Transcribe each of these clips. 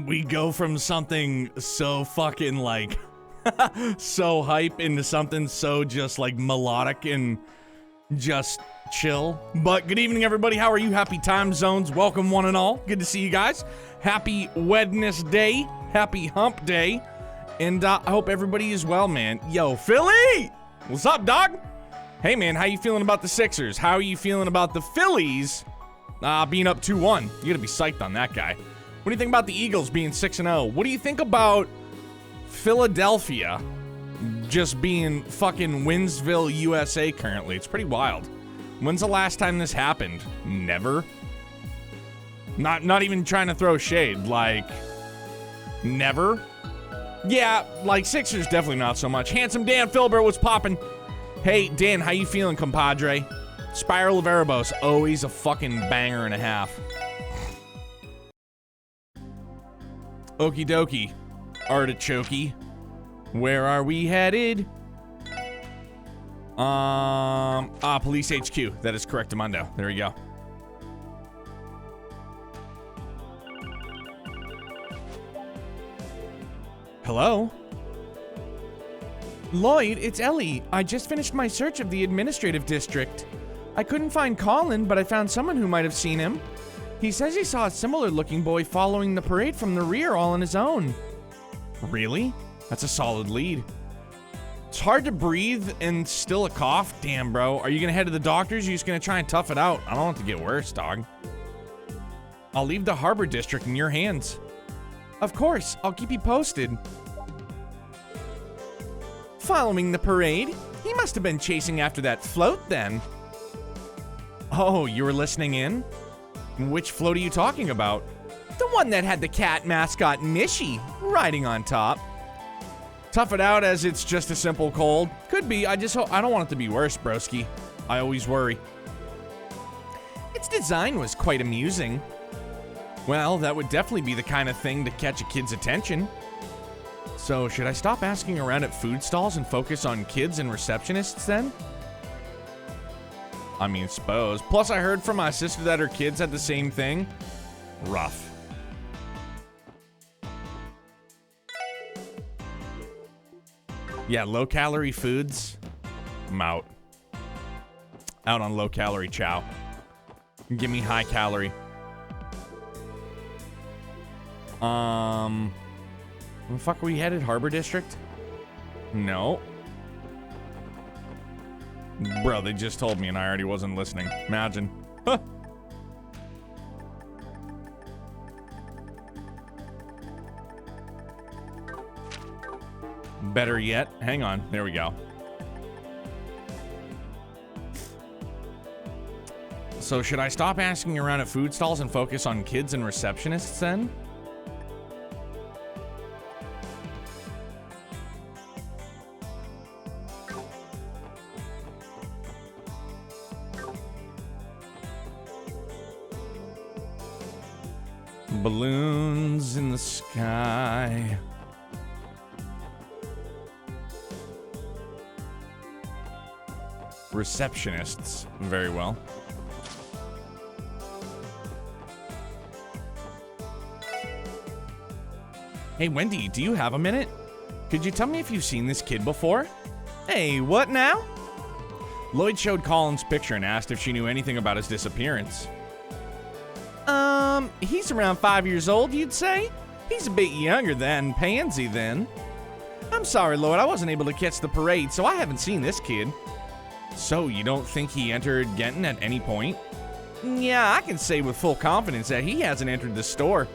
We go from something so fucking like so hype into something so just like melodic and just chill. But good evening, everybody. How are you? Happy time zones. Welcome, one and all. Good to see you guys. Happy Wednesday. Happy hump day. And I hope everybody is well, man. Yo, Philly! What's up, dog? Hey, man, how you feeling about the Sixers? How are you feeling about the Phillies being up 2-1? You gotta be psyched on that guy. What do you think about the Eagles being 6-0? What do you think about Philadelphia just being fucking Winsville, USA currently? It's pretty wild. When's the last time this happened? Never. Not even trying to throw shade. Like, never. Yeah, like Sixers definitely not so much. Handsome Dan Filbert, what's poppin'? Hey, Dan, how you feeling, compadre? Spiral of Erebos, always a fucking banger and a half. Okie dokie, artichokey. Where are we headed? Police HQ. That is correct, Amundo. There we go. Hello? Lloyd, it's Ellie. I just finished my search of the administrative district. I couldn't find Colin, but I found someone who might have seen him. He says he saw a similar-looking boy following the parade from the rear all on his own. Really? That's a solid lead. It's hard to breathe and still a cough. Damn, bro. Are you gonna head to the doctors? Or are you just gonna try and tough it out? I don't want it to get worse, dog. I'll leave the Harbor District in your hands. Of course. I'll keep you posted. Following the parade? He must have been chasing after that float then. Oh, you were listening in? Which float are you talking about? The one that had the cat mascot Mishy riding on top. Tough it out as it's just a simple cold. Could be. I don't want it to be worse, broski. I always worry. Its design was quite amusing. Well, that would definitely be the kind of thing to catch a kid's attention. So, should I stop asking around at food stalls and focus on kids and receptionists then? I mean, suppose. Plus, I heard from my sister that her kids had the same thing. Rough. Yeah, low-calorie foods. I'm out. Out on low-calorie chow. Give me high-calorie. Where the fuck are we headed? Harbor District? No. Bro, they just told me and I already wasn't listening. Imagine. Huh. Better yet, hang on. There we go. So should I stop asking around at food stalls and focus on kids and receptionists then? Balloons in the sky. Receptionists. Very well. Hey, Wendy, do you have a minute? Could you tell me if you've seen this kid before? Hey, what now? Lloyd showed Colin's picture and asked if she knew anything about his disappearance. He's around 5 years old, you'd say? He's a bit younger than Pansy, then. I'm sorry, Lloyd, I wasn't able to catch the parade, so I haven't seen this kid. So, you don't think he entered Genton at any point? Yeah, I can say with full confidence that he hasn't entered the store.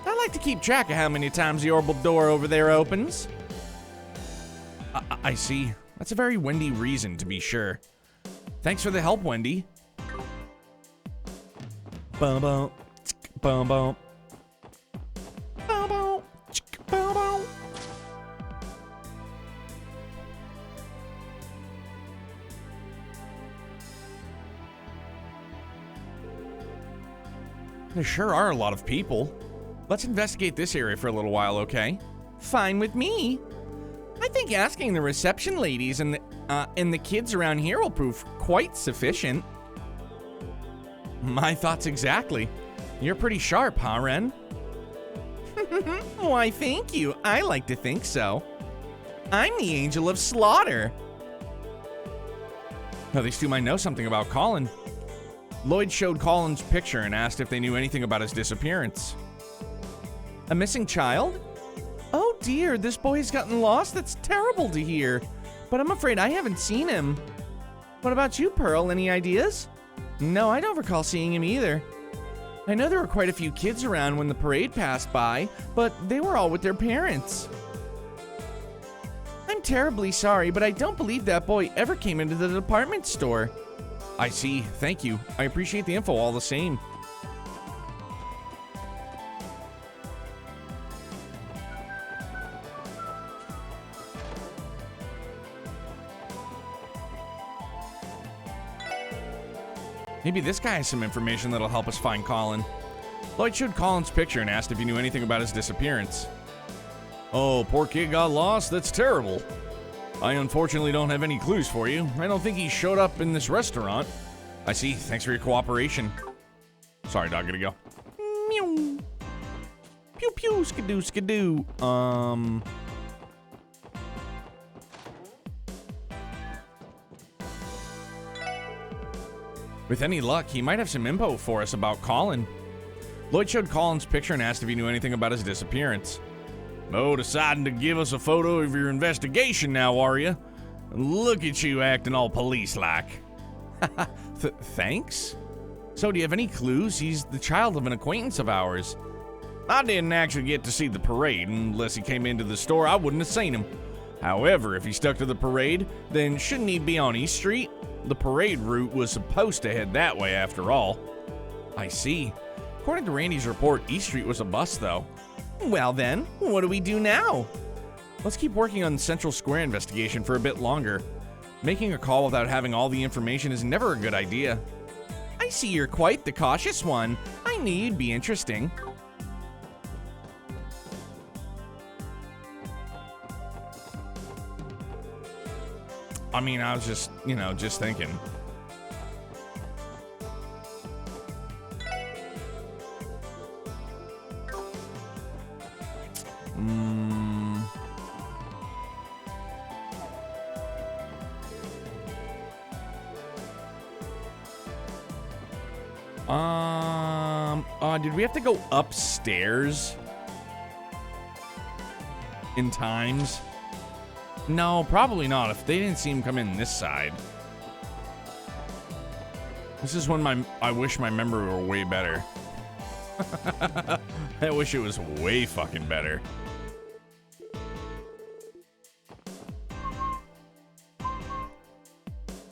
I like to keep track of how many times the orbital door over there opens. I see. That's a very Wendy reason, to be sure. Thanks for the help, Wendy. Bum bum, bum bum, bum bum, bum bum. There sure are a lot of people. Let's investigate this area for a little while, okay? Fine with me. I think asking the reception ladies and the kids around here will prove quite sufficient. My thoughts exactly. You're pretty sharp, huh, Ren? Why, thank you. I like to think so. I'm the Angel of Slaughter. Now, these two might know something about Colin. Lloyd showed Colin's picture and asked if they knew anything about his disappearance. A missing child? Oh dear, this boy's gotten lost? That's terrible to hear. But I'm afraid I haven't seen him. What about you, Pearl? Any ideas? No, I don't recall seeing him either. I know there were quite a few kids around when the parade passed by, but they were all with their parents. I'm terribly sorry, but I don't believe that boy ever came into the department store. I see. Thank you. I appreciate the info all the same. Maybe this guy has some information that'll help us find Colin. Lloyd showed Colin's picture and asked if he knew anything about his disappearance. Oh, poor kid got lost? That's terrible. I unfortunately don't have any clues for you. I don't think he showed up in this restaurant. I see. Thanks for your cooperation. Sorry, dog, gotta go. Meow. Pew pew, skidoo, skidoo. With any luck, he might have some info for us about Colin. Lloyd showed Colin's picture and asked if he knew anything about his disappearance. Oh, deciding to give us a photo of your investigation now, are you? Look at you acting all police-like. Thanks? So, do you have any clues? He's the child of an acquaintance of ours. I didn't actually get to see the parade. Unless he came into the store, I wouldn't have seen him. However, if he stuck to the parade, then shouldn't he be on East Street? The parade route was supposed to head that way after all. I see. According to Randy's report, East Street was a bust, though. Well then, what do we do now? Let's keep working on the Central Square investigation for a bit longer. Making a call without having all the information is never a good idea. I see you're quite the cautious one. I knew you'd be interesting. I mean, I was just, just thinking. Did we have to go upstairs in times? No, probably not. If they didn't see him come in this side. This is when I wish my memory were way better. I wish it was way fucking better.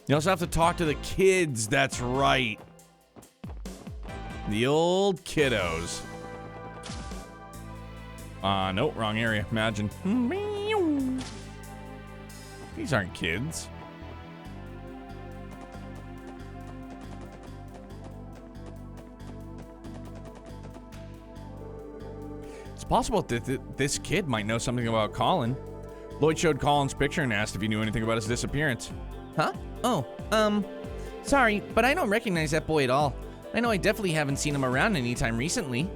You also have to talk to the kids, that's right. The old kiddos. Nope, wrong area, imagine. These aren't kids. It's possible that this kid might know something about Colin. Lloyd showed Colin's picture and asked if he knew anything about his disappearance. Huh? Oh, sorry, but I don't recognize that boy at all. I know I definitely haven't seen him around anytime recently.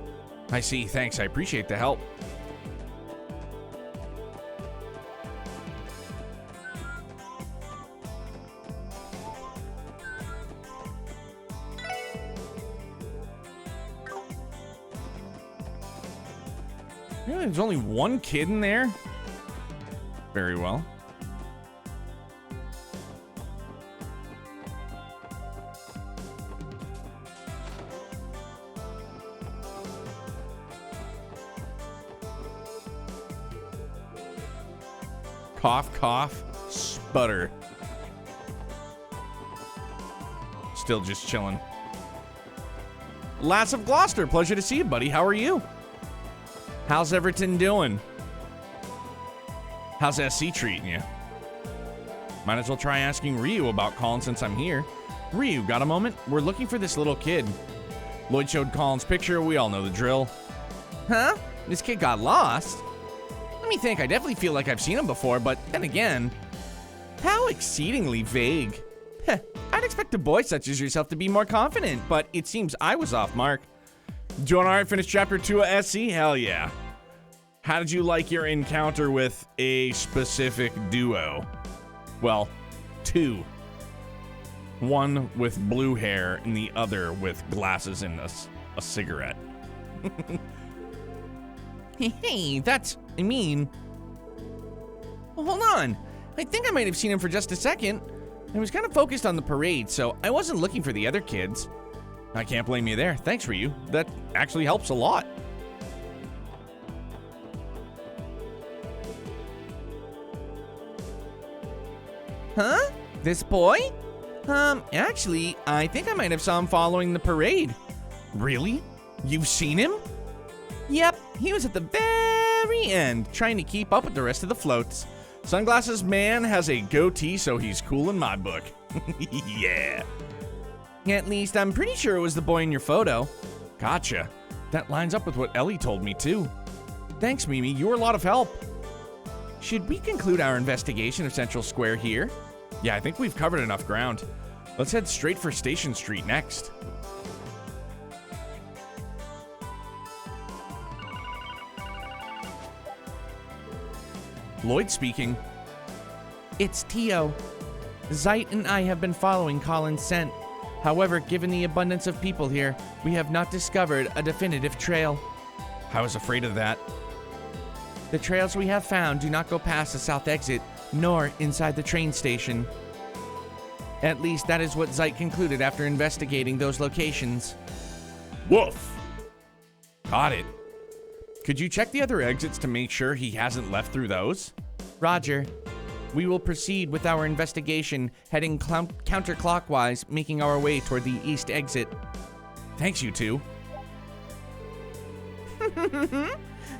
I see, thanks, I appreciate the help. Really, there's only one kid in there? Very well. Cough, cough, sputter. Still just chilling. Lass of Gloucester, pleasure to see you, buddy. How are you? How's Everton doing? How's SC treating you? Might as well try asking Ryu about Colin since I'm here. Ryu, got a moment? We're looking for this little kid. Lloyd showed Colin's picture. We all know the drill. Huh? This kid got lost? Let me think. I definitely feel like I've seen him before, but then again, how exceedingly vague. Heh, I'd expect a boy such as yourself to be more confident, but it seems I was off mark. Doing all right, finish chapter 2 of SC? Hell yeah. How did you like your encounter with a specific duo? Well, two. One with blue hair and the other with glasses and a cigarette. Hey, I mean... Well, hold on. I think I might have seen him for just a second. I was kind of focused on the parade, so I wasn't looking for the other kids. I can't blame you there. Thanks, Ryu. That actually helps a lot. Huh? This boy? Actually, I think I might have saw him following the parade. Really? You've seen him? Yep, he was at the very end, trying to keep up with the rest of the floats. Sunglasses man has a goatee, so he's cool in my book. Yeah. At least, I'm pretty sure it was the boy in your photo. Gotcha. That lines up with what Ellie told me, too. Thanks, Mimi. You were a lot of help. Should we conclude our investigation of Central Square here? Yeah, I think we've covered enough ground. Let's head straight for Station Street next. Lloyd speaking. It's Tio. Zeit and I have been following Colin's scent. However, given the abundance of people here, we have not discovered a definitive trail. I was afraid of that. The trails we have found do not go past the south exit, nor inside the train station. At least that is what Zeit concluded after investigating those locations. Woof! Got it. Could you check the other exits to make sure he hasn't left through those? Roger. We will proceed with our investigation, heading counterclockwise, making our way toward the east exit. Thanks, you two.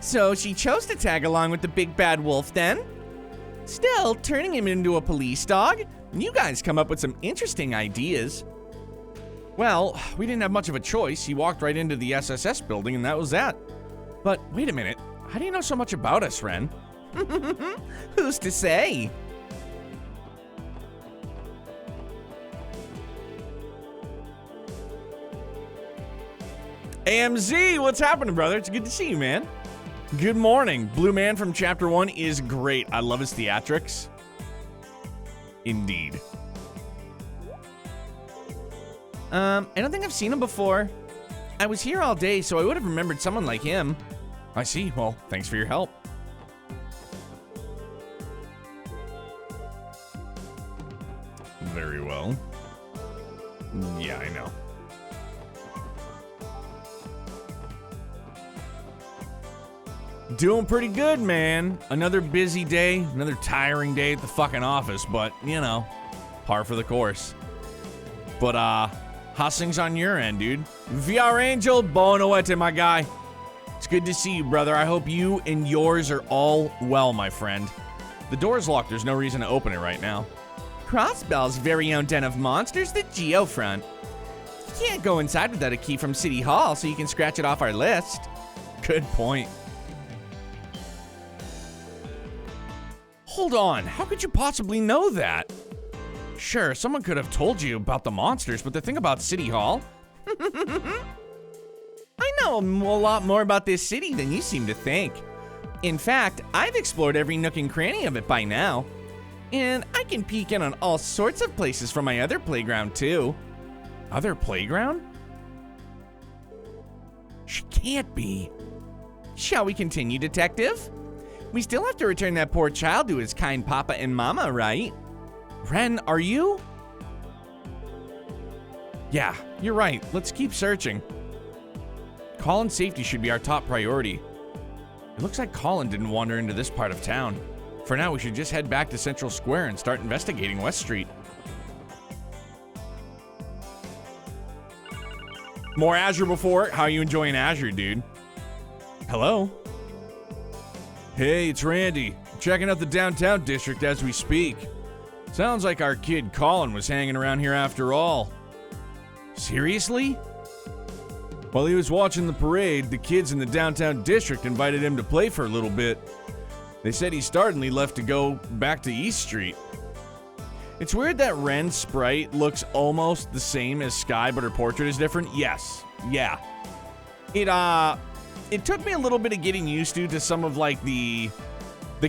So she chose to tag along with the big bad wolf then? Still, turning him into a police dog? You guys come up with some interesting ideas. Well, we didn't have much of a choice. He walked right into the SSS building and that was that. But wait a minute, how do you know so much about us, Ren? Who's to say? AMZ, what's happening, brother? It's good to see you, man. Good morning. Blue Man from Chapter 1 is great. I love his theatrics. Indeed. I don't think I've seen him before. I was here all day, so I would have remembered someone like him. I see. Well, thanks for your help. Very well. Yeah, I know. Doing pretty good, man. Another busy day, another tiring day at the fucking office, but, you know, par for the course. But, how's things on your end, dude? VR Angel, boa noite, my guy. It's good to see you, brother. I hope you and yours are all well, my friend. The door's locked. There's no reason to open it right now. Crossbell's very own den of monsters, the Geofront. You can't go inside without a key from City Hall, so you can scratch it off our list. Good point. Hold on, how could you possibly know that? Sure, someone could have told you about the monsters, but the thing about City Hall? I know a lot more about this city than you seem to think. In fact, I've explored every nook and cranny of it by now. And I can peek in on all sorts of places from my other playground, too. Other playground? She can't be. Shall we continue, detective? We still have to return that poor child to his kind papa and mama, right? Ren, are you? Yeah, you're right. Let's keep searching. Colin's safety should be our top priority. It looks like Colin didn't wander into this part of town. For now, we should just head back to Central Square and start investigating West Street. More Azure before? How are you enjoying Azure, dude? Hello? Hey, it's Randy. Checking out the downtown district as we speak. Sounds like our kid Colin was hanging around here after all. Seriously? While he was watching the parade, the kids in the downtown district invited him to play for a little bit. They said he startlingly left to go back to East Street. It's weird that Ren's sprite looks almost the same as Sky, but her portrait is different. Yes. Yeah. it took me a little bit of getting used to some of like the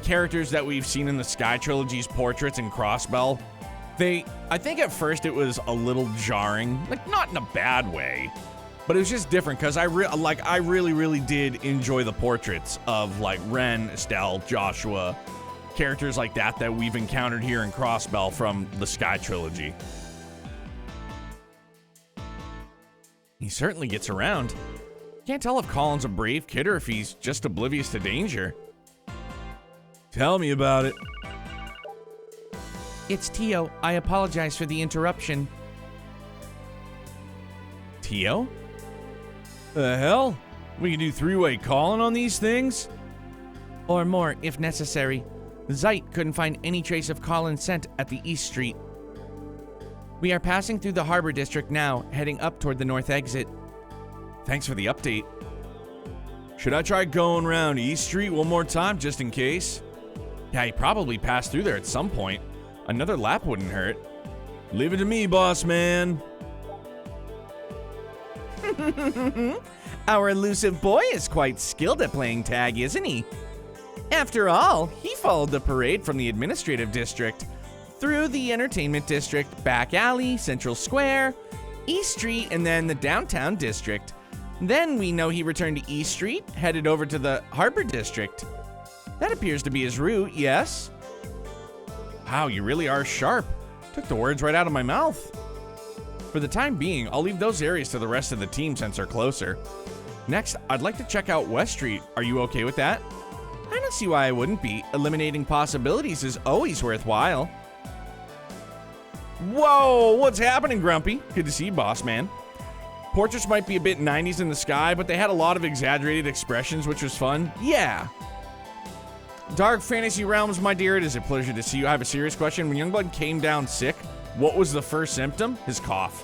characters that we've seen in the Sky Trilogy's portraits and Crossbell. I think at first it was a little jarring, like not in a bad way, but it was just different because I really did enjoy the portraits of like Ren, Estelle, Joshua, characters like that we've encountered here in Crossbell from the Sky Trilogy. He certainly gets around. Can't tell if Colin's a brave kid or if he's just oblivious to danger. Tell me about it. It's Tio. I apologize for the interruption. Tio? The hell? We can do three-way calling on these things? Or more, if necessary. Zeit couldn't find any trace of Colin's scent at the East Street. We are passing through the Harbor District now, heading up toward the north exit. Thanks for the update. Should I try going around East Street one more time, just in case? Yeah, he probably passed through there at some point. Another lap wouldn't hurt. Leave it to me, boss man. Our elusive boy is quite skilled at playing tag, isn't he? After all, he followed the parade from the administrative district, through the entertainment district, back alley, Central Square, East Street, and then the downtown district. Then we know he returned to East Street, headed over to the Harbor District. That appears to be his route, yes? Wow, you really are sharp. Took the words right out of my mouth. For the time being, I'll leave those areas to the rest of the team since they're closer. Next, I'd like to check out West Street. Are you okay with that? I don't see why I wouldn't be. Eliminating possibilities is always worthwhile. Whoa, what's happening, Grumpy? Good to see you, boss man. Portraits might be a bit 90s in the sky, but they had a lot of exaggerated expressions, which was fun. Yeah. Dark Fantasy Realms, my dear, it is a pleasure to see you. I have a serious question. When Youngblood came down sick, what was the first symptom? His cough.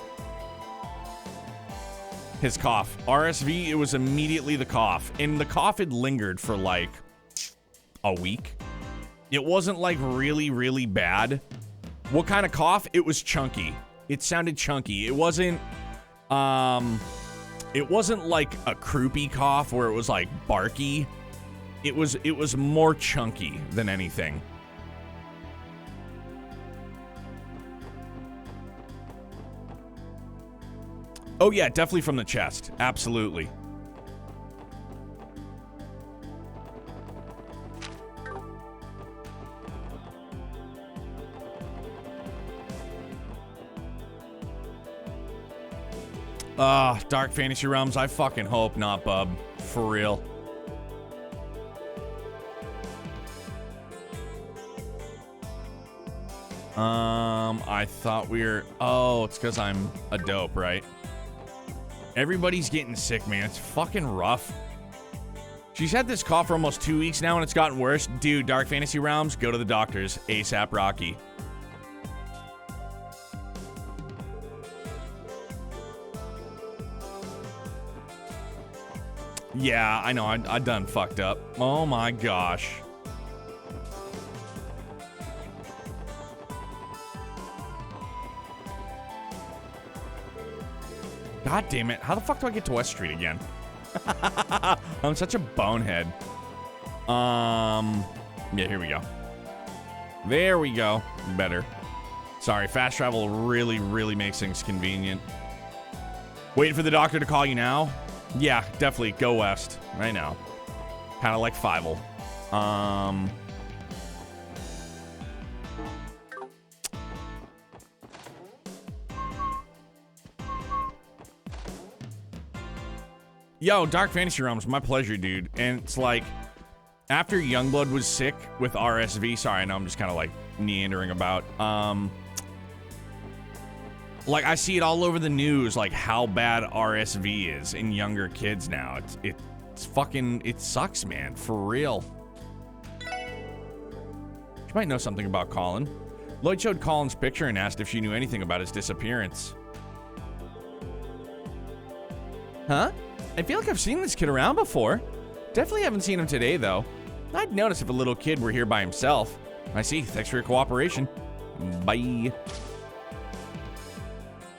His cough. RSV, it was immediately the cough. And the cough had lingered for like a week. It wasn't like really, really bad. What kind of cough? It was chunky. It sounded chunky. It wasn't like a croupy cough where it was like barky. It was more chunky than anything. Oh yeah, definitely from the chest. Absolutely. Dark Fantasy Realms, I fucking hope not, bub. For real. I thought we were... Oh, it's because I'm a dope, right? Everybody's getting sick, man. It's fucking rough. She's had this cough for almost 2 weeks now, and it's gotten worse. Dude, Dark Fantasy Realms, go to the doctors. ASAP Rocky. Yeah, I know. I done fucked up. Oh my gosh. God damn it. How the fuck do I get to West Street again? I'm such a bonehead. Yeah, here we go. There we go. Better. Sorry, fast travel really, really makes things convenient. Waiting for the doctor to call you now? Yeah, definitely. Go west. Right now. Kind of like Fievel. Yo, Dark Fantasy Realms, my pleasure, dude. And it's like, after Youngblood was sick with RSV, sorry, I know I'm just kind of like meandering about. Like, I see it all over the news, like how bad RSV is in younger kids now. It's fucking, it sucks, man, for real. She might know something about Colin. Lloyd showed Colin's picture and asked if she knew anything about his disappearance. Huh? I feel like I've seen this kid around before. Definitely haven't seen him today, though. I'd notice if a little kid were here by himself. I see. Thanks for your cooperation. Bye.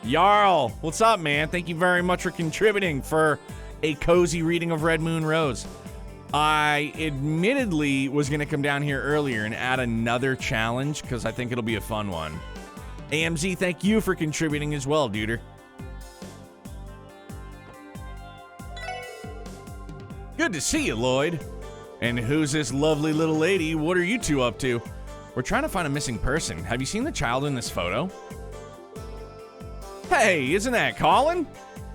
Jarl, what's up, man? Thank you very much for contributing, for a cozy reading of Red Moon Rose. I admittedly was going to come down here earlier and add another challenge because I think it'll be a fun one. AMZ, thank you for contributing as well, duder. Good to see you, Lloyd. And who's this lovely little lady? What are you two up to? We're trying to find a missing person. Have you seen the child in this photo? Hey, isn't that Colin?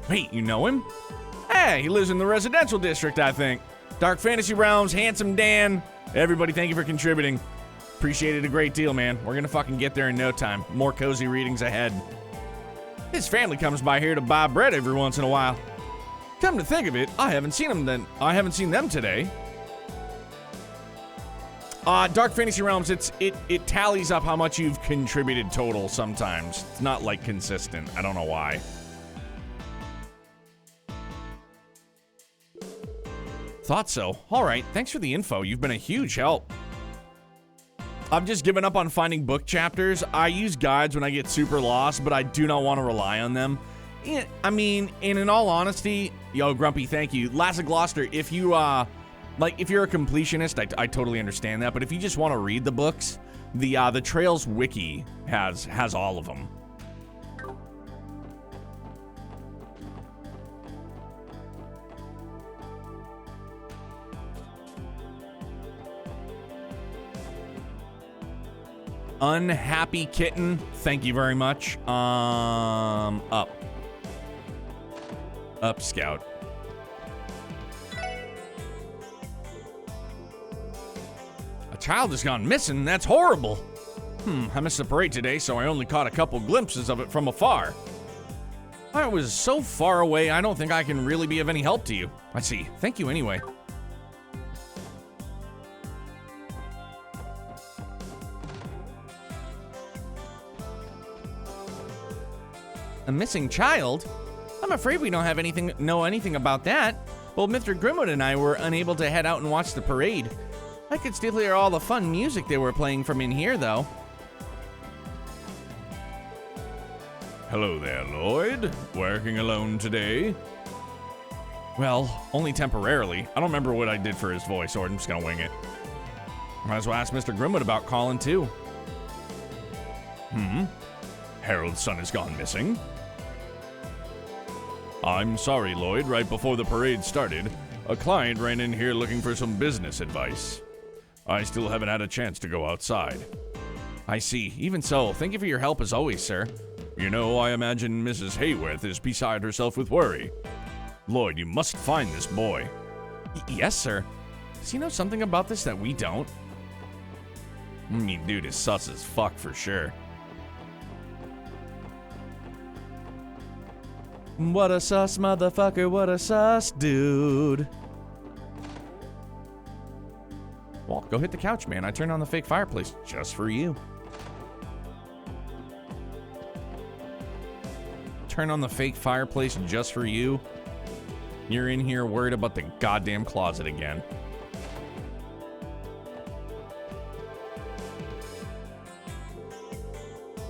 Wait, you know him? Hey, he lives in the residential district, I think. Dark Fantasy Realms, Handsome Dan. Everybody, thank you for contributing. Appreciate it a great deal, man. We're gonna fucking get there in no time. More cozy readings ahead. His family comes by here to buy bread every once in a while. Come to think of it, I haven't seen them today. Dark Fantasy Realms, it tallies up how much you've contributed total sometimes. It's not like consistent. I don't know why. Thought so. All right, thanks for the info. You've been a huge help. I've just given up on finding book chapters. I use guides when I get super lost, but I do not want to rely on them. I mean, and in all honesty, yo, Grumpy, thank you. Laza Gloucester, if you, if you're a completionist, I totally understand that, but if you just want to read the books, the Trails Wiki has all of them. Unhappy Kitten, thank you very much. Up, Scout. A child has gone missing, that's horrible. I missed the parade today, so I only caught a couple glimpses of it from afar. I was so far away, I don't think I can really be of any help to you. I see, thank you anyway. A missing child? I'm afraid we don't know anything about that. Well, Mr. Grimwood and I were unable to head out and watch the parade. I could still hear all the fun music they were playing from in here, though. Hello there, Lloyd. Working alone today? Well, only temporarily. I don't remember what I did for his voice, so I'm just gonna wing it. Might as well ask Mr. Grimwood about Colin, too. Harold's son has gone missing. I'm sorry, Lloyd. Right before the parade started, a client ran in here looking for some business advice. I still haven't had a chance to go outside. I see. Even so, thank you for your help as always, sir. You know, I imagine Mrs. Hayworth is beside herself with worry. Lloyd, you must find this boy. Yes, sir. Does he know something about this that we don't? I mean, dude is sus as fuck for sure. What a sus motherfucker, what a sus dude. Well, go hit the couch, man. I turned on the fake fireplace just for you. Turn on the fake fireplace just for you. You're in here worried about the goddamn closet again.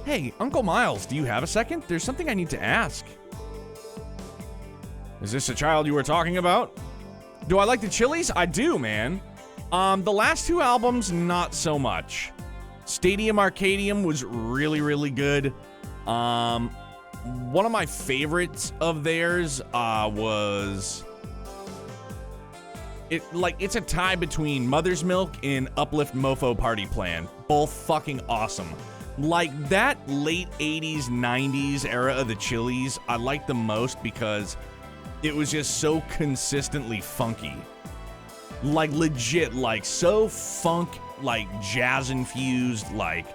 Hey, Uncle Miles, do you have a second? There's something I need to ask. Is this the child you were talking about? Do I like the Chili's? I do, man. The last two albums, not so much. Stadium Arcadium was really, really good. One of my favorites of theirs was... It's a tie between Mother's Milk and Uplift Mofo Party Plan. Both fucking awesome. Like, that late 80s, 90s era of the Chili's, I like the most because it was just so consistently funky. Like, legit, like, so funk, like, jazz-infused, like,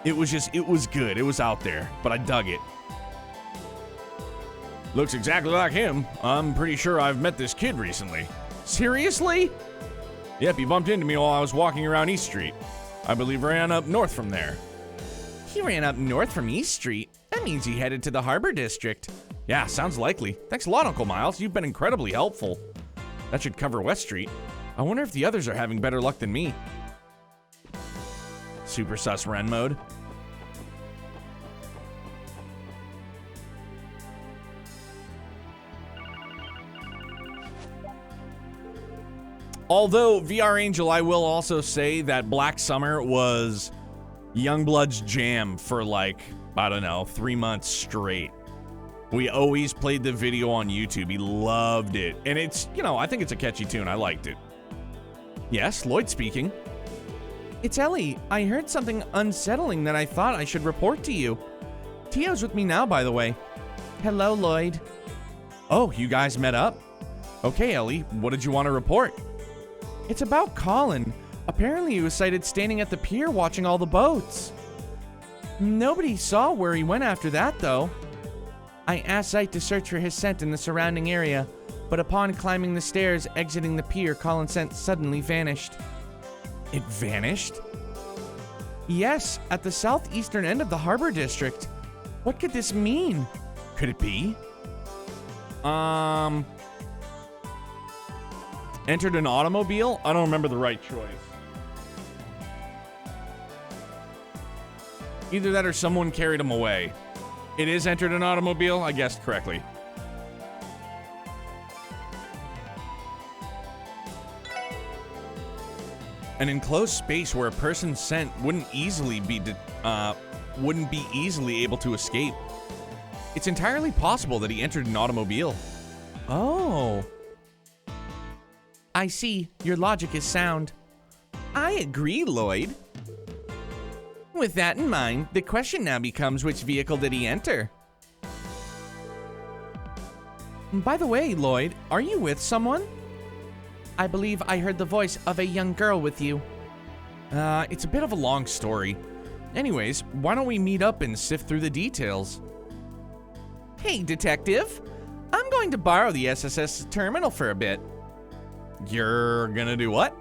it was good. It was out there, but I dug it. Looks exactly like him. I'm pretty sure I've met this kid recently. Seriously? Yep, he bumped into me while I was walking around East Street. I believe ran up north from there. He ran up north from East Street? That means he headed to the Harbor District. Yeah, sounds likely. Thanks a lot, Uncle Miles. You've been incredibly helpful. That should cover West Street. I wonder if the others are having better luck than me. Super sus Ren mode. Although, VR Angel, I will also say that Black Summer was Youngblood's jam for like, I don't know, 3 months straight. We always played the video on YouTube. He loved it. And it's, you know, I think it's a catchy tune. I liked it. Yes, Lloyd speaking. It's Ellie. I heard something unsettling that I thought I should report to you. Tio's with me now, by the way. Hello, Lloyd. Oh, you guys met up? Okay, Ellie, what did you want to report? It's about Colin. Apparently he was sighted standing at the pier watching all the boats. Nobody saw where he went after that, though. I asked Sight to search for his scent in the surrounding area, but upon climbing the stairs exiting the pier, Colin's scent suddenly vanished. It vanished? Yes, at the southeastern end of the harbor district. What could this mean? Could it be? Entered an automobile? I don't remember the right choice. Either that or someone carried him away. It is entered an automobile? I guessed correctly. An enclosed space where a person's scent wouldn't be easily able to escape. It's entirely possible that he entered an automobile. Oh. I see. Your logic is sound. I agree, Lloyd. With that in mind, the question now becomes, which vehicle did he enter? By the way, Lloyd, are you with someone? I believe I heard the voice of a young girl with you. It's a bit of a long story. Anyways, why don't we meet up and sift through the details? Hey, detective. I'm going to borrow the SSS terminal for a bit. You're gonna do what?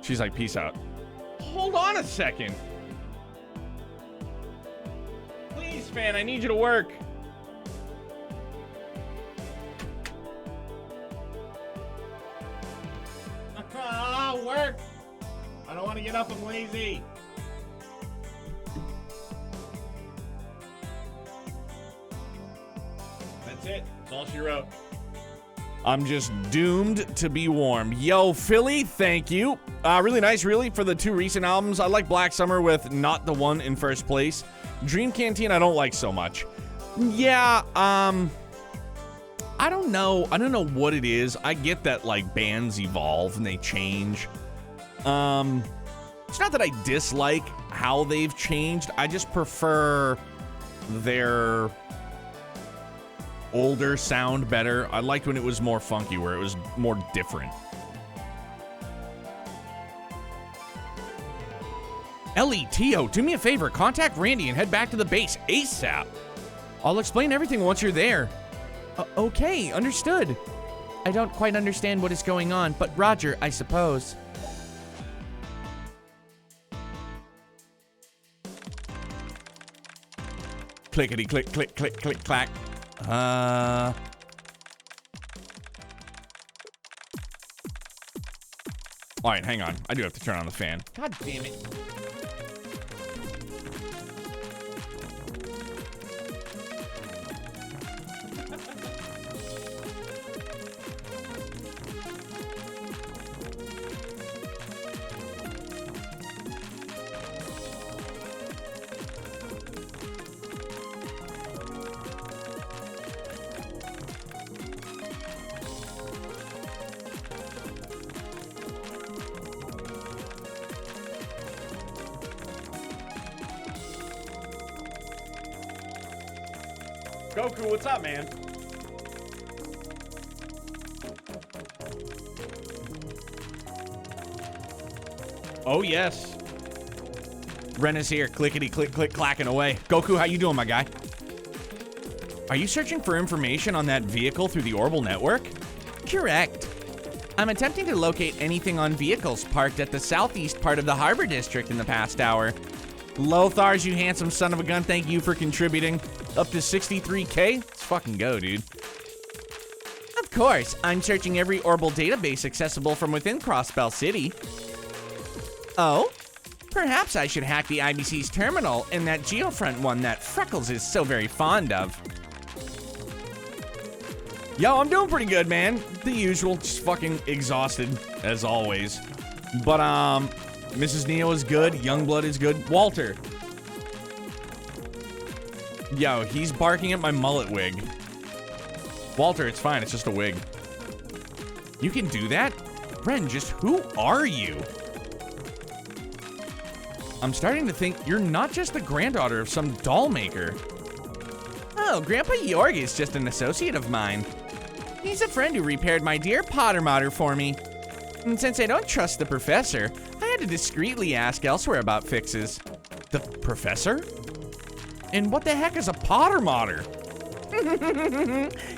She's like, peace out. Hold on a second. Please, fan, I need you to work. Work. I don't want to get up. I'm lazy. That's it. That's all she wrote. I'm just doomed to be warm. Yo, Philly, thank you. Really nice, really, for the 2 recent albums. I like Black Summer with Not the One in first place. Dream Canteen, I don't like so much. Yeah, I don't know. I don't know what it is. I get that, like, bands evolve and they change. It's not that I dislike how they've changed. I just prefer their older sound better. I liked when it was more funky, where it was more different. Ellie, Tio, do me a favor. Contact Randy and head back to the base ASAP. I'll explain everything once you're there. Okay, understood. I don't quite understand what is going on, but Roger, I suppose. Clickety click, click, click, click, clack. All right, hang on. I do have to turn on the fan. God damn it. Goku, what's up, man? Oh, yes. Ren is here, clickety click click clacking away. Goku, how you doing, my guy? Are you searching for information on that vehicle through the Orbital network? Correct. I'm attempting to locate anything on vehicles parked at the southeast part of the harbor district in the past hour. Lothars, you handsome son of a gun, thank you for contributing. Up to 63K? Let's fucking go, dude. Of course, I'm searching every Orbital database accessible from within Crossbell City. Oh? Perhaps I should hack the IBC's terminal and that Geofront one that Freckles is so very fond of. Yo, I'm doing pretty good, man. The usual, just fucking exhausted, as always. But, Mrs. Neo is good. Youngblood is good. Walter. Yo, he's barking at my mullet wig. Walter, it's fine. It's just a wig. You can do that? Ren, just who are you? I'm starting to think you're not just the granddaughter of some doll maker. Oh, Grandpa Jorg is just an associate of mine. He's a friend who repaired my dear Potter Mater for me. And since I don't trust the professor, I had to discreetly ask elsewhere about fixes. The professor? And what the heck is a Potter Mater?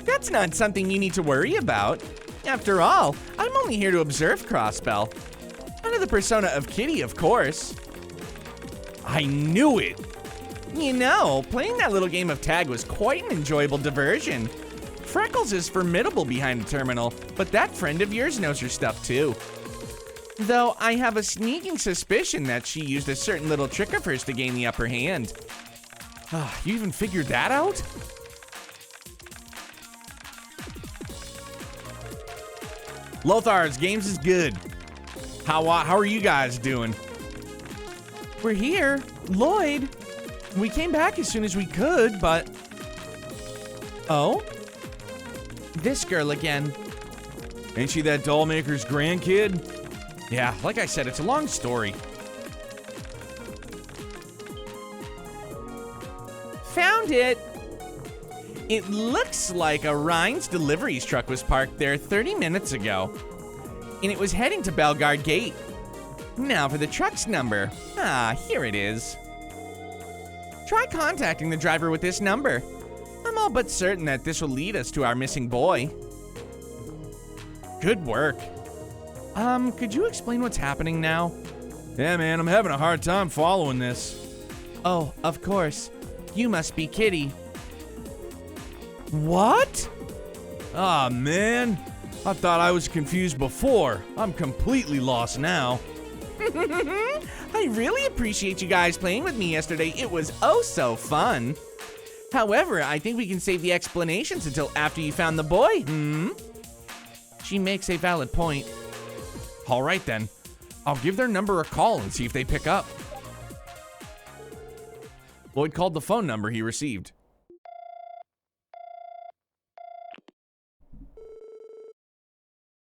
That's not something you need to worry about. After all, I'm only here to observe Crossbell. Under the persona of Kitty, of course. I knew it. You know, playing that little game of tag was quite an enjoyable diversion. Freckles is formidable behind the terminal, but that friend of yours knows her stuff too. Though I have a sneaking suspicion that she used a certain little trick of hers to gain the upper hand. You even figured that out? Lothar's Games is good. How are you guys doing? We're here. Lloyd. We came back as soon as we could, but... Oh? This girl again. Ain't she that doll maker's grandkid? Yeah, like I said, it's a long story. Found it. It looks like a Rhines deliveries truck was parked there 30 minutes ago. And it was heading to Bellegarde Gate. Now for the truck's number. Here it is. Try contacting the driver with this number. I'm all but certain that this will lead us to our missing boy. Good work. Could you explain what's happening now? Yeah, man, I'm having a hard time following this. Oh, of course. You must be Kitty. What? Ah, man. I thought I was confused before. I'm completely lost now. I really appreciate you guys playing with me yesterday. It was oh so fun. However, I think we can save the explanations until after you found the boy. She makes a valid point. All right then. I'll give their number a call and see if they pick up. Lloyd called the phone number he received.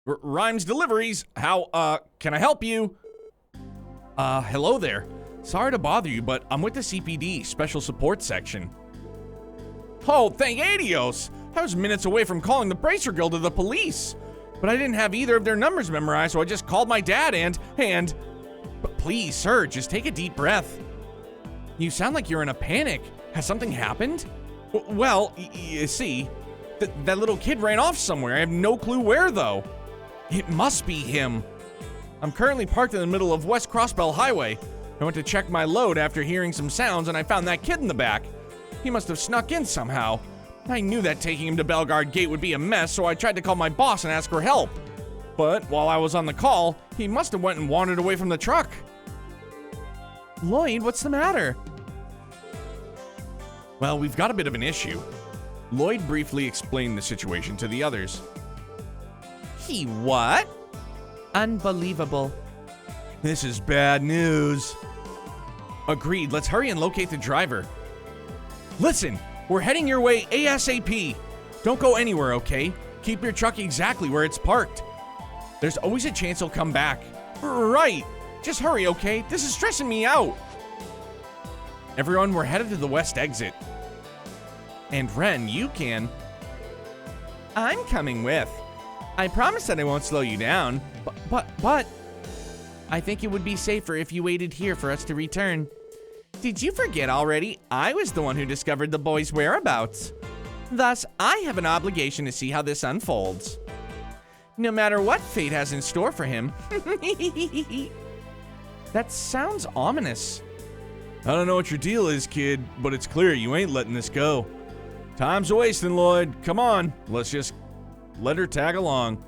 Rhymes Deliveries, how, can I help you? Hello there. Sorry to bother you, but I'm with the CPD, Special Support Section. Oh, thank Adios! I was minutes away from calling the Bracer Guild to the police. But I didn't have either of their numbers memorized, so I just called my dad But please, sir, just take a deep breath. You sound like you're in a panic. Has something happened? Well, you see, that little kid ran off somewhere. I have no clue where, though. It must be him. I'm currently parked in the middle of West Crossbell Highway. I went to check my load after hearing some sounds, and I found that kid in the back. He must have snuck in somehow. I knew that taking him to Bellegarde Gate would be a mess, so I tried to call my boss and ask for help. But while I was on the call, he must have went and wandered away from the truck. Lloyd, what's the matter? Well, we've got a bit of an issue. Lloyd briefly explained the situation to the others. He what? Unbelievable. This is bad news. Agreed, let's hurry and locate the driver. Listen, we're heading your way ASAP. Don't go anywhere, okay? Keep your truck exactly where it's parked. There's always a chance he'll come back. Right. Just hurry, okay? This is stressing me out. Everyone, we're headed to the west exit. And Ren, you can... I'm coming with. I promise that I won't slow you down, but... I think it would be safer if you waited here for us to return. Did you forget already? I was the one who discovered the boy's whereabouts. Thus, I have an obligation to see how this unfolds. No matter what fate has in store for him. That sounds ominous. I don't know what your deal is, kid, but it's clear you ain't letting this go. Time's a-wasting, Lloyd. Come on, let's just let her tag along.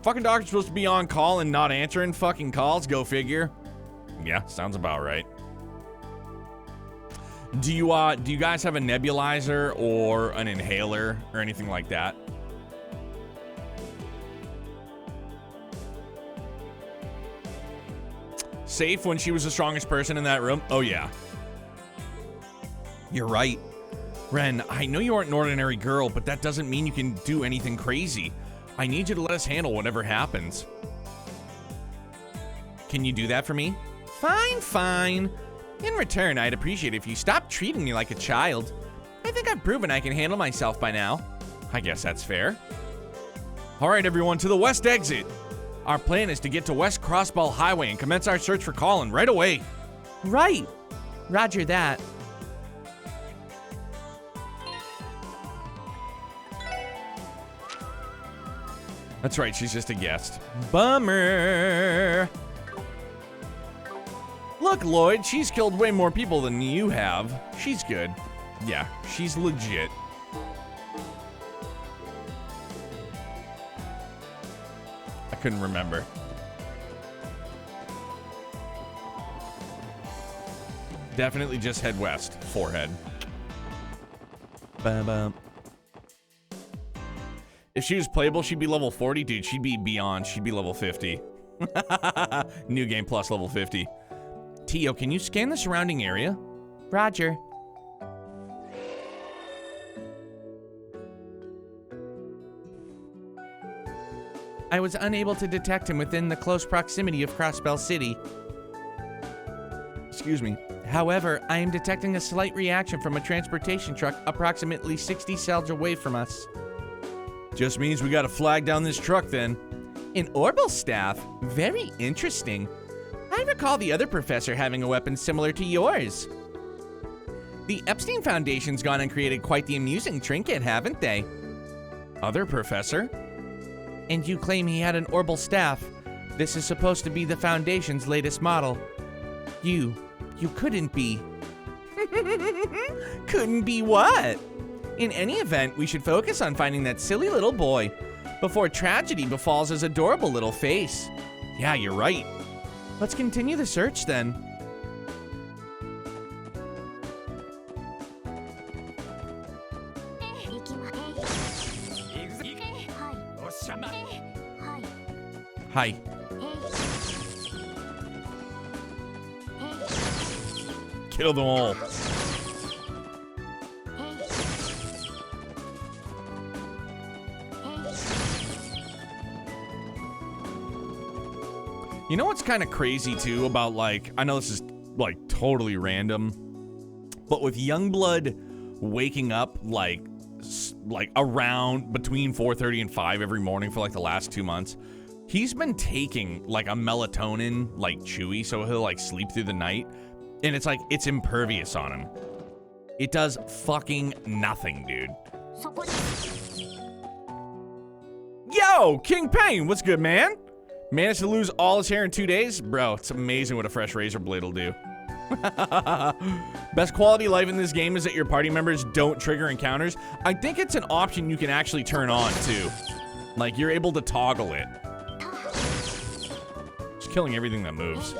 Fucking doctor's supposed to be on call and not answering fucking calls, go figure. Yeah, sounds about right. Do you guys have a nebulizer or an inhaler or anything like that? safe when she was the strongest person in that room? Oh, yeah. You're right. Ren, I know you aren't an ordinary girl, but that doesn't mean you can do anything crazy. I need you to let us handle whatever happens. Can you do that for me? Fine, fine. In return, I'd appreciate it if you stopped treating me like a child. I think I've proven I can handle myself by now. I guess that's fair. All right, everyone, to the west exit. Our plan is to get to West Crossbell Highway and commence our search for Colin right away. Right. Roger that. That's right, she's just a guest. Bummer. Look, Lloyd, she's killed way more people than you have. She's good. Yeah, she's legit. I couldn't remember. Definitely just head west. Forehead. Bum. If she was playable, she'd be level 40. Dude, she'd be beyond. She'd be level 50. New game plus level 50. Tio, can you scan the surrounding area? Roger. I was unable to detect him within the close proximity of Crossbell City. Excuse me. However, I am detecting a slight reaction from a transportation truck approximately 60 cells away from us. Just means we gotta flag down this truck then. An Orbital staff? Very interesting. I recall the other professor having a weapon similar to yours. The Epstein Foundation's gone and created quite the amusing trinket, haven't they? Other professor? And you claim he had an Orbital staff. This is supposed to be the Foundation's latest model. You couldn't be. Couldn't be what? In any event, we should focus on finding that silly little boy before tragedy befalls his adorable little face. Yeah, you're right. Let's continue the search then. Hi. Kill them all. You know what's kind of crazy too about, like, I know this is like totally random, but with Youngblood waking up like around between 4:30 and 5 every morning for like the last 2 months, he's been taking like a melatonin like chewy so he'll like sleep through the night, and it's like it's impervious on him. It does fucking nothing, dude. Yo, King Pain, what's good, man? Managed to lose all his hair in 2 days? Bro, it's amazing what a fresh razor blade will do. Best quality of life in this game is that your party members don't trigger encounters. I think it's an option you can actually turn on, too. Like, you're able to toggle it. Just killing everything that moves.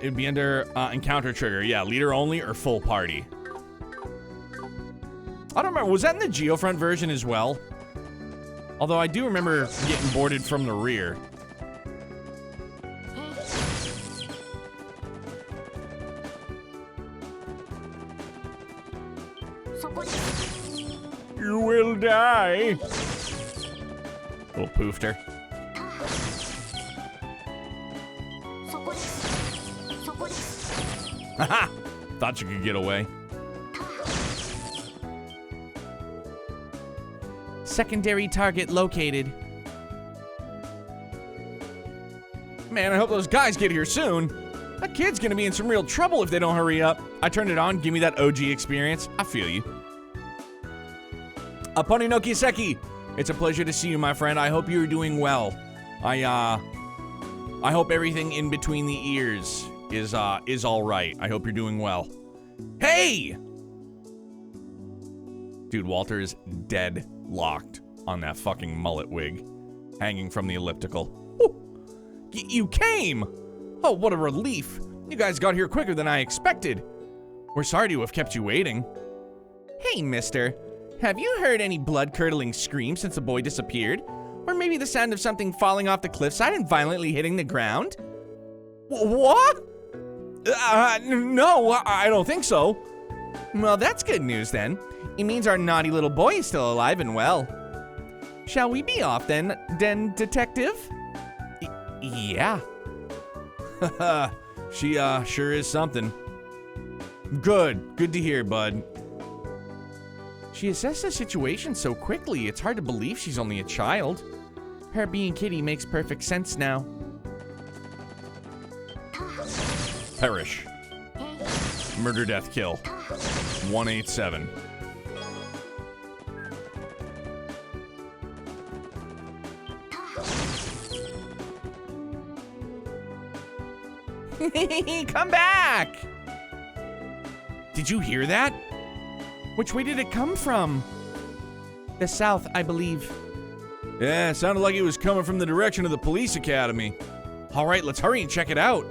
It'd be under encounter trigger. Yeah, leader only or full party. I don't remember, was that in the Geofront version as well? Although I do remember getting boarded from the rear. You will die. Little poofter. Haha! Thought you could get away. Secondary target located. Man, I hope those guys get here soon. That kid's gonna be in some real trouble if they don't hurry up. I turned it on, give me that OG experience. I feel you. Aponi no Kiseki, it's a pleasure to see you, my friend. I hope you're doing well. I hope everything in between the ears is all right. I hope you're doing well. Hey! Dude, Walter is dead locked on that fucking mullet wig hanging from the elliptical. You came! Oh, what a relief. You guys got here quicker than I expected. We're sorry to have kept you waiting. Hey, mister. Have you heard any blood-curdling screams since the boy disappeared? Or maybe the sound of something falling off the cliffside and violently hitting the ground? What? No, I don't think so. Well, that's good news then. It means our naughty little boy is still alive and well. Shall we be off then, detective? Yeah. Haha, she sure is something. Good to hear, bud. She assessed the situation so quickly, it's hard to believe she's only a child. Her being Kitty makes perfect sense now. Perish. Murder, death, kill. 187. Come back! Did you hear that? Which way did it come from? The south, I believe. Yeah, it sounded like it was coming from the direction of the police academy. All right, let's hurry and check it out.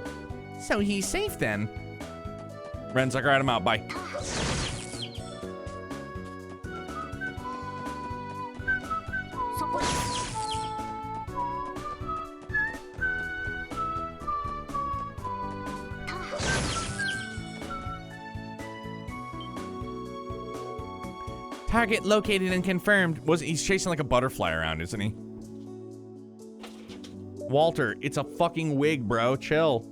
So he's safe then. Ren's like, all right, I'm out, bye. Target located and confirmed. He's chasing like a butterfly around, isn't he? Walter, it's a fucking wig, bro. Chill.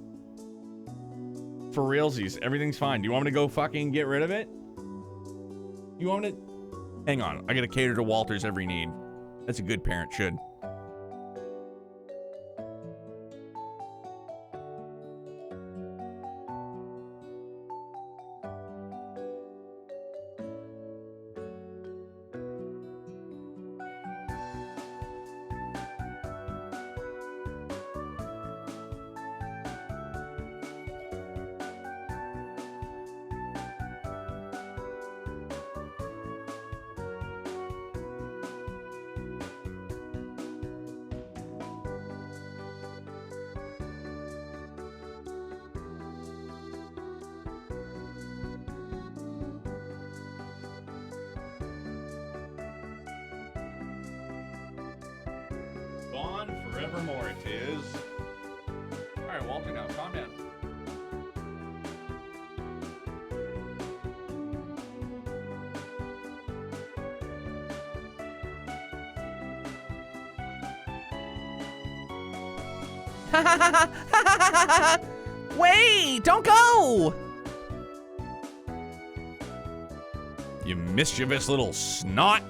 For realsies, everything's fine. Do you want me to go fucking get rid of it? You want me to? Hang on, I gotta cater to Walter's every need. That's a good parent should. Forevermore it is. All right, Walter, now calm down. Wait, don't go! You mischievous little snot.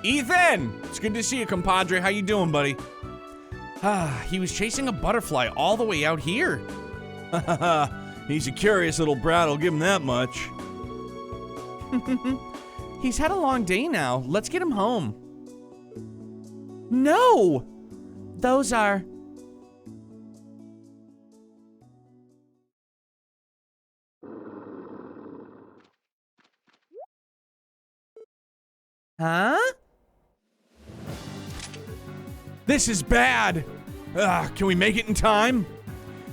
Ethan! It's good to see you, compadre. How you doing, buddy? He was chasing a butterfly all the way out here. He's a curious little brat, I'll give him that much. He's had a long day now. Let's get him home. No! Those are... Huh? This is bad. Can we make it in time?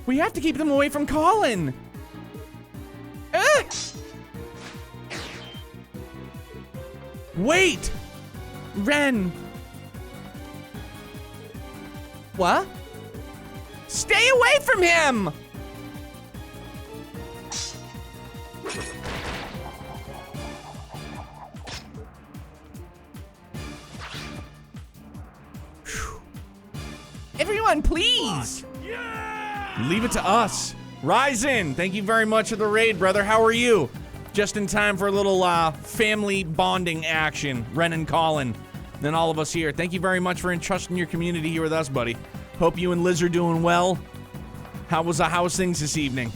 We have to keep them away from Colin. Wait! Ren. What? Stay away from him! Everyone, please! Yeah! Leave it to us. Ryzen, thank you very much for the raid, brother. How are you? Just in time for a little family bonding action. Ren and Colin, then all of us here. Thank you very much for entrusting your community here with us, buddy. Hope you and Liz are doing well. How's things this evening?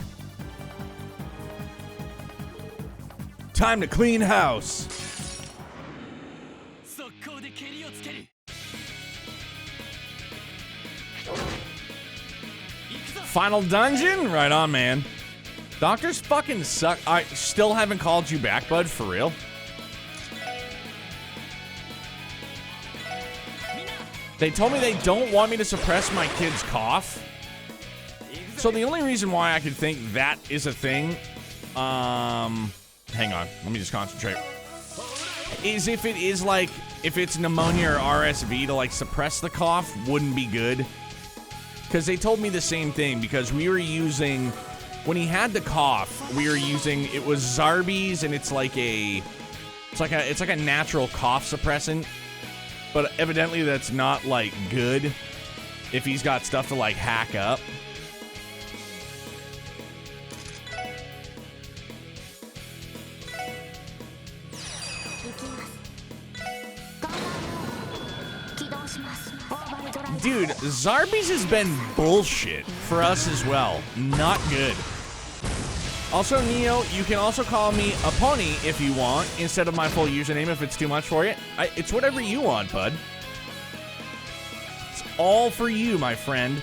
Time to clean house. Final dungeon? Right on, man. Doctors fucking suck. I still haven't called you back, bud, for real. They told me they don't want me to suppress my kid's cough. So the only reason why I could think that is a thing hang on. Let me just concentrate. Is if it is like, if it's pneumonia or RSV to like suppress the cough wouldn't be good. Because they told me the same thing, because we were using, when he had the cough, we were using, it was Zarbee's, and it's like a natural cough suppressant. But evidently that's not like good if he's got stuff to like hack up. Dude, Zarbee's has been bullshit for us as well. Not good. Also, Neo, you can also call me a pony if you want, instead of my full username if it's too much for you. It's whatever you want, bud. It's all for you, my friend.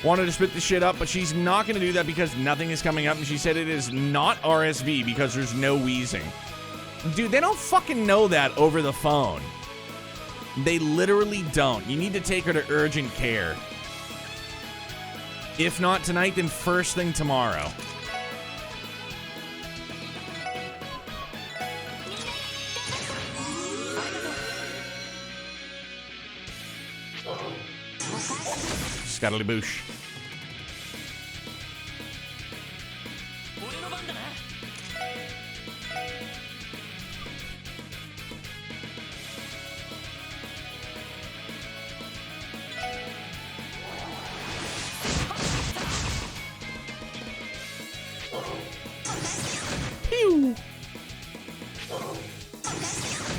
Wanted to spit this shit up, but she's not going to do that because nothing is coming up, and she said it is not RSV because there's no wheezing. Dude, they don't fucking know that over the phone. They literally don't. You need to take her to urgent care. If not tonight, then first thing tomorrow. Scuttly boosh. Pew!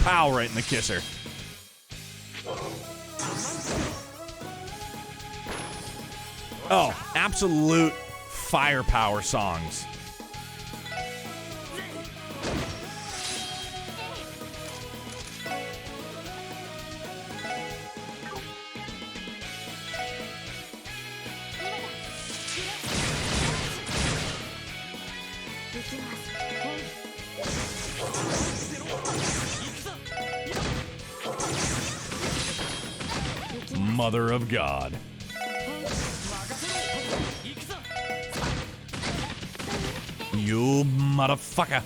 Pow, right in the kisser. Oh, absolute firepower songs. Mother of God. You motherfucker.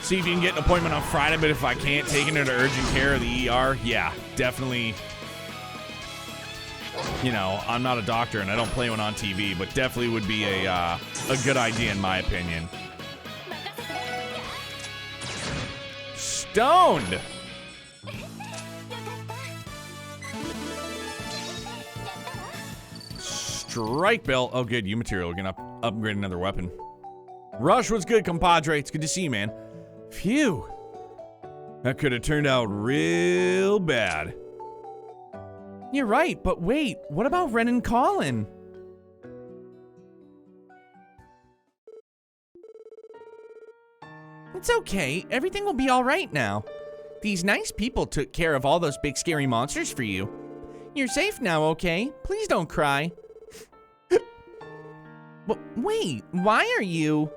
See if you can get an appointment on Friday, but if I can't, taking her to urgent care or the ER, yeah, definitely. You know, I'm not a doctor and I don't play one on TV, but definitely would be a good idea in my opinion. Stoned! Strike belt. Oh, good. You material. We're gonna upgrade another weapon. Rush, what's good, compadre? It's good to see you, man. Phew. That could have turned out real bad. You're right, but wait, what about Ren and Colin? It's okay, everything will be alright now. These nice people took care of all those big scary monsters for you. You're safe now, okay? Please don't cry. But wait, why are you...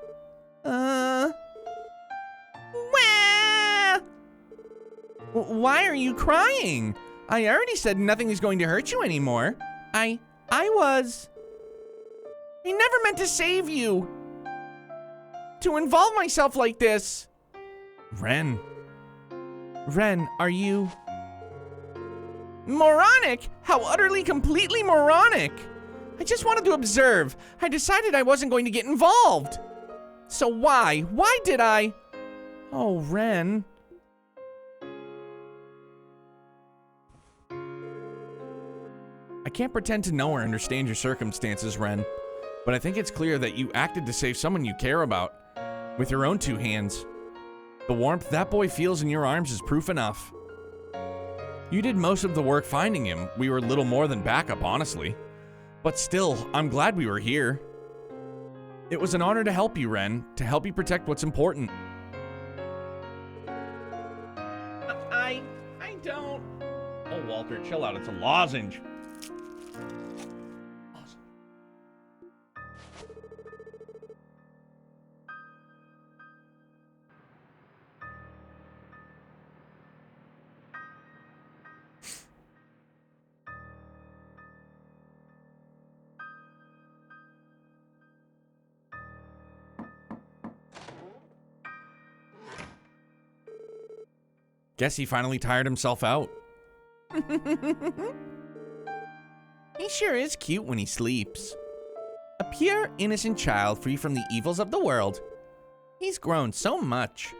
Why are you crying? I already said nothing is going to hurt you anymore. I never meant to save you. To involve myself like this. Ren, are you... Moronic? How utterly, completely moronic. I just wanted to observe. I decided I wasn't going to get involved. So why? Why did I? Oh, Ren. I can't pretend to know or understand your circumstances, Ren, but I think it's clear that you acted to save someone you care about with your own two hands. The warmth that boy feels in your arms is proof enough. You did most of the work finding him. We were little more than backup, honestly. But still, I'm glad we were here. It was an honor to help you, Ren, to help you protect what's important. I don't... Oh, Walter, chill out. It's a lozenge. Guess he finally tired himself out. He sure is cute when he sleeps. A pure, innocent child free from the evils of the world. He's grown so much.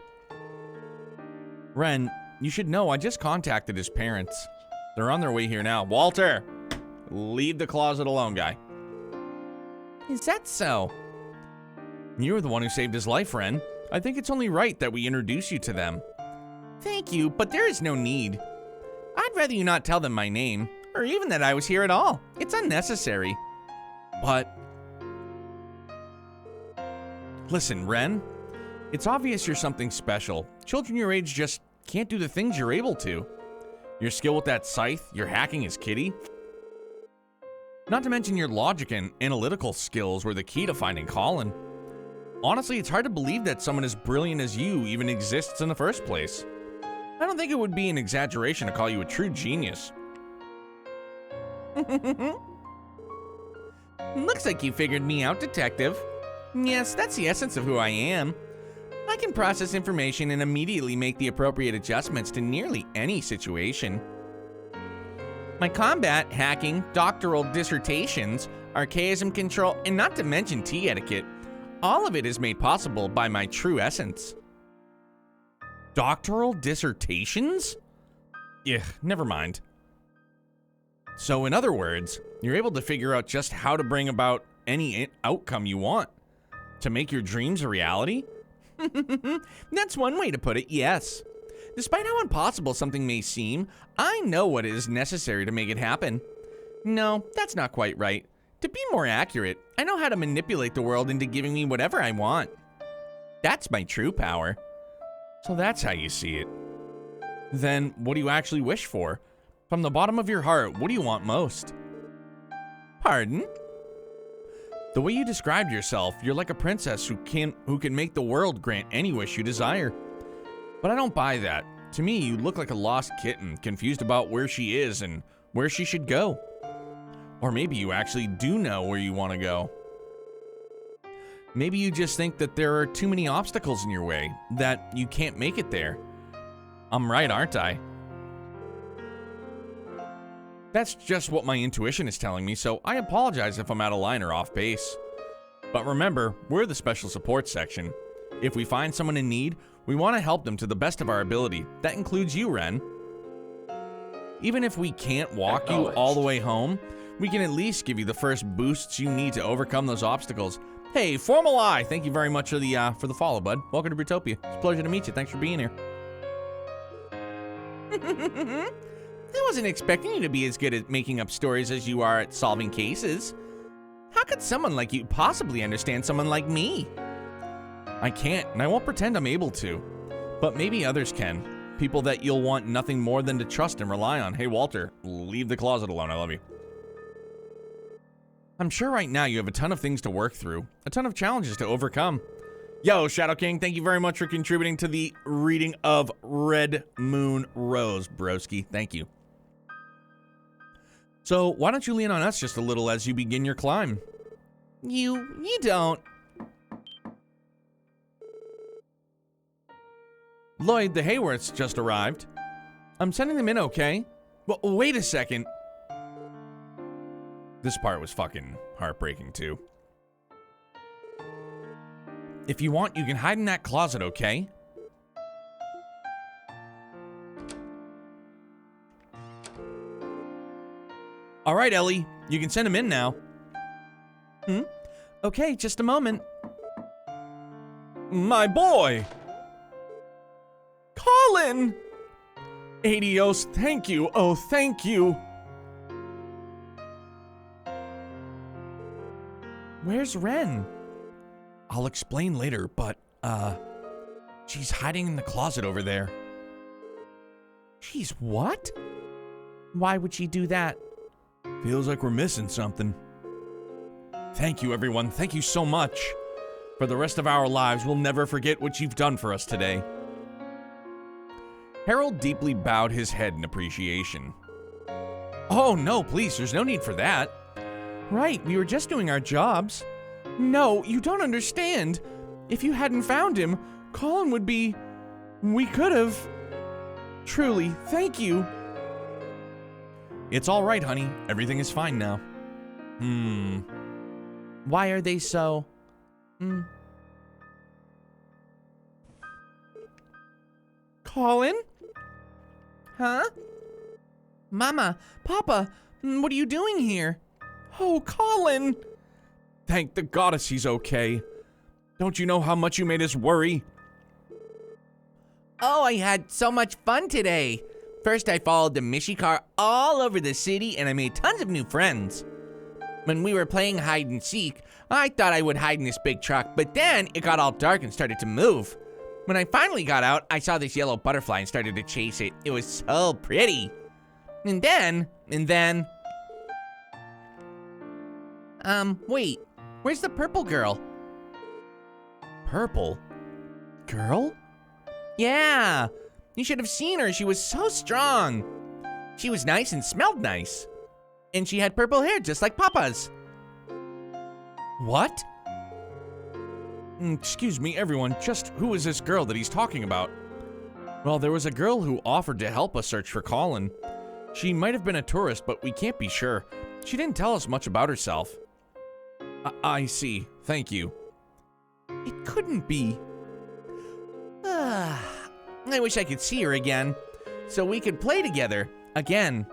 Ren, you should know I just contacted his parents. They're on their way here now. Walter! Leave the closet alone, guy. Is that so? You were the one who saved his life, Ren. I think it's only right that we introduce you to them. Thank you, but there is no need. I'd rather you not tell them my name, or even that I was here at all. It's unnecessary. But... Listen, Ren. It's obvious you're something special. Children your age just can't do the things you're able to. Your skill with that scythe, your hacking as Kitty. Not to mention your logic and analytical skills were the key to finding Colin. Honestly, it's hard to believe that someone as brilliant as you even exists in the first place. I don't think it would be an exaggeration to call you a true genius. Looks like you figured me out, Detective. Yes, that's the essence of who I am. I can process information and immediately make the appropriate adjustments to nearly any situation. My combat, hacking, doctoral dissertations, archaism control, and not to mention tea etiquette, all of it is made possible by my true essence. Doctoral dissertations? Ugh, never mind. So in other words, you're able to figure out just how to bring about any outcome you want. To make your dreams a reality? That's one way to put it, yes. Despite how impossible something may seem, I know what is necessary to make it happen. No, that's not quite right. To be more accurate, I know how to manipulate the world into giving me whatever I want. That's my true power. So that's how you see it. Then, what do you actually wish for? From the bottom of your heart, what do you want most? Pardon? The way you described yourself, you're like a princess who can make the world grant any wish you desire. But I don't buy that. To me, you look like a lost kitten, confused about where she is and where she should go. Or maybe you actually do know where you want to go. Maybe you just think that there are too many obstacles in your way, that you can't make it there. I'm right, aren't I? That's just what my intuition is telling me, so I apologize if I'm out of line or off base. But remember, we're the special support section. If we find someone in need, we want to help them to the best of our ability. That includes you, Ren. Even if we can't walk you all the way home, we can at least give you the first boosts you need to overcome those obstacles. Hey, Formal Eye, thank you very much for the follow, bud. Welcome to Brutopia. It's a pleasure to meet you. Thanks for being here. I wasn't expecting you to be as good at making up stories as you are at solving cases. How could someone like you possibly understand someone like me? I can't, and I won't pretend I'm able to. But maybe others can. People that you'll want nothing more than to trust and rely on. Hey, Walter, leave the closet alone. I love you. I'm sure right now you have a ton of things to work through, a ton of challenges to overcome. Yo, Shadow King, thank you very much for contributing to the reading of Red Moon Rose, broski. Thank you. So, why don't you lean on us just a little as you begin your climb? You don't. Lloyd, the Hayworths just arrived. I'm sending them in, okay? Well, wait a second. This part was fucking heartbreaking, too. If you want, you can hide in that closet, okay? All right, Ellie, you can send him in now. Okay, just a moment. My boy! Colin! Adios, thank you, oh, thank you. Where's Ren? I'll explain later, but, she's hiding in the closet over there. She's what? Why would she do that? Feels like we're missing something. Thank you, everyone. Thank you so much. For the rest of our lives, we'll never forget what you've done for us today. Harold deeply bowed his head in appreciation. Oh, no, please, there's no need for that. Right, we were just doing our jobs. No, you don't understand. If you hadn't found him, Colin would be... We could have... Truly, thank you. It's all right, honey. Everything is fine now. Why are they so... Colin? Huh? Mama, Papa, what are you doing here? Oh, Colin! Thank the goddess he's okay. Don't you know how much you made us worry? Oh, I had so much fun today. First, I followed the Mishi car all over the city and I made tons of new friends. When we were playing hide and seek, I thought I would hide in this big truck, but then it got all dark and started to move. When I finally got out, I saw this yellow butterfly and started to chase it. It was so pretty. And then... wait, where's the purple girl? Purple? Girl? Yeah, you should have seen her. She was so strong. She was nice and smelled nice. And she had purple hair just like Papa's. What? Excuse me, everyone, just who is this girl that he's talking about? Well, there was a girl who offered to help us search for Colin. She might have been a tourist, but we can't be sure. She didn't tell us much about herself. I see. Thank you. It couldn't be. I wish I could see her again, so we could play together again.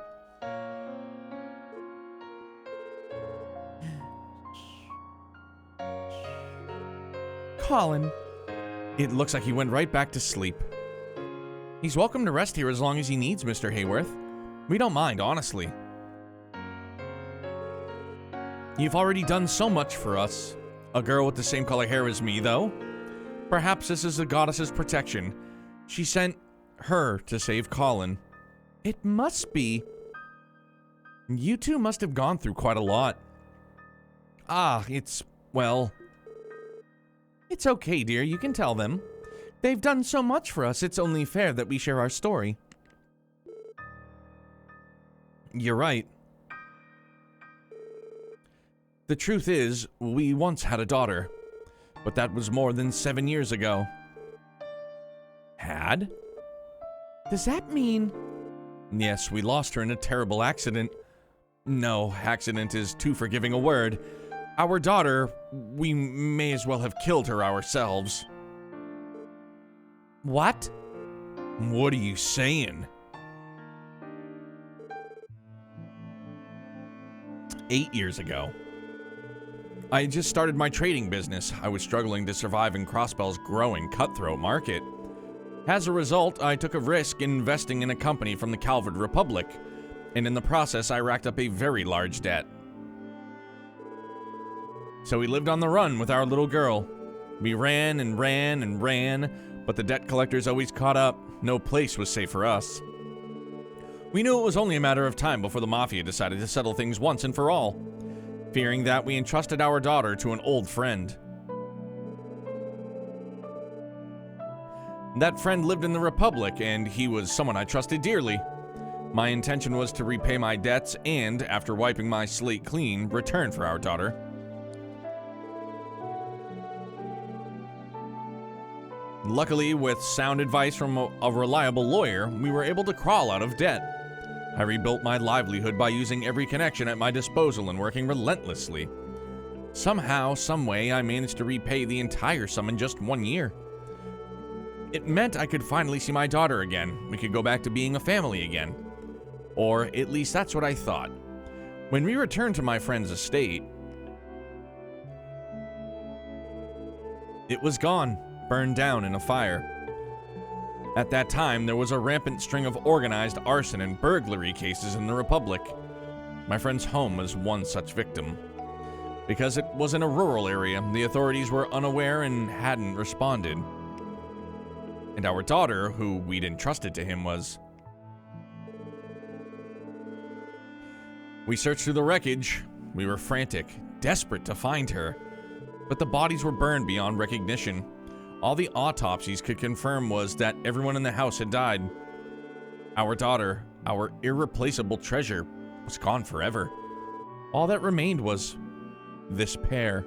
Colin. It looks like he went right back to sleep. He's welcome to rest here as long as he needs, Mr. Hayworth. We don't mind, honestly. You've already done so much for us. A girl with the same color hair as me, though. Perhaps this is the goddess's protection. She sent her to save Colin. It must be. You two must have gone through quite a lot. Well... It's okay, dear. You can tell them. They've done so much for us, it's only fair that we share our story. You're right. The truth is, we once had a daughter, but that was more than 7 years ago. Had? Does that mean... Yes, we lost her in a terrible accident. No, accident is too forgiving a word. Our daughter, we may as well have killed her ourselves. What? What are you saying? 8 years ago. I had just started my trading business. I was struggling to survive in Crossbell's growing cutthroat market. As a result, I took a risk investing in a company from the Calvard Republic, and in the process, I racked up a very large debt. So we lived on the run with our little girl. We ran and ran and ran, but the debt collectors always caught up. No place was safe for us. We knew it was only a matter of time before the Mafia decided to settle things once and for all. Fearing that, we entrusted our daughter to an old friend. That friend lived in the Republic, and he was someone I trusted dearly. My intention was to repay my debts and, after wiping my slate clean, return for our daughter. Luckily, with sound advice from a reliable lawyer, we were able to crawl out of debt. I rebuilt my livelihood by using every connection at my disposal and working relentlessly. Somehow, someway, I managed to repay the entire sum in just 1 year. It meant I could finally see my daughter again. We could go back to being a family again. Or at least that's what I thought. When we returned to my friend's estate, it was gone, burned down in a fire. At that time, there was a rampant string of organized arson and burglary cases in the Republic. My friend's home was one such victim. Because it was in a rural area, the authorities were unaware and hadn't responded. And our daughter, who we'd entrusted to him, was... We searched through the wreckage. We were frantic, desperate to find her. But the bodies were burned beyond recognition. All the autopsies could confirm was that everyone in the house had died. Our daughter, our irreplaceable treasure, was gone forever. All that remained was this pair.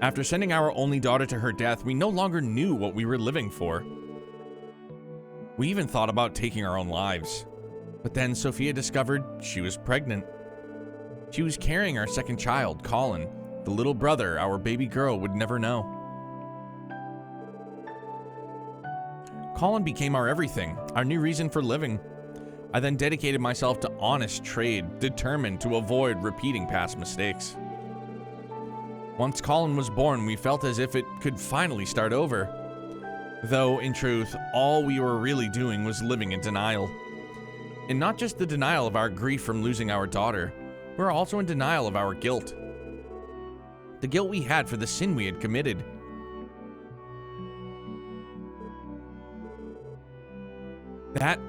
After sending our only daughter to her death, we no longer knew what we were living for. We even thought about taking our own lives. But then Sophia discovered she was pregnant. She was carrying our second child, Colin, the little brother our baby girl would never know. Colin became our everything, our new reason for living. I then dedicated myself to honest trade, determined to avoid repeating past mistakes. Once Colin was born, we felt as if it could finally start over. Though, in truth, all we were really doing was living in denial. And not just the denial of our grief from losing our daughter, we're also in denial of our guilt. The guilt we had for the sin we had committed. That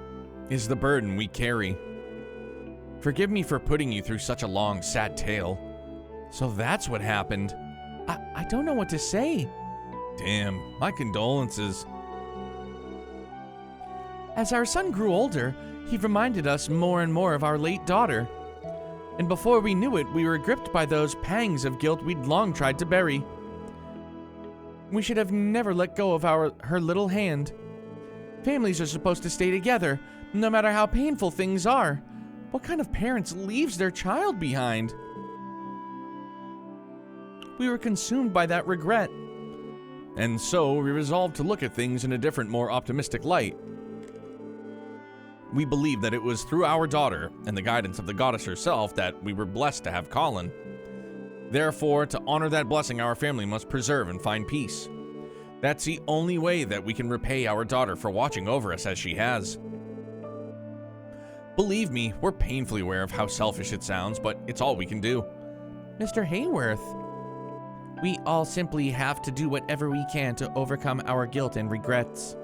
is the burden we carry. Forgive me for putting you through such a long, sad tale. So that's what happened. I don't know what to say. Damn, my condolences. As our son grew older, he reminded us more and more of our late daughter. And before we knew it, we were gripped by those pangs of guilt we'd long tried to bury. We should have never let go of her little hand. Families are supposed to stay together, no matter how painful things are. What kind of parents leaves their child behind? We were consumed by that regret. And so we resolved to look at things in a different, more optimistic light. We believed that it was through our daughter and the guidance of the goddess herself that we were blessed to have Colin. Therefore, to honor that blessing, our family must preserve and find peace. That's the only way that we can repay our daughter for watching over us as she has. Believe me, we're painfully aware of how selfish it sounds, but it's all we can do. Mr. Hayworth, we all simply have to do whatever we can to overcome our guilt and regrets.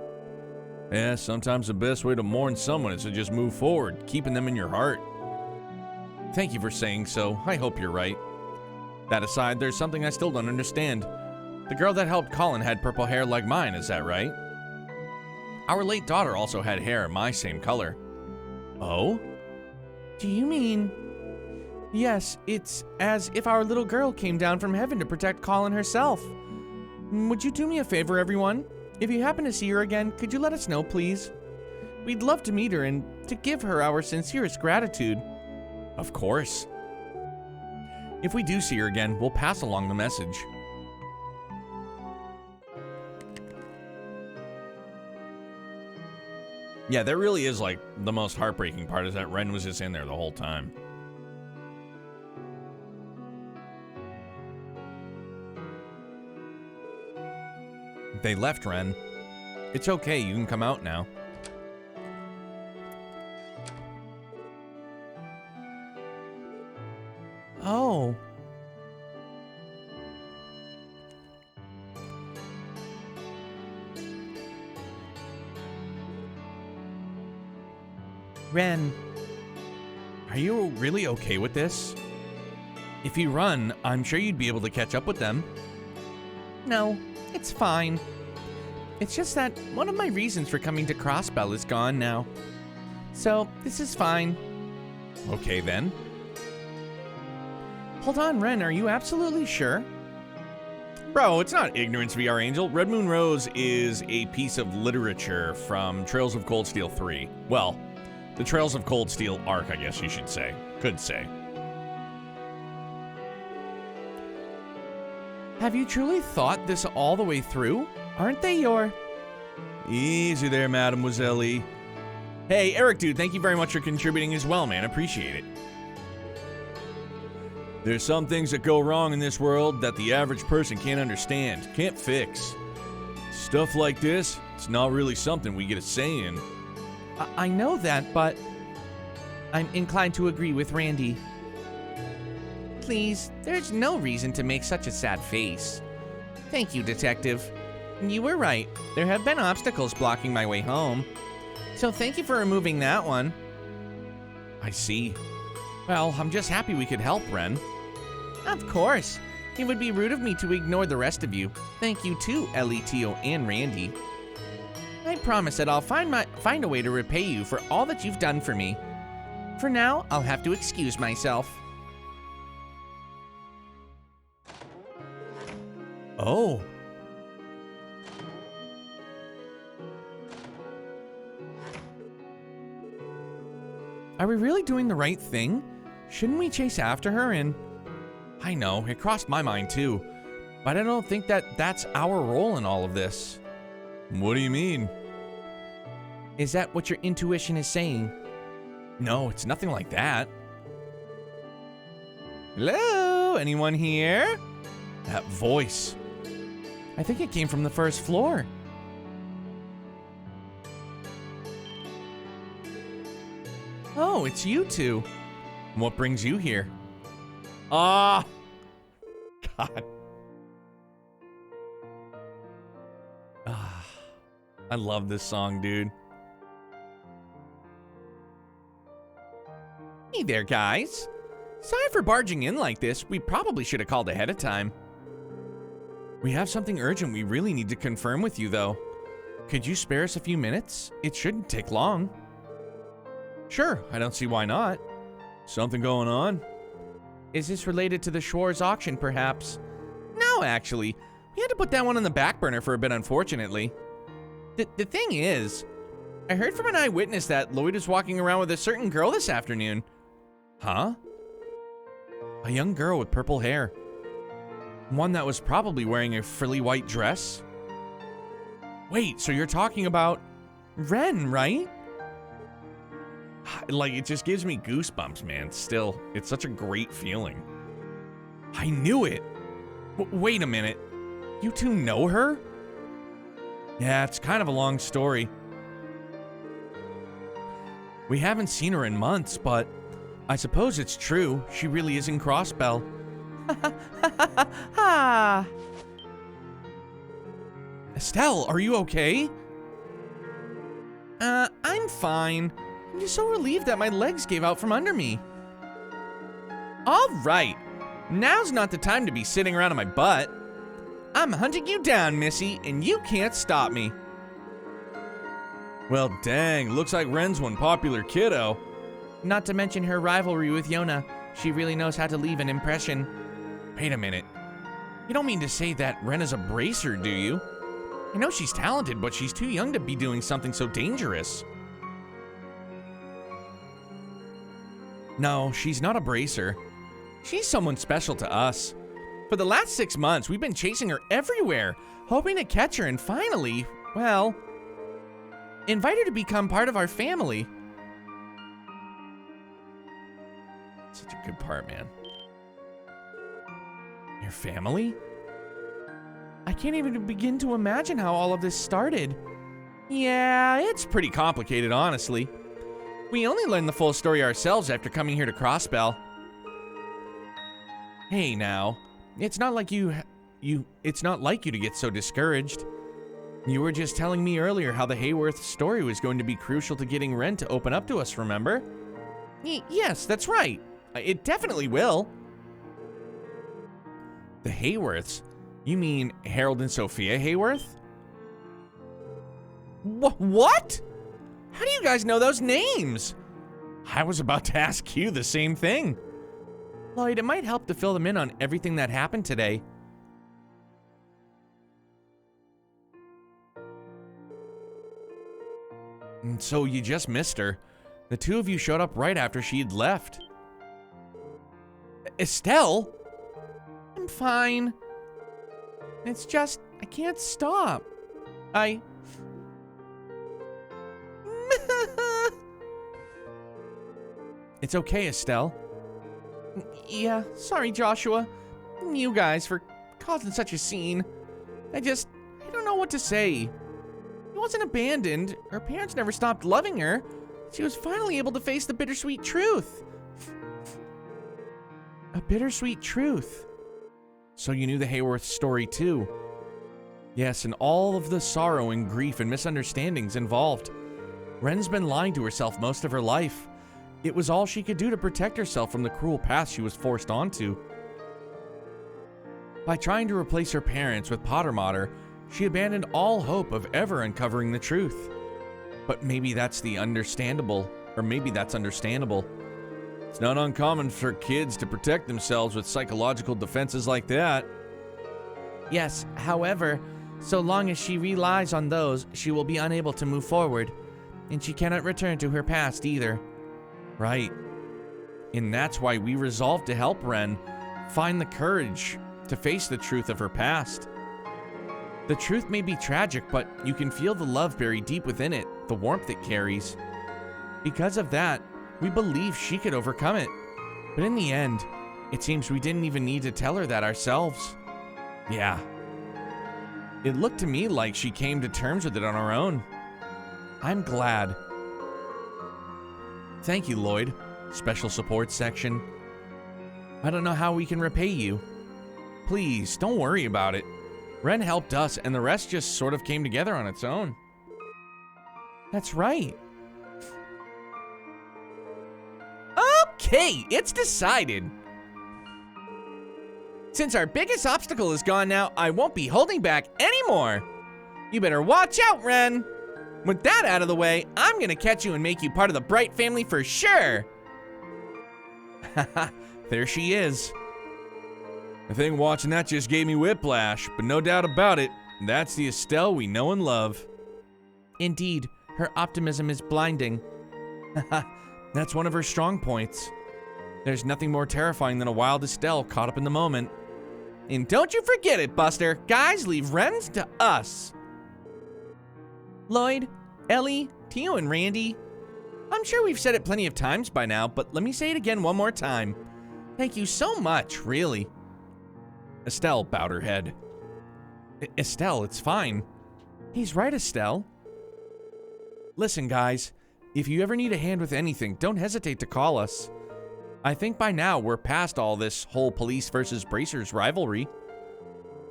Yeah, sometimes the best way to mourn someone is to just move forward, keeping them in your heart. Thank you for saying so. I hope you're right. That aside, there's something I still don't understand. The girl that helped Colin had purple hair like mine, is that right? Our late daughter also had hair my same color. Oh? Do you mean... Yes, it's as if our little girl came down from heaven to protect Colin herself. Would you do me a favor, everyone? If you happen to see her again, could you let us know, please? We'd love to meet her and to give her our sincerest gratitude. Of course. If we do see her again, we'll pass along the message. Yeah, that really is like the most heartbreaking part, is that Ren was just in there the whole time. They left, Ren. It's okay, you can come out now. Oh. Ren, are you really okay with this? If you run, I'm sure you'd be able to catch up with them. No, it's fine. It's just that one of my reasons for coming to Crossbell is gone now. So, this is fine. Okay then. Hold on, Ren, are you absolutely sure? Bro, it's not ignorance, VR Angel. Red Moon Rose is a piece of literature from Trails of Cold Steel 3. Well, the Trails of Cold Steel arc, I guess you should say. Could say. Have you truly thought this all the way through? Aren't they your... Easy there, Mademoiselle. Hey, Eric Dude, thank you very much for contributing as well, man. Appreciate it. There's some things that go wrong in this world that the average person can't understand, can't fix. Stuff like this, it's not really something we get a say in. I know that, but I'm inclined to agree with Randy. Please, there's no reason to make such a sad face. Thank you, Detective. You were right. There have been obstacles blocking my way home. So thank you for removing that one. I see. Well, I'm just happy we could help, Ren. Of course. It would be rude of me to ignore the rest of you. Thank you too, Leto and Randy. I promise that I'll find a way to repay you for all that you've done for me. For now, I'll have to excuse myself. Oh. Are we really doing the right thing? Shouldn't we chase after her and... I know, it crossed my mind too. But I don't think that's our role in all of this. What do you mean? Is that what your intuition is saying? No, it's nothing like that. Hello? Anyone here? That voice. I think it came from the first floor. Oh, it's you two. What brings you here? Ah! God. Ah. I love this song, dude. Hey there, guys. Sorry for barging in like this. We probably should have called ahead of time. We have something urgent we really need to confirm with you, though. Could you spare us a few minutes? It shouldn't take long. Sure, I don't see why not. Something going on? Is this related to the Schwarz auction, perhaps? No, actually. We had to put that one on the back burner for a bit, unfortunately. The thing is, I heard from an eyewitness that Lloyd was walking around with a certain girl this afternoon. Huh? A young girl with purple hair. One that was probably wearing a frilly white dress. Wait, so you're talking about Ren, right? Like, it just gives me goosebumps, man. Still, it's such a great feeling. I knew it. Wait a minute. You two know her? Yeah, it's kind of a long story. We haven't seen her in months, but I suppose it's true. She really is in Crossbell. Ha! Estelle, are you okay? I'm fine. I'm just so relieved that my legs gave out from under me. All right. Now's not the time to be sitting around on my butt. I'm hunting you down, Missy, and you can't stop me. Well, dang, looks like Ren's one popular kiddo. Not to mention her rivalry with Yona. She really knows how to leave an impression. Wait a minute. You don't mean to say that Ren is a bracer, do you? I know she's talented, but she's too young to be doing something so dangerous. No, she's not a bracer. She's someone special to us. For the last 6 months, we've been chasing her everywhere, hoping to catch her and finally, well, invite her to become part of our family. Such a good part, man. Your family? I can't even begin to imagine how all of this started. Yeah, it's pretty complicated, honestly. We only learned the full story ourselves after coming here to Crossbell. Hey now, it's not like you to get so discouraged. You were just telling me earlier how the Hayworth story was going to be crucial to getting Ren to open up to us, remember? Yes, that's right. It definitely will. The Hayworths? You mean Harold and Sophia Hayworth? What? How do you guys know those names? I was about to ask you the same thing. Lloyd, it might help to fill them in on everything that happened today. And so you just missed her. The two of you showed up right after she had left. Estelle? I'm fine. It's just, I can't stop. It's okay, Estelle. Yeah, sorry, Joshua. And you guys for causing such a scene. I don't know what to say. She wasn't abandoned. Her parents never stopped loving her. She was finally able to face the bittersweet truth. A bittersweet truth. So you knew the Hayworth story too. Yes, and all of the sorrow and grief and misunderstandings involved. Ren's been lying to herself most of her life. It was all she could do to protect herself from the cruel path she was forced onto. By trying to replace her parents with Pottermottor, she abandoned all hope of ever uncovering the truth. But maybe that's understandable. It's not uncommon for kids to protect themselves with psychological defenses like that. Yes, however, so long as she relies on those, she will be unable to move forward, and she cannot return to her past either. Right. And that's why we resolved to help Ren find the courage to face the truth of her past. The truth may be tragic, but you can feel the love buried deep within it, the warmth it carries. Because of that, we believe she could overcome it. But in the end, it seems we didn't even need to tell her that ourselves. Yeah. It looked to me like she came to terms with it on her own. I'm glad. Thank you, Lloyd. Special support section. I don't know how we can repay you. Please, don't worry about it. Ren helped us, and the rest just sort of came together on its own. That's right. Okay, it's decided. Since our biggest obstacle is gone now, I won't be holding back anymore. You better watch out, Ren. With that out of the way, I'm gonna catch you and make you part of the Bright family for sure. Haha, there she is. I think watching that just gave me whiplash, but no doubt about it, that's the Estelle we know and love. Indeed, her optimism is blinding. That's one of her strong points. There's nothing more terrifying than a wild Estelle caught up in the moment. And don't you forget it, Buster. Guys, leave Ren's to us. Lloyd, Ellie, Tio, and Randy. I'm sure we've said it plenty of times by now, but let me say it again one more time. Thank you so much, really. Estelle bowed her head. Estelle, it's fine. He's right, Estelle. Listen, guys, if you ever need a hand with anything, don't hesitate to call us. I think by now we're past all this whole police versus bracers rivalry.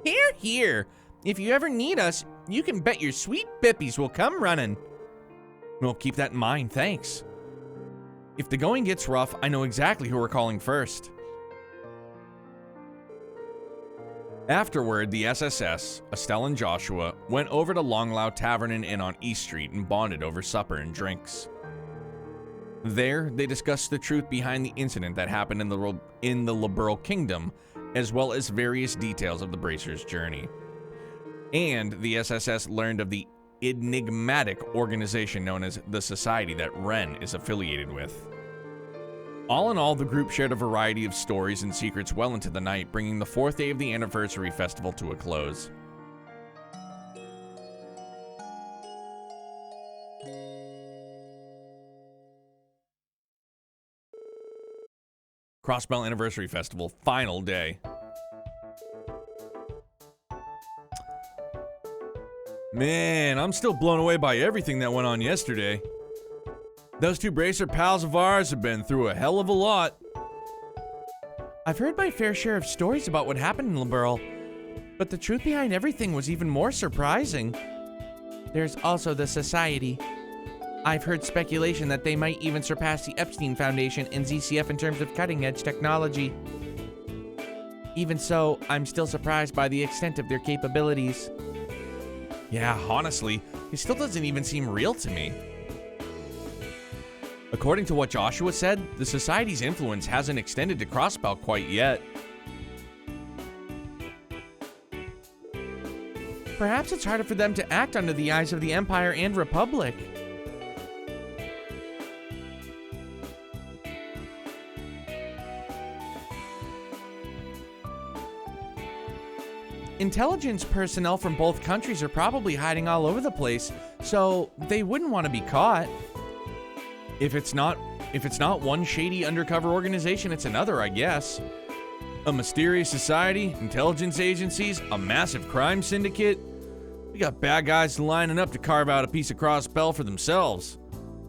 Hear, hear. If you ever need us, you can bet your sweet bippies will come running. We'll keep that in mind, thanks. If the going gets rough, I know exactly who we're calling first. Afterward, the SSS, Estelle and Joshua, went over to Longlau Tavern and Inn on East Street and bonded over supper and drinks. There, they discussed the truth behind the incident that happened in the Liberl Kingdom, as well as various details of the Bracers' journey. And the SSS learned of the enigmatic organization known as the Society that Ren is affiliated with. All in all, the group shared a variety of stories and secrets well into the night, bringing the 4th day of the anniversary festival to a close. Crossbell Anniversary Festival, final day. Man, I'm still blown away by everything that went on yesterday. Those two Bracer pals of ours have been through a hell of a lot. I've heard my fair share of stories about what happened in Liberl, but the truth behind everything was even more surprising. There's also the Society. I've heard speculation that they might even surpass the Epstein Foundation and ZCF in terms of cutting-edge technology. Even so, I'm still surprised by the extent of their capabilities. Yeah, honestly, it still doesn't even seem real to me. According to what Joshua said, the Society's influence hasn't extended to Crossbell quite yet. Perhaps it's harder for them to act under the eyes of the Empire and Republic. Intelligence personnel from both countries are probably hiding all over the place, so they wouldn't want to be caught. If it's not one shady undercover organization, it's another, I guess. A mysterious society, intelligence agencies, a massive crime syndicate. We got bad guys lining up to carve out a piece of Crossbell for themselves.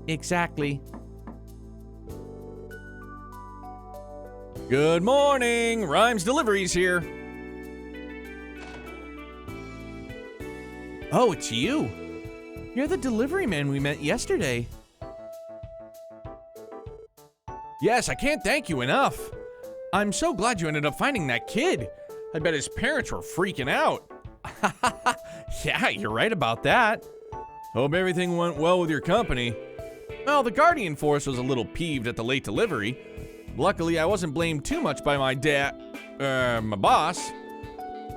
Exactly. Good morning, Rhymes Deliveries here. Oh, it's you. You're the delivery man we met yesterday. Yes, I can't thank you enough. I'm so glad you ended up finding that kid. I bet his parents were freaking out. Yeah, you're right about that. Hope everything went well with your company. Well, the Guardian Force was a little peeved at the late delivery. Luckily, I wasn't blamed too much by my boss.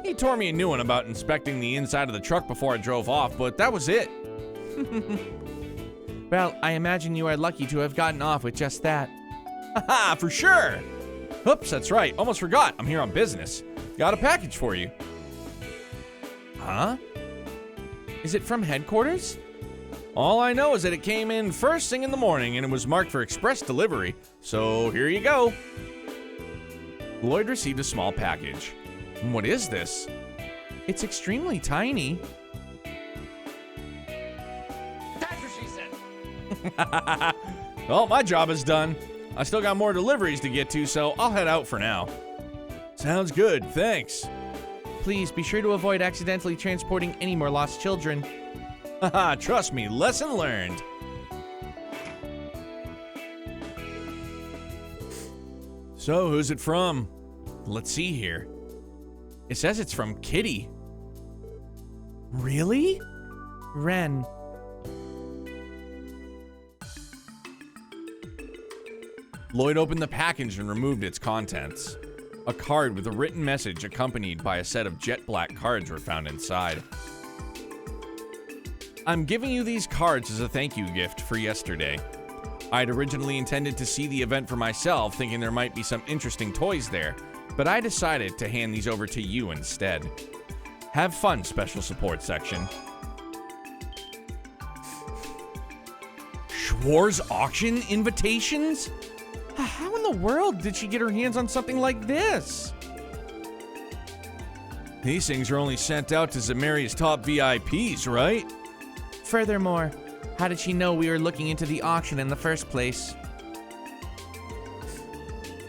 He tore me a new one about inspecting the inside of the truck before I drove off, but that was it. Well, I imagine you are lucky to have gotten off with just that. Haha, for sure. Oops, that's right. Almost forgot. I'm here on business. Got a package for you. Huh? Is it from headquarters? All I know is that it came in first thing in the morning and it was marked for express delivery. So here you go. Lloyd received a small package. What is this? It's extremely tiny. That's what she said. Well, my job is done. I still got more deliveries to get to, so I'll head out for now. Sounds good, thanks. Please be sure to avoid accidentally transporting any more lost children. Haha, trust me, lesson learned. So, who's it from? Let's see here. It says it's from Kitty. Really? Ren. Lloyd opened the package and removed its contents. A card with a written message accompanied by a set of jet black cards were found inside. I'm giving you these cards as a thank you gift for yesterday. I'd originally intended to see the event for myself, thinking there might be some interesting toys there, but I decided to hand these over to you instead. Have fun, Special Support Section. Schwarz auction invitations? How in the world did she get her hands on something like this? These things are only sent out to Zemaria's top VIPs, right? Furthermore, how did she know we were looking into the auction in the first place?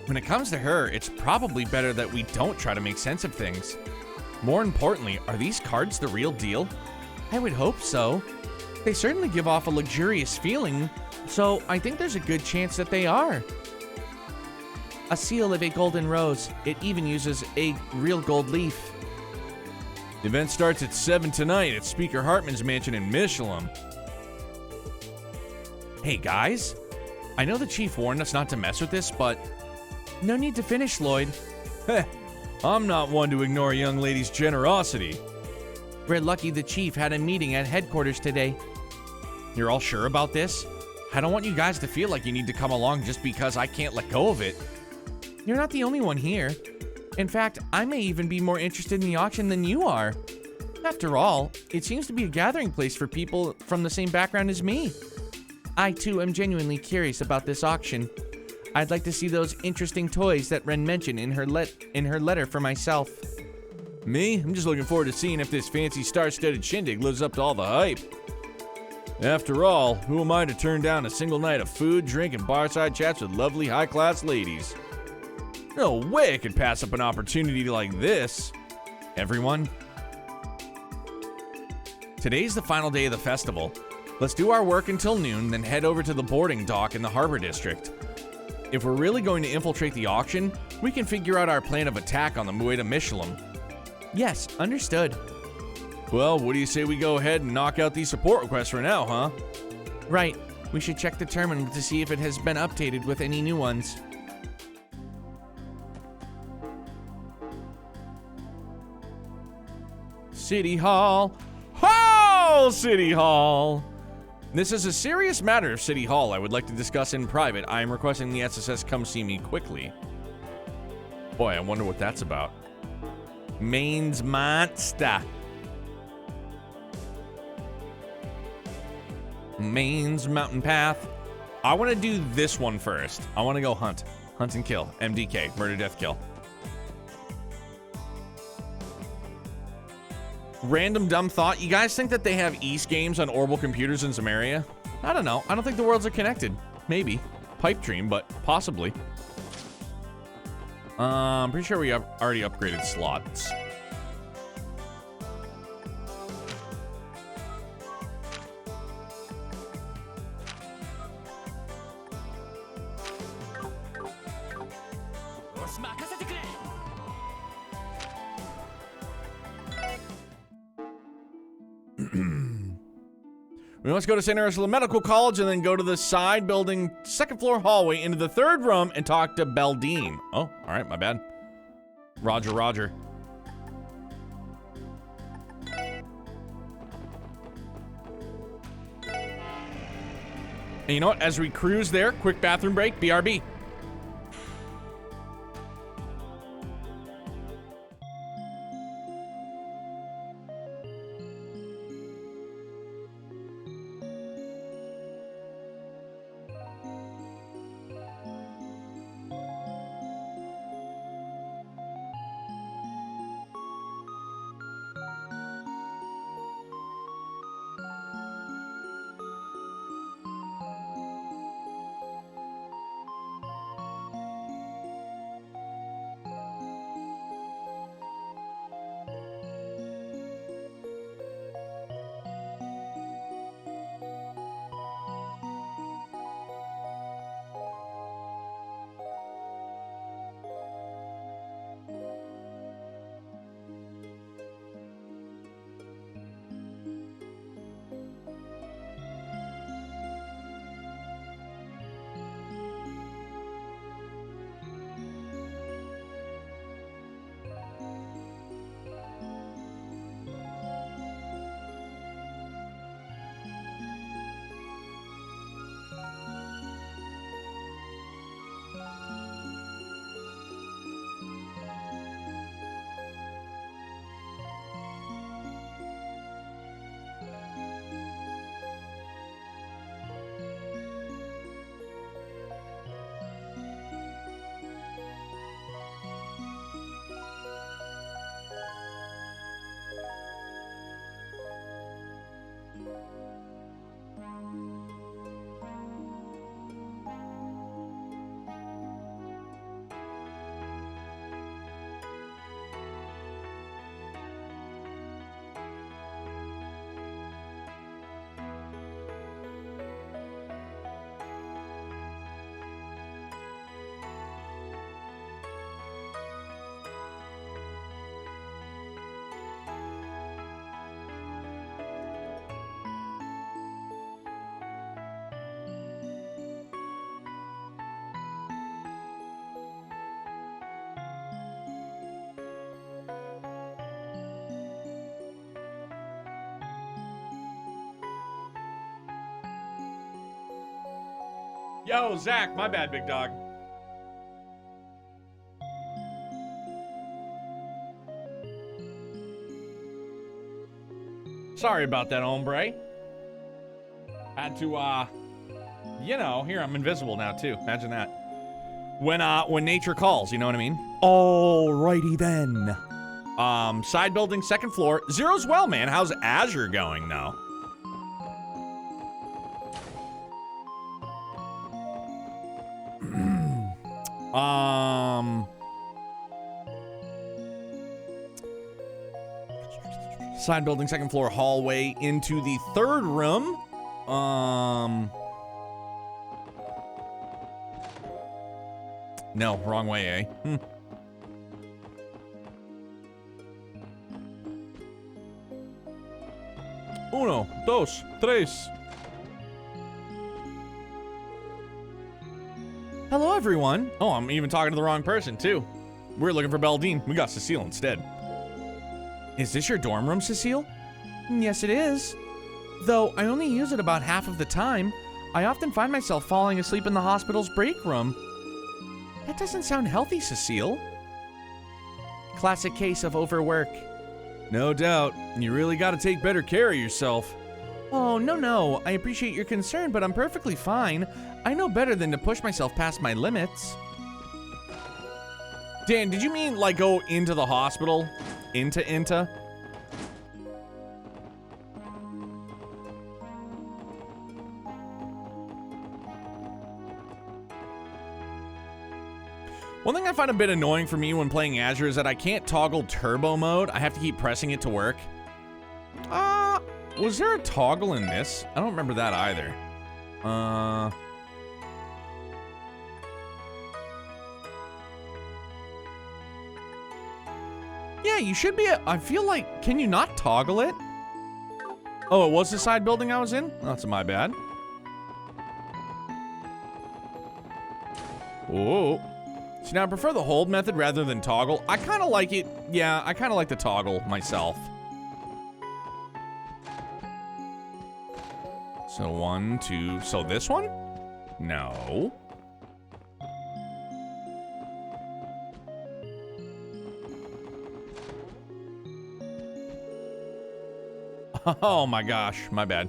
When it comes to her, it's probably better that we don't try to make sense of things. More importantly, are these cards the real deal? I would hope so. They certainly give off a luxurious feeling, so I think there's a good chance that they are. A seal of a golden rose. It even uses a real gold leaf. The event starts at 7 tonight at Speaker Hartman's mansion in Michelin. Hey guys, I know the chief warned us not to mess with this, but No need to finish, Lloyd. heh, I'm not one to ignore a young lady's generosity. We're lucky the chief had a meeting at headquarters today. You're all sure about this? I don't want you guys to feel like you need to come along just because I can't let go of it. You're not the only one here. In fact, I may even be more interested in the auction than you are. After all, it seems to be a gathering place for people from the same background as me. I too am genuinely curious about this auction. I'd like to see those interesting toys that Ren mentioned in her letter for myself. Me? I'm just looking forward to seeing if this fancy star-studded shindig lives up to all the hype. After all, who am I to turn down a single night of food, drink, and barside chats with lovely high-class ladies? No way I could pass up an opportunity like this. Everyone, today's the final day of the festival. Let's do our work until noon, then head over to the boarding dock in the Harbor District. If we're really going to infiltrate the auction, we can figure out our plan of attack on the way to Michelin. Yes, understood. Well, what do you say we go ahead and knock out these support requests for now, huh? Right, we should check the terminal to see if it has been updated with any new ones. City Hall. Hall! City Hall! This is a serious matter of City Hall I would like to discuss in private. I am requesting the SSS come see me quickly. Boy, I wonder what that's about. Maine's Monster. Maine's Mountain Path. I want to do this one first. I want to go hunt. Hunt and kill. MDK. Murder, death, kill. Random dumb thought. You guys think that they have East games on Orbital computers in Zamaria? I don't know. I don't think the worlds are connected. Maybe. Pipe dream, but possibly. I'm pretty sure we have already upgraded slots. We must go to St. Ursula Medical College and then go to the side building, second floor hallway into the third room and talk to Beldine. Oh, all right, my bad. Roger, roger. And you know what? As we cruise there, quick bathroom break, BRB. Yo, Zach, my bad, big dog. Sorry about that, hombre. Had to, you know, here, I'm invisible now, too. Imagine that. When nature calls, you know what I mean? Alrighty then. Side building, second floor. Zero's well, man. How's Azure going, though? Side building, second floor, hallway into the third room. No, wrong way, eh? Uno, dos, tres. Hello, everyone. Oh, I'm even talking to the wrong person, too. We're looking for Beldine. We got Cecile instead. Is this your dorm room, Cecile? Yes, it is. Though I only use it about half of the time, I often find myself falling asleep in the hospital's break room. That doesn't sound healthy, Cecile. Classic case of overwork. No doubt. You really gotta take better care of yourself. Oh, no. I appreciate your concern, but I'm perfectly fine. I know better than to push myself past my limits. Dan, did you mean, like, go into the hospital? Into? One thing I find a bit annoying for me when playing Azure is that I can't toggle turbo mode. I have to keep pressing it to work. Was there a toggle in this? I don't remember that either. Yeah, you should be. I feel like, can you not toggle it? Oh, it was the side building I was in? Oh, that's my bad. Whoa. See, now I prefer the hold method rather than toggle. I kind of like it. Yeah, I kind of like the toggle myself. So 1, 2, so this one? No. Oh my gosh, my bad.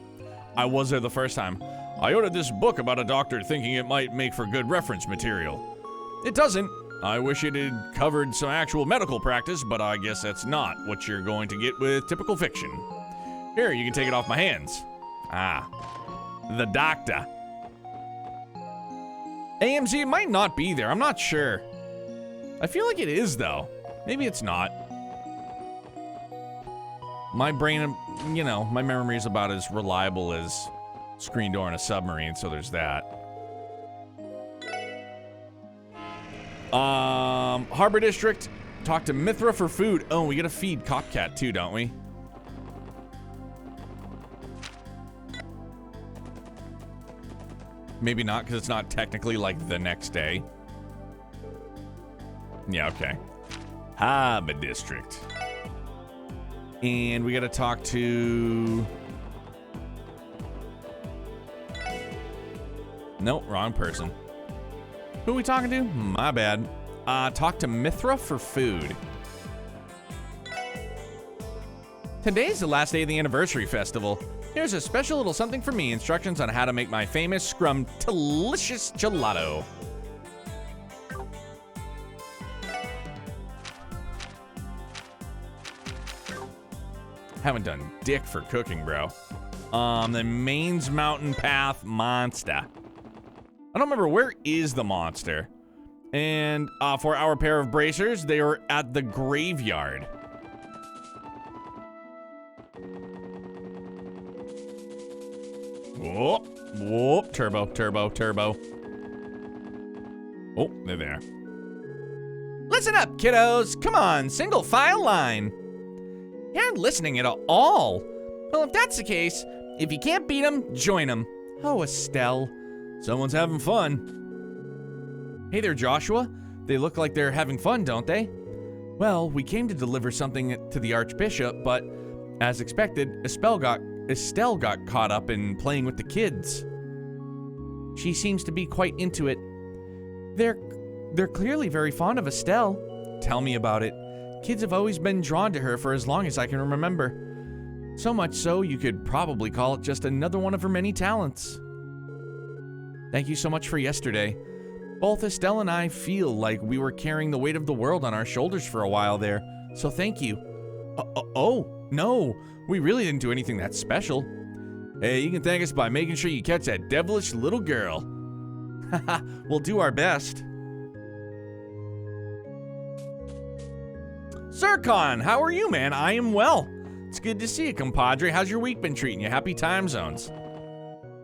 I was there the first time. I ordered this book about a doctor thinking it might make for good reference material. It doesn't. I wish it had covered some actual medical practice, but I guess that's not what you're going to get with typical fiction. Here, you can take it off my hands. Ah, the doctor. AMZ might not be there, I'm not sure. I feel like it is though. Maybe it's not. My brain, you know, my memory is about as reliable as screen door in a submarine, so there's that. Harbor District, talk to Mithra for food. Oh, we gotta feed Copcat too, don't we? Maybe not, because it's not technically like the next day. Yeah, okay. Harbor District. And we gotta talk to... Nope, wrong person. Who are we talking to? My bad. Talk to Mithra for food. Today's the last day of the anniversary festival. Here's a special little something for me. Instructions on how to make my famous Scrum-delicious gelato. Haven't done dick for cooking, bro. The Maine's Mountain Path Monster. I don't remember, where is the monster? And for our pair of bracers, they are at the graveyard. Whoop, whoop, turbo, turbo, turbo. Oh, they're there. Listen up, kiddos. Come on, single file line. You aren't listening at all. Well, if that's the case, if you can't beat them, join them. Oh, Estelle. Someone's having fun. Hey there, Joshua. They look like they're having fun, don't they? Well, we came to deliver something to the Archbishop, but as expected, Estelle got caught up in playing with the kids. She seems to be quite into it. They're clearly very fond of Estelle. Tell me about it. Kids have always been drawn to her for as long as I can remember. So much so, you could probably call it just another one of her many talents. Thank you so much for yesterday. Both Estelle and I feel like we were carrying the weight of the world on our shoulders for a while there, so thank you. Oh, no, we really didn't do anything that special. Hey, you can thank us by making sure you catch that devilish little girl. Haha, we'll do our best. Zircon, how are you, man? I am well. It's good to see you, compadre. How's your week been treating you? Happy time zones.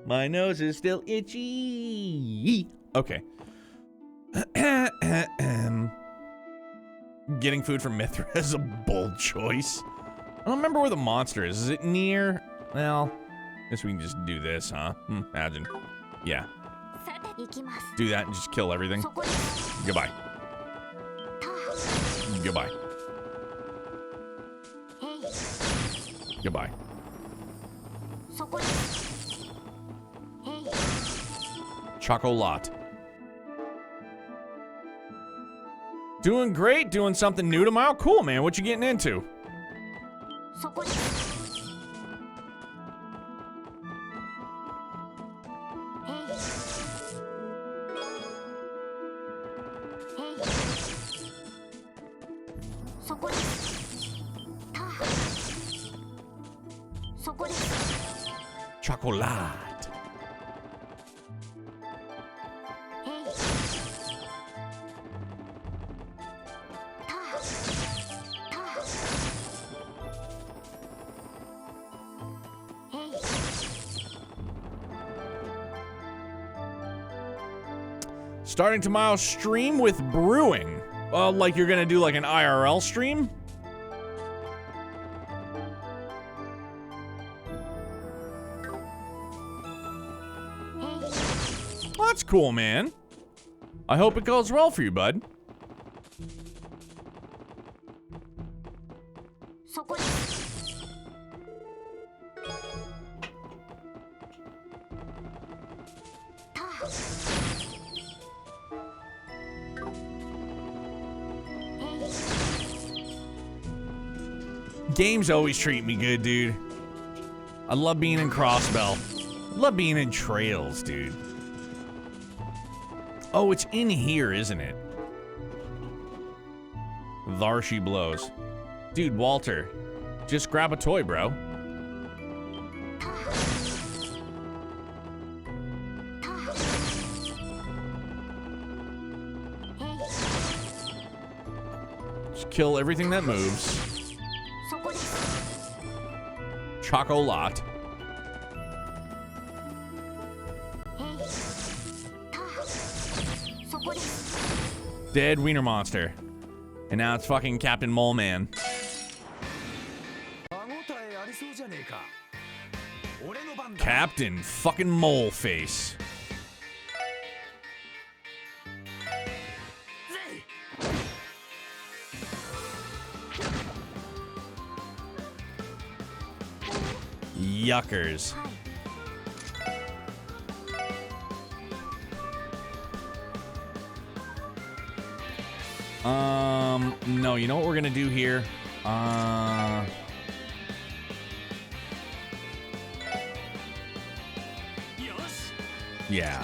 My nose is still itchy. Okay. Getting food from Mithra is a bold choice. I don't remember where the monster is. Is it near? Well, I guess we can just do this, huh? Imagine. Yeah. Do that and just kill everything. Goodbye. Goodbye. Goodbye. Chocolat. Doing great, doing something new tomorrow. Cool, man. What you getting into? Chocolat. Starting tomorrow's stream with brewing. Like you're gonna do like an IRL stream? Well, that's cool, man. I hope it goes well for you, bud. Games always treat me good, dude. I love being in Crossbell. I love being in Trails, dude. Oh, it's in here, isn't it? There she blows. Dude, Walter, just grab a toy, bro. Just kill everything that moves. Chocolate. Dead wiener monster. And now it's fucking Captain Mole Man. Captain fucking Mole Face. Yuckers. No, you know what we're gonna do here? Yeah.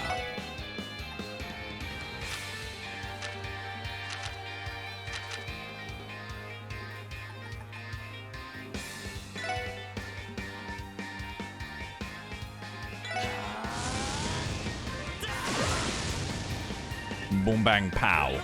Boom bang pow.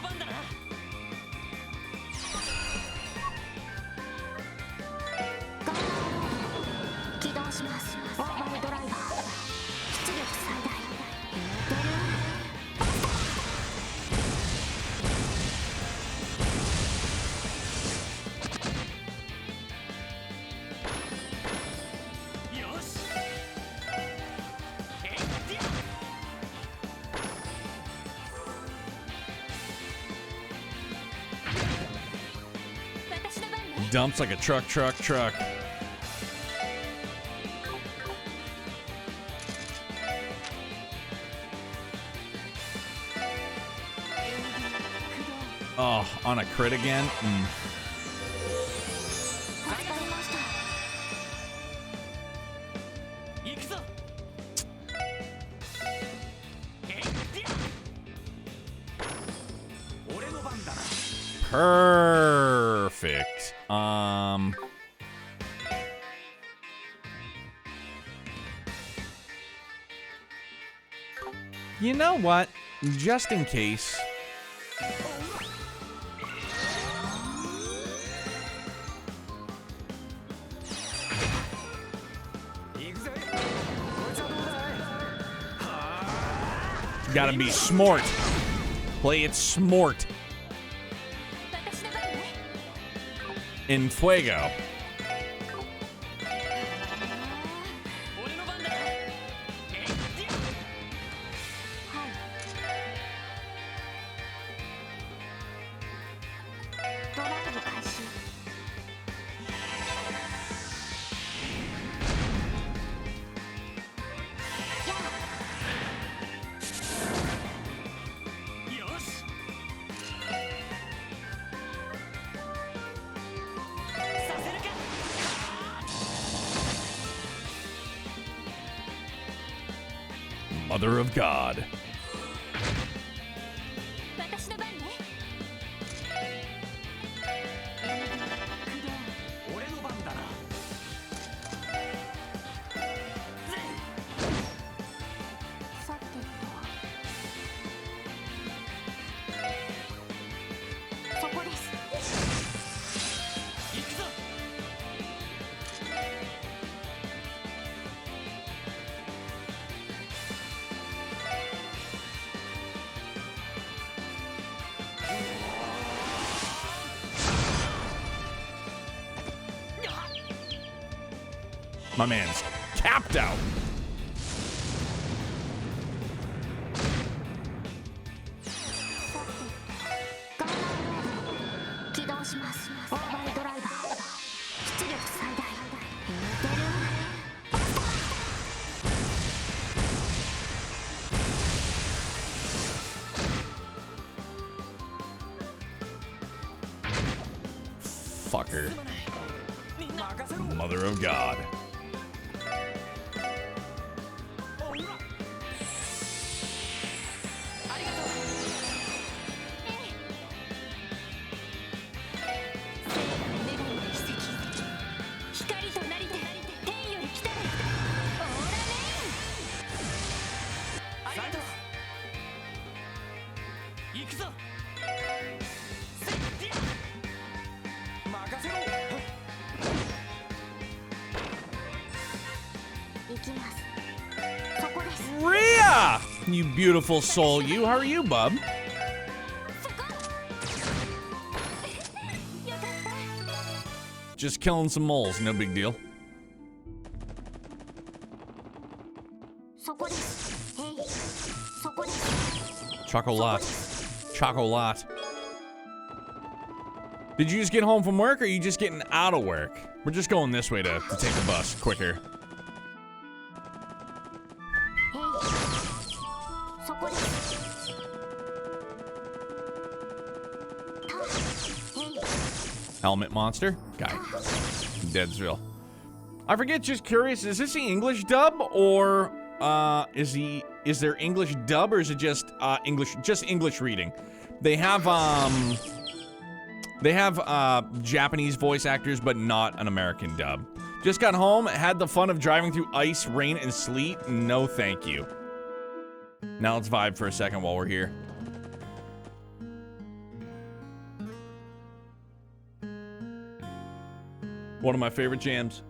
Dumps like a truck. Oh, on a crit again? Perfect. You know what? Just in case. Gotta be smart. Play it smart. In Fuego. Mother of God. My man's capped out. motherfucker. Mother of God. Rhea! You beautiful soul, you. How are you, bub? Just killing some moles, no big deal. Chocolat. Chocolat. Did you just get home from work, or are you just getting out of work? We're just going this way to take the bus quicker. Helmet monster? Guy. Deadsville. I forget, just curious, is this the English dub, or is there English dub, or is it just English reading? They have Japanese voice actors, but not an American dub. Just got home, had the fun of driving through ice, rain, and sleet. No thank you. Now let's vibe for a second while we're here. One of my favorite jams.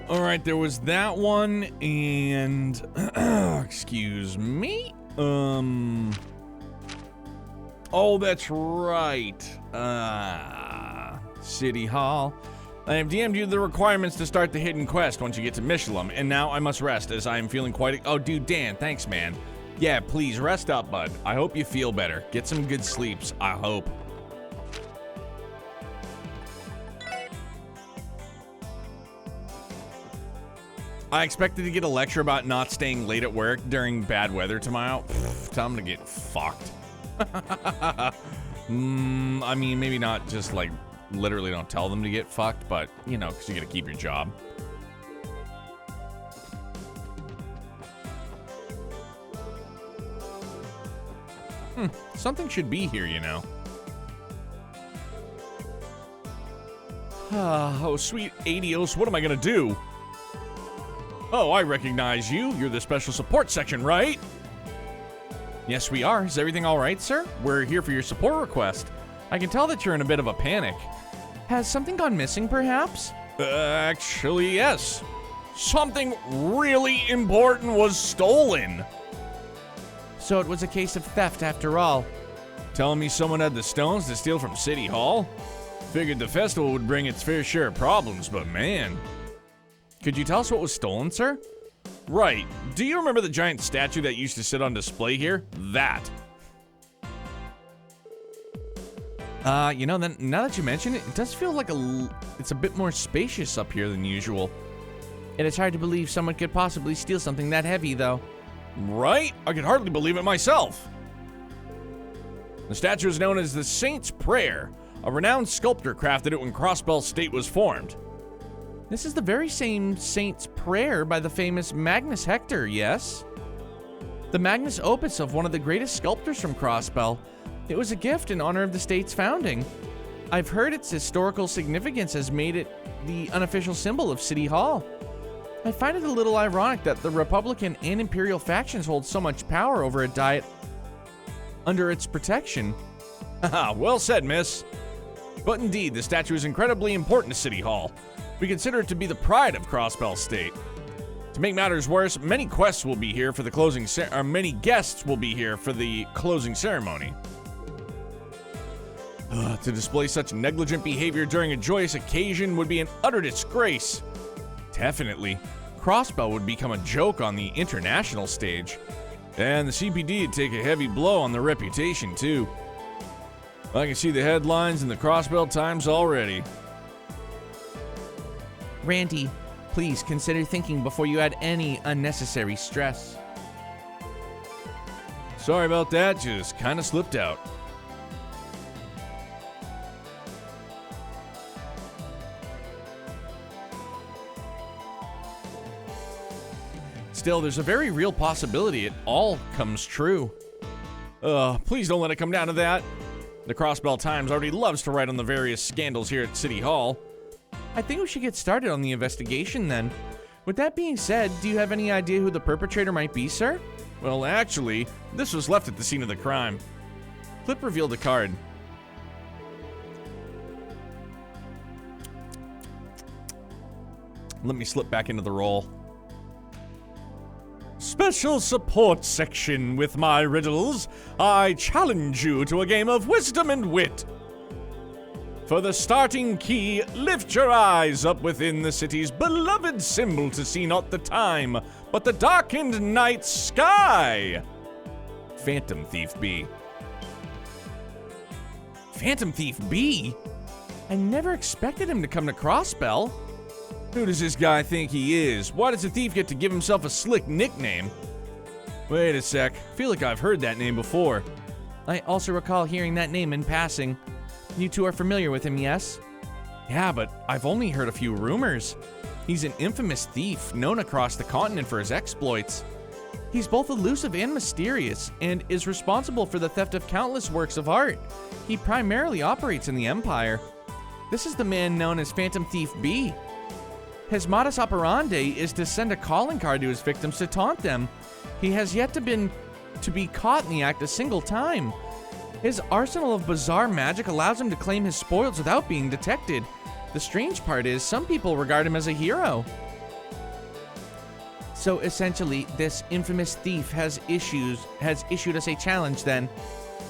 All right, there was that one, and excuse me. Oh, that's right. City Hall. I have DM'd you the requirements to start the hidden quest once you get to Michelin, and now I must rest as I am feeling quite. Oh, dude, Dan, thanks, man. Yeah, please rest up, bud. I hope you feel better. Get some good sleeps. I hope. I expected to get a lecture about not staying late at work during bad weather tomorrow. Tell them to get fucked. I mean, maybe not just like literally don't tell them to get fucked, but you know, because you gotta keep your job. Something should be here, you know. Oh, sweet Adios, what am I gonna do? Oh, I recognize you. You're the special support section, right? Yes, we are. Is everything all right, sir? We're here for your support request. I can tell that you're in a bit of a panic. Has something gone missing, perhaps? Actually, yes. Something really important was stolen. So it was a case of theft after all. Telling me someone had the stones to steal from City Hall? Figured the festival would bring its fair share of problems, but man. Could you tell us what was stolen, sir? Right. Do you remember the giant statue that used to sit on display here? That. You know, then now that you mention it, it does feel like it's a bit more spacious up here than usual. It is hard to believe someone could possibly steal something that heavy, though. Right? I could hardly believe it myself. The statue is known as the Saint's Prayer. A renowned sculptor crafted it when Crossbell State was formed. This is the very same Saint's Prayer by the famous Magnus Hector, yes? The magnus opus of one of the greatest sculptors from Crossbell. It was a gift in honor of the state's founding. I've heard its historical significance has made it the unofficial symbol of City Hall. I find it a little ironic that the Republican and Imperial factions hold so much power over a diet under its protection. Haha, well said, miss. But indeed, the statue is incredibly important to City Hall. We consider it to be the pride of Crossbell State. To make matters worse, many guests will be here for the closing ceremony. To display such negligent behavior during a joyous occasion would be an utter disgrace. Definitely. Crossbell would become a joke on the international stage. And the CPD would take a heavy blow on their reputation, too. I can see the headlines in the Crossbell Times already. Randy, please consider thinking before you add any unnecessary stress. Sorry about that, just kind of slipped out. Still, there's a very real possibility it all comes true. Please don't let it come down to that. The Crossbell Times already loves to write on the various scandals here at City Hall. I think we should get started on the investigation then. With that being said, do you have any idea who the perpetrator might be, sir? Well, actually, this was left at the scene of the crime. Flip revealed a card. Let me slip back into the role. Special support section with my riddles. I challenge you to a game of wisdom and wit. For the starting key, lift your eyes up within the city's beloved symbol to see not the time, but the darkened night sky. Phantom Thief B. Phantom Thief B? I never expected him to come to Crossbell. Who does this guy think he is? Why does the thief get to give himself a slick nickname? Wait a sec. I feel like I've heard that name before. I also recall hearing that name in passing. You two are familiar with him, yes? Yeah, but I've only heard a few rumors. He's an infamous thief known across the continent for his exploits. He's both elusive and mysterious, and is responsible for the theft of countless works of art. He primarily operates in the Empire. This is the man known as Phantom Thief B. His modus operandi is to send a calling card to his victims to taunt them. He has yet to be caught in the act a single time. His arsenal of bizarre magic allows him to claim his spoils without being detected. The strange part is, some people regard him as a hero. So essentially, this infamous thief has issued us a challenge then.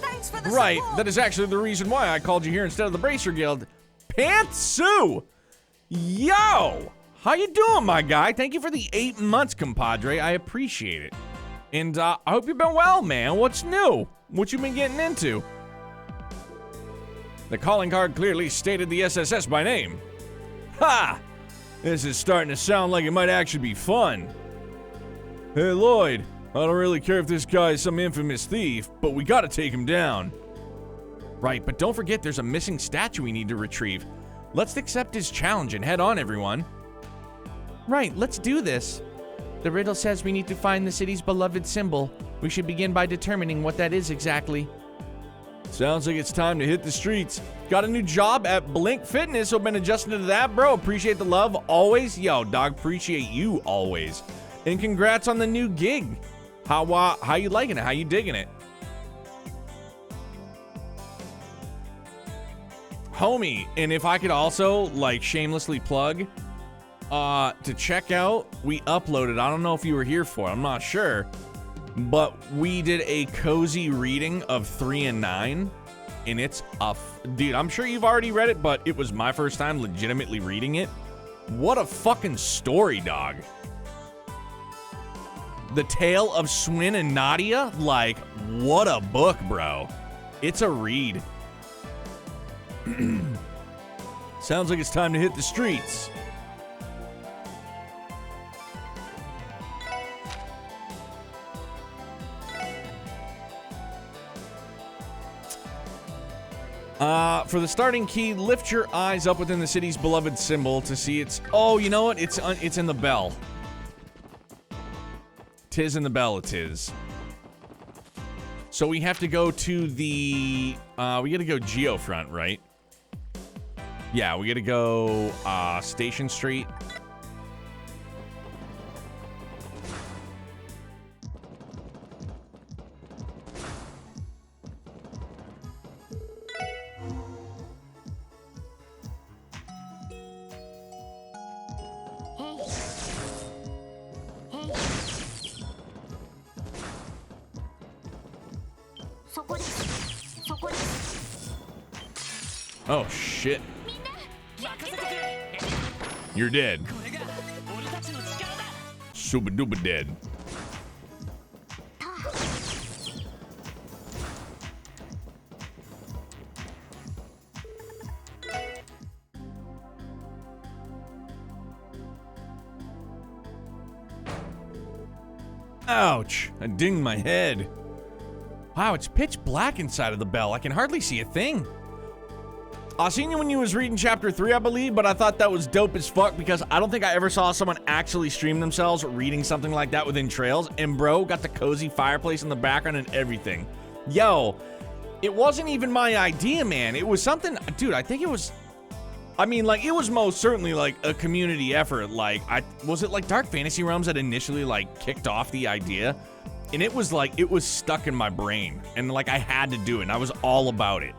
Thanks for the Right, support. that is actually the reason why I called you here instead of the Bracer Guild. Pantsu! Yo! How you doing, my guy? Thank you for the 8 months, compadre. I appreciate it. And I hope you've been well, man. What's new? What you been getting into? The calling card clearly stated the SSS by name. Ha! This is starting to sound like it might actually be fun. Hey, Lloyd. I don't really care if this guy is some infamous thief, but we gotta take him down. Right, but don't forget there's a missing statue we need to retrieve. Let's accept his challenge and head on, everyone. Right, let's do this. The riddle says we need to find the city's beloved symbol. We should begin by determining what that is exactly. Sounds like it's time to hit the streets. Got a new job at Blink Fitness, so been adjusting to that, bro. Appreciate the love always. Yo, dog, appreciate you always. And congrats on the new gig. How you liking it? How you digging it? Homie, and if I could also, like, shamelessly plug, to check out, we uploaded, I don't know if you were here for it, I'm not sure, but we did a cozy reading of 3 and 9, and it's dude, I'm sure you've already read it, but it was my first time legitimately reading it. What a fucking story, dog. The Tale of Swin and Nadia, like, what a book, bro. It's a read. Sounds like it's time to hit the streets. For the starting key, lift your eyes up within the city's beloved symbol to see its... Oh, you know what? It's in the bell. 'Tis in the bell, it is. So we have to go to the... we gotta go Geofront, right? Yeah, we gotta go Station Street. Oh shit. You're dead. super duper dead. Ouch, I dinged my head. Wow, it's pitch black inside of the bell. I can hardly see a thing. I seen you when you was reading chapter 3, I believe, but I thought that was dope as fuck because I don't think I ever saw someone actually stream themselves reading something like that within Trails. And bro, got the cozy fireplace in the background and everything. Yo, it wasn't even my idea, man. It was something, dude, I think it was, I mean, like, it was most certainly, like, a community effort. Like, was it, like, Dark Fantasy Realms that initially, like, kicked off the idea? And it was, like, it was stuck in my brain. And, like, I had to do it, and I was all about it.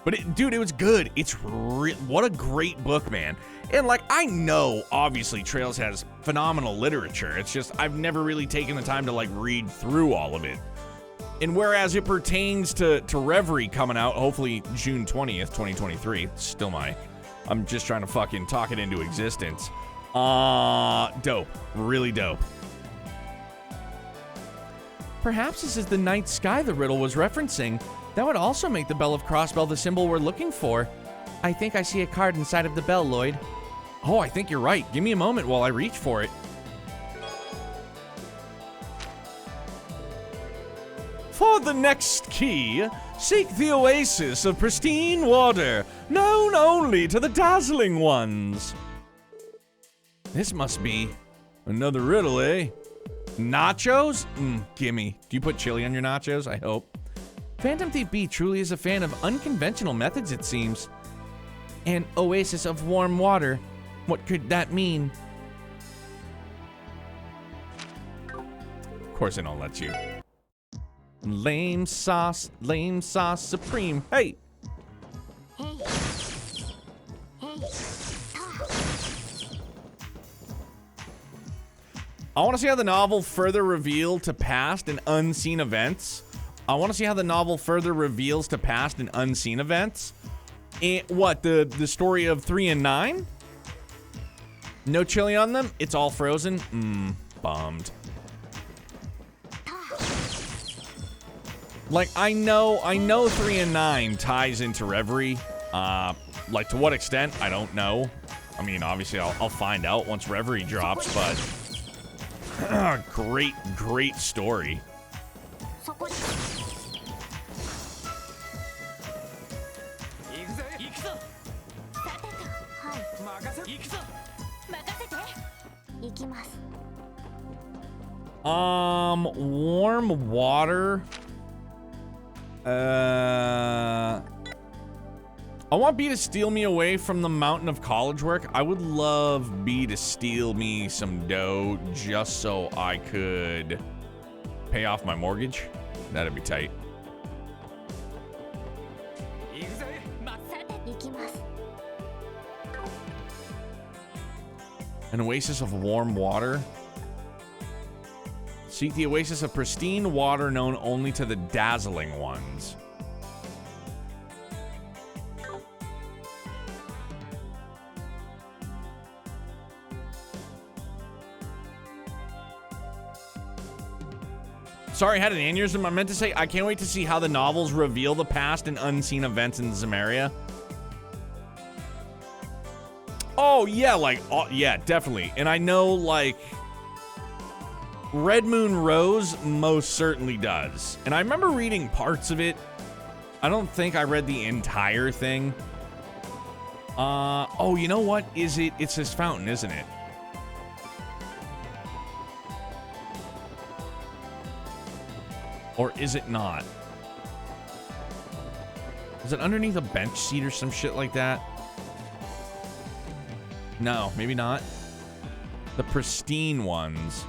But, dude, it was good. It's what a great book, man. And, like, I know, obviously, Trails has phenomenal literature. It's just, I've never really taken the time to, like, read through all of it. And whereas it pertains to Reverie coming out, hopefully June 20th, 2023, still I'm just trying to fucking talk it into existence. Dope. Really dope. Perhaps this is the night sky the riddle was referencing. That would also make the Bell of Crossbell the symbol we're looking for. I think I see a card inside of the bell, Lloyd. Oh, I think you're right. Give me a moment while I reach for it. For the next key, seek the oasis of pristine water, known only to the dazzling ones. This must be another riddle, eh? Nachos? Gimme. Do you put chili on your nachos? I hope. Phantom Thief B truly is a fan of unconventional methods, it seems. An oasis of warm water. What could that mean? Of course I don't let you. Lame sauce supreme. Hey! I want to see how the novel further reveal to past and unseen events. And what, the story of 3 and 9? No chili on them? It's all frozen? Bummed. Like, I know 3 and 9 ties into Reverie. Like, to what extent? I don't know. I mean, obviously, I'll find out once Reverie drops, but... great story. Warm water. I want B to steal me away from the mountain of college work. I would love B to steal me some dough just so I could pay off my mortgage. That'd be tight. An oasis of warm water. Seek the oasis of pristine water known only to the dazzling ones. Sorry, I had an aneurysm. I meant to say, I can't wait to see how the novels reveal the past and unseen events in Zemeria. Oh, yeah, like, yeah, definitely. And I know, like, Red Moon Rose most certainly does. And I remember reading parts of it. I don't think I read the entire thing. Oh, you know what? It's this fountain, isn't it? Or is it not? Is it underneath a bench seat or some shit like that? No, maybe not. The pristine ones.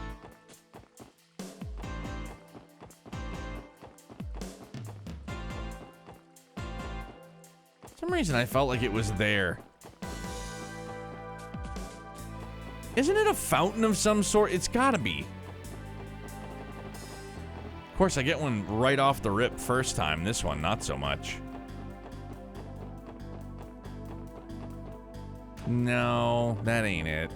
For some reason I felt like it was there. Isn't it a fountain of some sort? It's gotta be. Of course, I get one right off the rip first time. This one, not so much. No, that ain't it.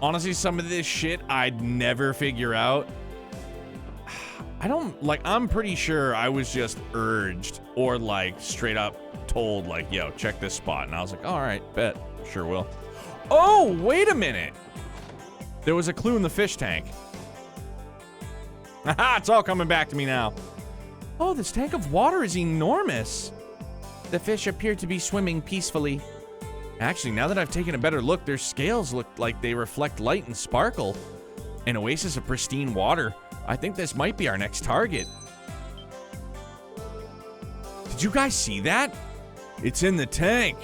Honestly, some of this shit I'd never figure out. I don't, like, I'm pretty sure I was just urged or, like, straight up told, like, yo, check this spot. And I was like, all right, bet. Sure will. Oh, wait a minute. There was a clue in the fish tank. Haha, it's all coming back to me now. Oh, this tank of water is enormous. The fish appear to be swimming peacefully. Actually, now that I've taken a better look, their scales look like they reflect light and sparkle. An oasis of pristine water. I think this might be our next target. Did you guys see that? It's in the tank.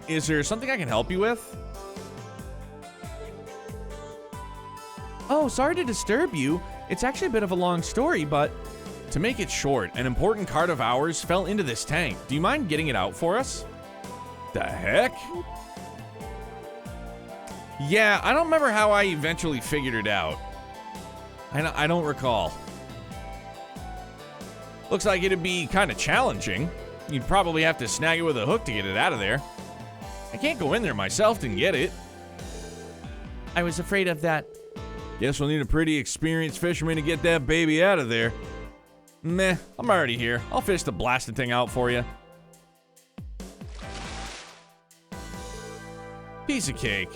Is there something I can help you with? Oh, sorry to disturb you. It's actually a bit of a long story, but To make it short, an important card of ours fell into this tank. Do you mind getting it out for us? The heck? Yeah, I don't remember how I eventually figured it out. I don't recall. Looks like it'd be kind of challenging. You'd probably have to snag it with a hook to get it out of there. I can't go in there myself and get it. I was afraid of that. Guess we'll need a pretty experienced fisherman to get that baby out of there. Meh, I'm already here. I'll fish the blasted thing out for you. Piece of cake.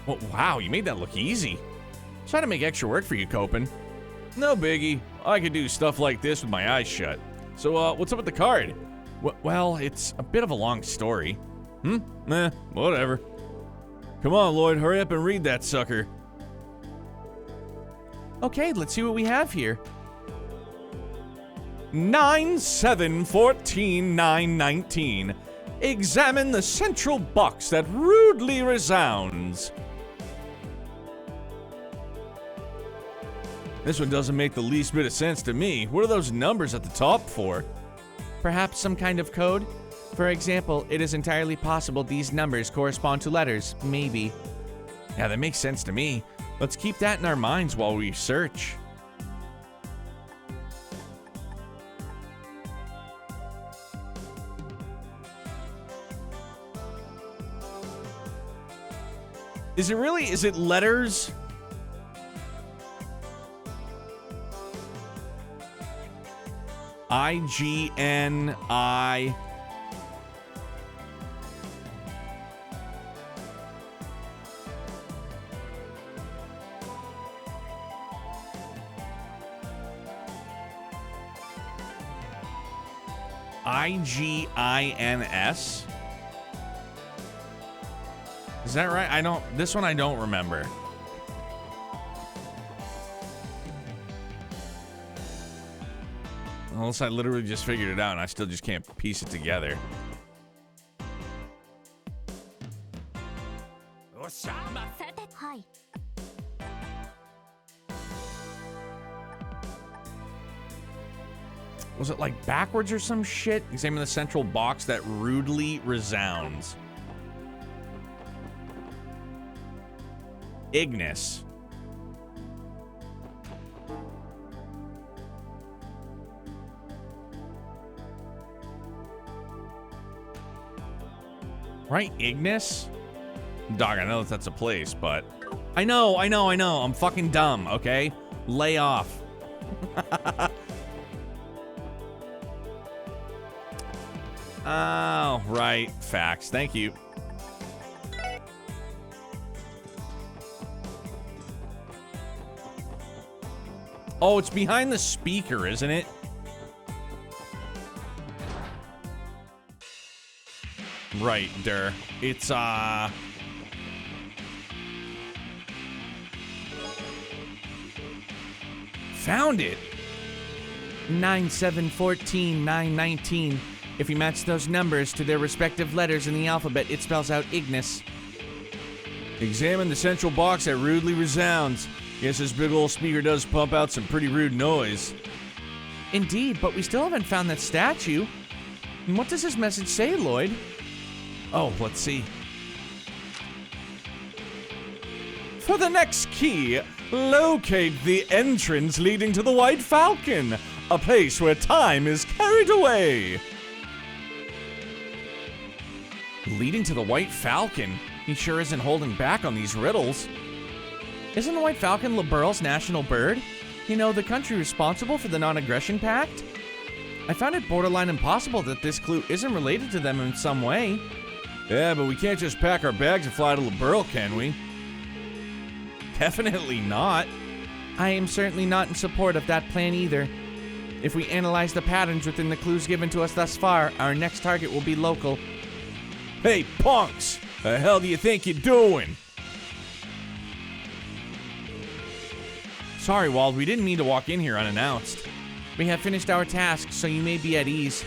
Well, wow, you made that look easy. Try to make extra work for you, Copen. No biggie. I could do stuff like this with my eyes shut. So, what's up with the card? Well, it's a bit of a long story. Meh, whatever. Come on, Lloyd, hurry up and read that sucker. Okay, let's see what we have here. 9/7/14/919. Examine the central box that rudely resounds. This one doesn't make the least bit of sense to me. What are those numbers at the top for? Perhaps some kind of code? For example, it is entirely possible these numbers correspond to letters. Maybe. Yeah, that makes sense to me. Let's keep that in our minds while we search. Is it letters? IGNI. IGINS? Is that right? This one I don't remember. Unless I literally just figured it out and I still just can't piece it together. Was it like backwards or some shit? Examine the central box that rudely resounds. Ignis. Right, Ignis? Dog, I know that's a place, but... I know. I'm fucking dumb, okay? Lay off. Oh, right. Facts. Thank you. Oh, it's behind the speaker, isn't it? Right, der. It's, found it. 9/7/14/919. If you match those numbers to their respective letters in the alphabet, it spells out Ignis. Examine the central box that rudely resounds. Guess this big old speaker does pump out some pretty rude noise. Indeed, but we still haven't found that statue. And what does this message say, Lloyd? Oh, let's see. For the next key, locate the entrance leading to the White Falcon, a place where time is carried away. Leading to the White Falcon? He sure isn't holding back on these riddles. Isn't the white falcon Liberal's national bird? You know, the country responsible for the non-aggression pact? I found it borderline impossible that this clue isn't related to them in some way. Yeah, but we can't just pack our bags and fly to Liberal, can we? Definitely not. I am certainly not in support of that plan either. If we analyze the patterns within the clues given to us thus far, our next target will be local. Hey, punks! The hell do you think you're doing? Sorry, Wald, we didn't mean to walk in here unannounced. We have finished our task, so you may be at ease.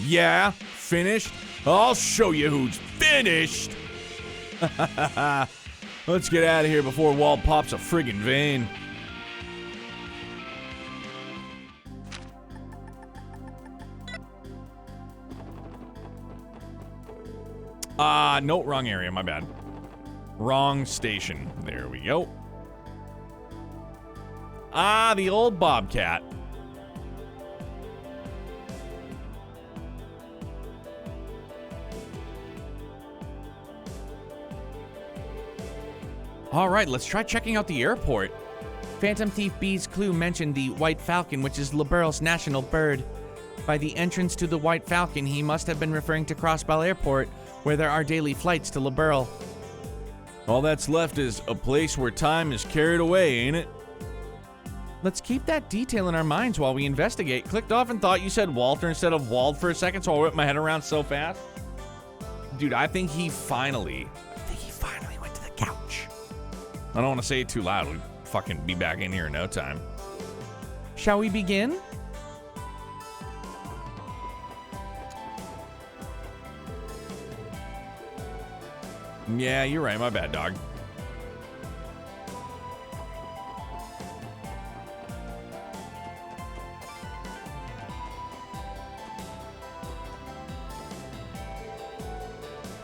Yeah? Finished? I'll show you who's finished! Let's get out of here before Wald pops a friggin' vein. No, wrong area, my bad. Wrong station. There we go. The old Bobcat. All right, let's try checking out the airport. Phantom Thief B's clue mentioned the White Falcon, which is Liberal's national bird. By the entrance to the White Falcon, he must have been referring to Crossbell Airport, where there are daily flights to Liberal. All that's left is a place where time is carried away, ain't it? Let's keep that detail in our minds while we investigate. Clicked off and thought you said Walter instead of Wald for a second, so I whipped my head around so fast. Dude, I think he finally went to the couch. I don't want to say it too loud. We'll fucking be back in here in no time. Shall we begin? Yeah, you're right. My bad, dog.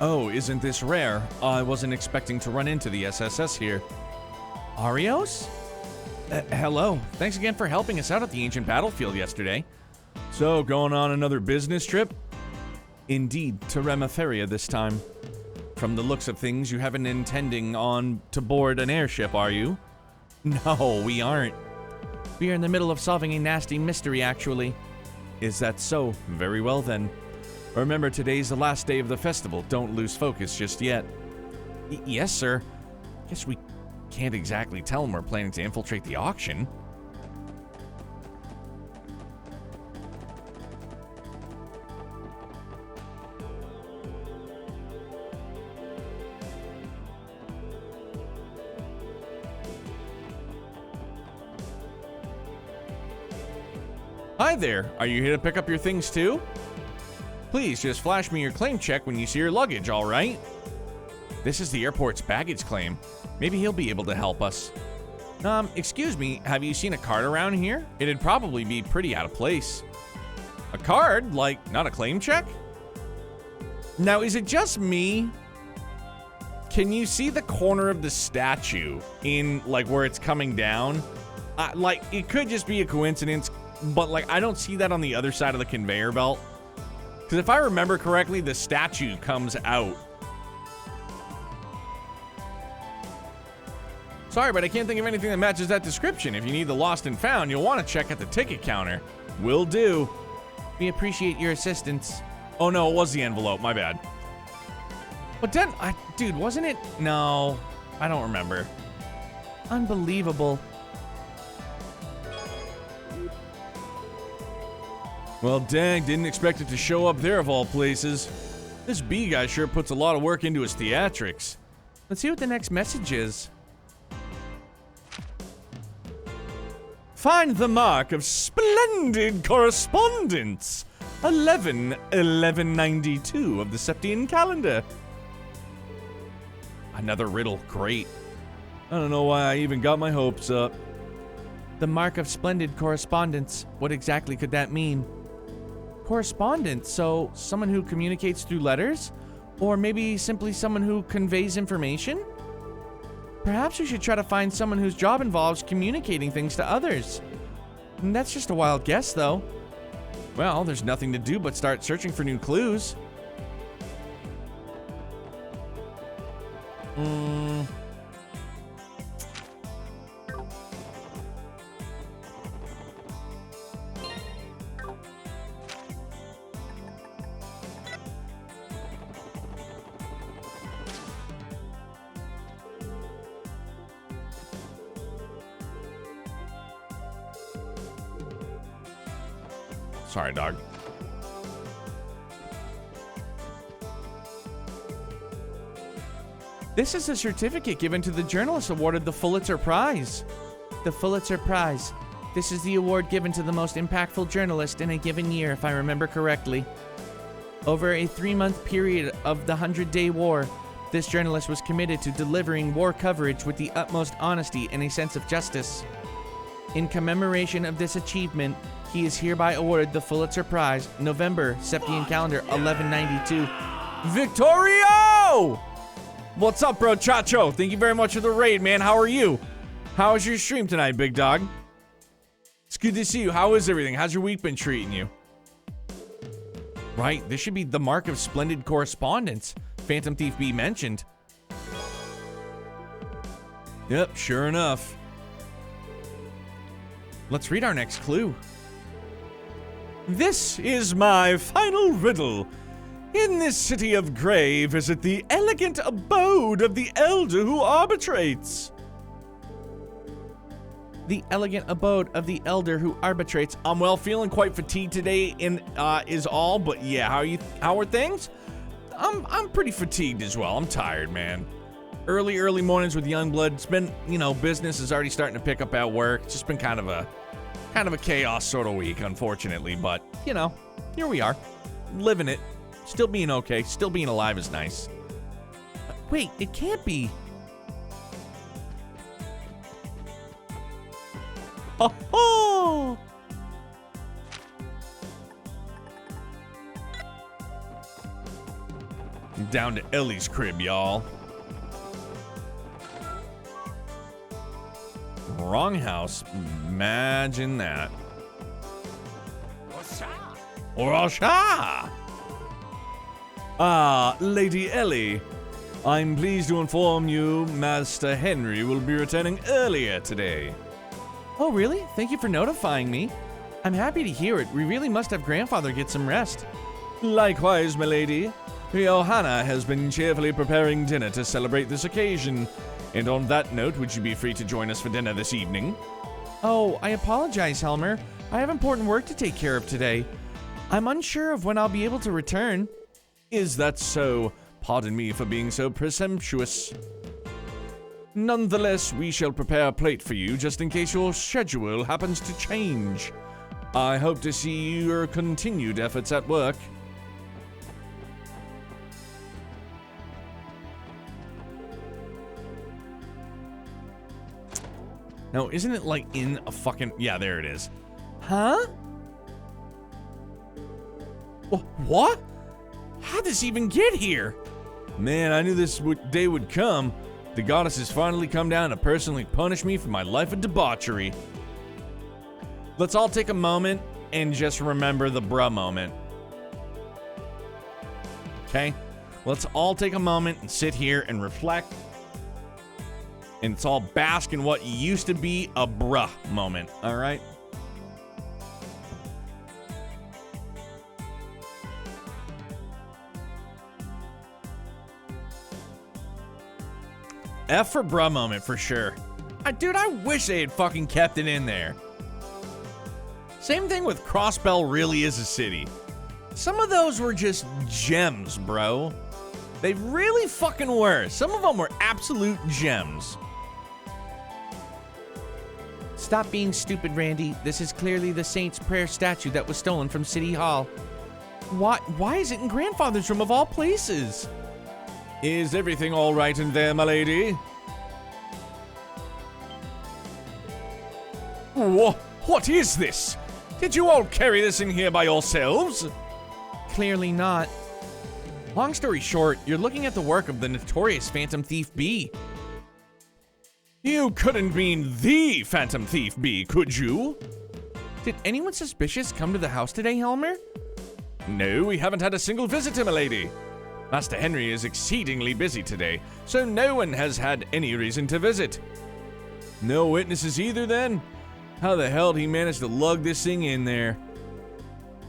Oh, isn't this rare? I wasn't expecting to run into the SSS here. Arios? Hello. Thanks again for helping us out at the ancient battlefield yesterday. So, going on another business trip? Indeed, to Rematheria this time. From the looks of things, you haven't intending on to board an airship, are you? No, we aren't. We are in the middle of solving a nasty mystery, actually. Is that so? Very well, then. Remember, today's the last day of the festival. Don't lose focus just yet. Yes, sir. Guess we can't exactly tell them we're planning to infiltrate the auction. Hi there. Are you here to pick up your things too? Please just flash me your claim check when you see your luggage, all right? This is the airport's baggage claim. Maybe he'll be able to help us. Excuse me, have you seen a card around here? It'd probably be pretty out of place. A card? Like, not a claim check? Now, is it just me? Can you see the corner of the statue in, like, where it's coming down? Like, it could just be a coincidence, but, like, I don't see that on the other side of the conveyor belt. Because if I remember correctly, the statue comes out. Sorry, but I can't think of anything that matches that description. If you need the lost and found, you'll want to check at the ticket counter. Will do. We appreciate your assistance. Oh no, it was the envelope, my bad. But then, dude, wasn't it? No, I don't remember. Unbelievable. Well, dang, didn't expect it to show up there of all places. This B guy sure puts a lot of work into his theatrics. Let's see what the next message is. Find the mark of splendid correspondence. 11/11/92 of the Septian calendar. Another riddle, great. I don't know why I even got my hopes up. The mark of splendid correspondence. What exactly could that mean? Correspondence, so someone who communicates through letters? Or maybe simply someone who conveys information? Perhaps we should try to find someone whose job involves communicating things to others. And that's just a wild guess, though. Well, there's nothing to do but start searching for new clues. Sorry, dog. This is a certificate given to the journalist awarded the Pulitzer Prize. The Pulitzer Prize. This is the award given to the most impactful journalist in a given year, if I remember correctly. Over a 3-month period of the 100-Day War, this journalist was committed to delivering war coverage with the utmost honesty and a sense of justice. In commemoration of this achievement, he is hereby awarded the Pulitzer Prize, November, Septian calendar, 1192. Victorio! What's up, bro? Chacho, thank you very much for the raid, man. How are you? How was your stream tonight, big dog? It's good to see you. How is everything? How's your week been treating you? Right, this should be the mark of splendid correspondence. Phantom Thief B mentioned. Yep, sure enough. Let's read our next clue. This is my final riddle. In this city of gray, visit the elegant abode of the elder who arbitrates. The elegant abode of the elder who arbitrates. I'm well, feeling quite fatigued today is all, but yeah, how are things? I'm pretty fatigued as well. I'm tired, man. Early mornings with Youngblood. It's been, business is already starting to pick up at work. It's just been kind of a chaos sort of week, unfortunately, but here we are, living it, still being okay, still being alive is nice. Wait, it can't be. Oh! Down to Ellie's crib, y'all. Wrong house. Imagine that. Orasha! Ah, Lady Ellie. I'm pleased to inform you Master Henry will be returning earlier today. Oh, really? Thank you for notifying me. I'm happy to hear it. We really must have grandfather get some rest. Likewise, my lady. Johanna has been cheerfully preparing dinner to celebrate this occasion. And on that note, would you be free to join us for dinner this evening? Oh, I apologize, Helmer. I have important work to take care of today. I'm unsure of when I'll be able to return. Is that so? Pardon me for being so presumptuous. Nonetheless, we shall prepare a plate for you just in case your schedule happens to change. I hope to see your continued efforts at work. No, isn't it like in a fucking... Yeah, there it is. Huh? What? How'd this even get here? Man, I knew this day would come. The goddess has finally come down to personally punish me for my life of debauchery. Let's all take a moment and just remember the bruh moment. Okay? Let's all take a moment and sit here and reflect. And it's all bask in what used to be a bruh moment, all right? F for bruh moment for sure. Dude, I wish they had fucking kept it in there. Same thing with Crossbell Really Is a City. Some of those were just gems, bro. They really fucking were. Some of them were absolute gems. Stop being stupid, Randy. This is clearly the Saint's Prayer statue that was stolen from City Hall. Why is it in Grandfather's room of all places? Is everything all right in there, my lady? What is this? Did you all carry this in here by yourselves? Clearly not. Long story short, you're looking at the work of the notorious Phantom Thief B. You couldn't mean the Phantom Thief B, could you? Did anyone suspicious come to the house today, Helmer? No, we haven't had a single visitor, my lady. Master Henry is exceedingly busy today, so no one has had any reason to visit. No witnesses either, then? How the hell did he manage to lug this thing in there?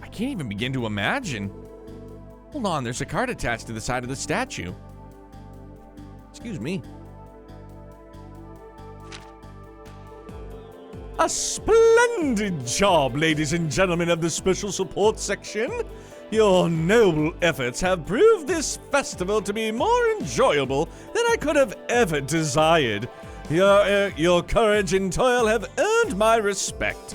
I can't even begin to imagine. Hold on, there's a card attached to the side of the statue. Excuse me. A splendid job, ladies and gentlemen of the Special Support Section. Your noble efforts have proved this festival to be more enjoyable than I could have ever desired. Your courage and toil have earned my respect.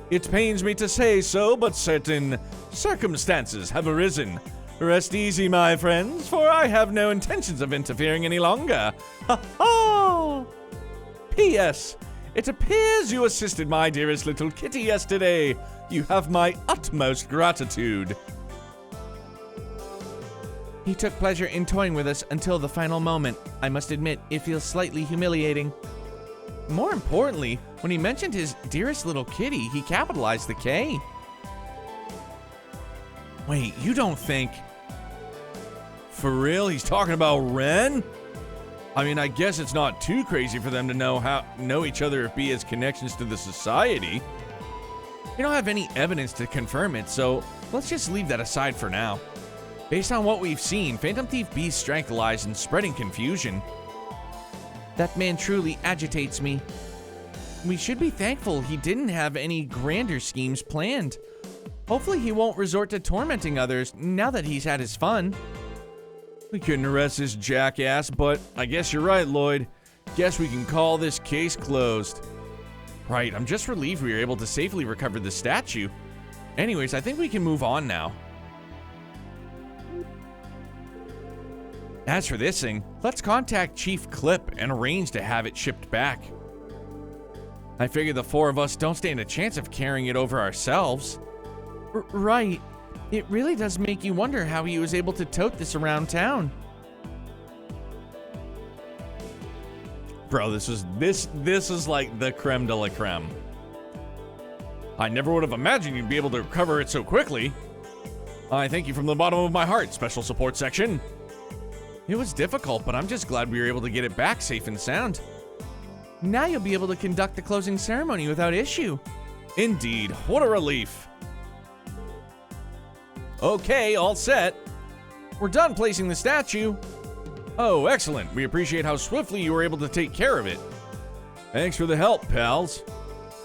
It pains me to say so, but certain circumstances have arisen. Rest easy, my friends, for I have no intentions of interfering any longer. Ha ha! P.S. It appears you assisted my dearest little kitty yesterday. You have my utmost gratitude. He took pleasure in toying with us until the final moment. I must admit, it feels slightly humiliating. More importantly, when he mentioned his dearest little kitty, he capitalized the K. Wait, you don't think... For real? He's talking about Ren? I mean, I guess it's not too crazy for them to know each other if be as connections to the society. We don't have any evidence to confirm it, so let's just leave that aside for now. Based on what we've seen, Phantom Thief B's strength lies in spreading confusion. That man truly agitates me. We should be thankful he didn't have any grander schemes planned. Hopefully he won't resort to tormenting others now that he's had his fun. We couldn't arrest this jackass, but I guess you're right, Lloyd. Guess we can call this case closed. Right, I'm just relieved we were able to safely recover the statue. Anyways, I think we can move on now. As for this thing, let's contact Chief Clip and arrange to have it shipped back. I figure the four of us don't stand a chance of carrying it over ourselves. Right. It really does make you wonder how he was able to tote this around town. Bro, this is like the creme de la creme. I never would have imagined you'd be able to recover it so quickly. I thank you from the bottom of my heart, Special Support Section. It was difficult, but I'm just glad we were able to get it back safe and sound. Now you'll be able to conduct the closing ceremony without issue. Indeed, what a relief. Okay, all set. We're done placing the statue. Oh, excellent. We appreciate how swiftly you were able to take care of it. Thanks for the help, pals.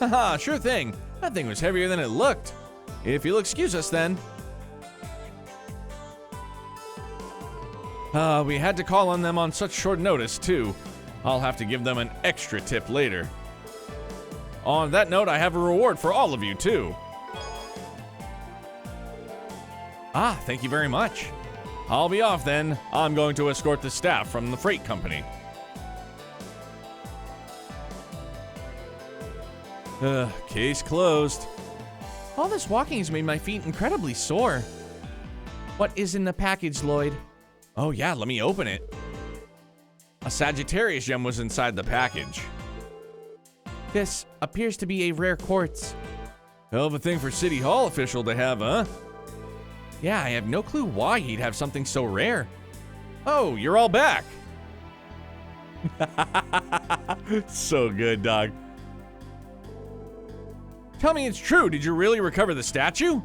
Haha, sure thing. That thing was heavier than it looked. If you'll excuse us then. We had to call on them on such short notice, too. I'll have to give them an extra tip later. On that note, I have a reward for all of you, too. Ah, thank you very much. I'll be off then. I'm going to escort the staff from the freight company. Case closed. All this walking has made my feet incredibly sore. What is in the package, Lloyd? Oh yeah, let me open it. A Sagittarius gem was inside the package. This appears to be a rare quartz. Hell of a thing for City Hall official to have, huh? Yeah, I have no clue why he'd have something so rare. Oh, you're all back. So good, dog. Tell me it's true. Did you really recover the statue?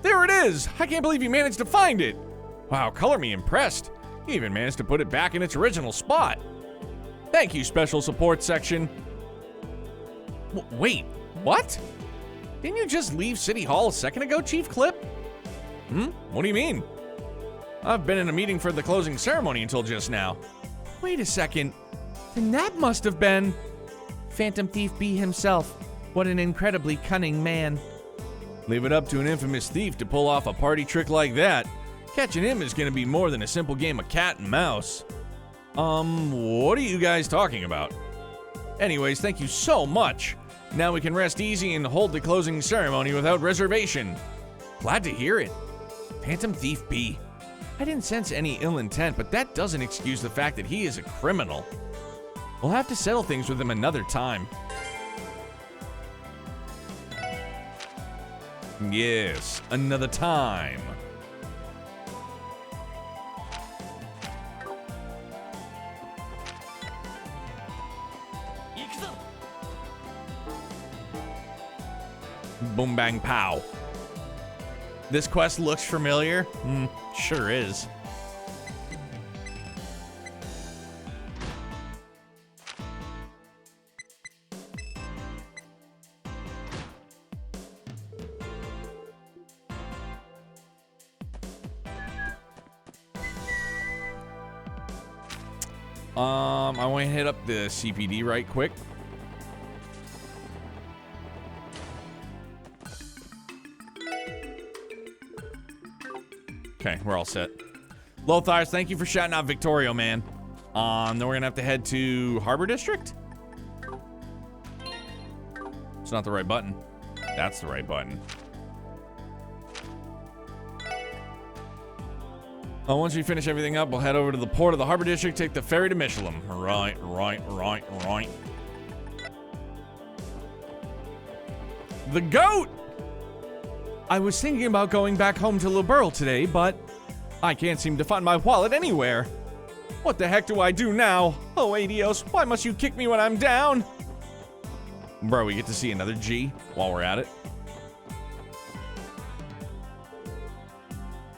There it is. I can't believe you managed to find it. Wow, color me impressed. You even managed to put it back in its original spot. Thank you, Special Support Section. Wait, what? Didn't you just leave City Hall a second ago, Chief Clip? What do you mean? I've been in a meeting for the closing ceremony until just now. Wait a second. Then that must have been Phantom Thief B himself. What an incredibly cunning man. Leave it up to an infamous thief to pull off a party trick like that. Catching him is gonna be more than a simple game of cat and mouse. What are you guys talking about? Anyways, thank you so much. Now we can rest easy and hold the closing ceremony without reservation. Glad to hear it. Phantom Thief B. I didn't sense any ill intent, but that doesn't excuse the fact that he is a criminal. We'll have to settle things with him another time. Yes, another time. Boom, bang, pow. This quest looks familiar. Sure is. I want to hit up the CPD right quick. Okay, we're all set. Lothars, thank you for shouting out Victorio, man. Then we're gonna have to head to Harbor District. It's not the right button. That's the right button. Once we finish everything up, we'll head over to the port of the Harbor District, take the ferry to Michelin. Right. The goat! I was thinking about going back home to Liberl today, but I can't seem to find my wallet anywhere. What the heck do I do now? Oh, Adios, why must you kick me when I'm down? Bro, we get to see another G while we're at it.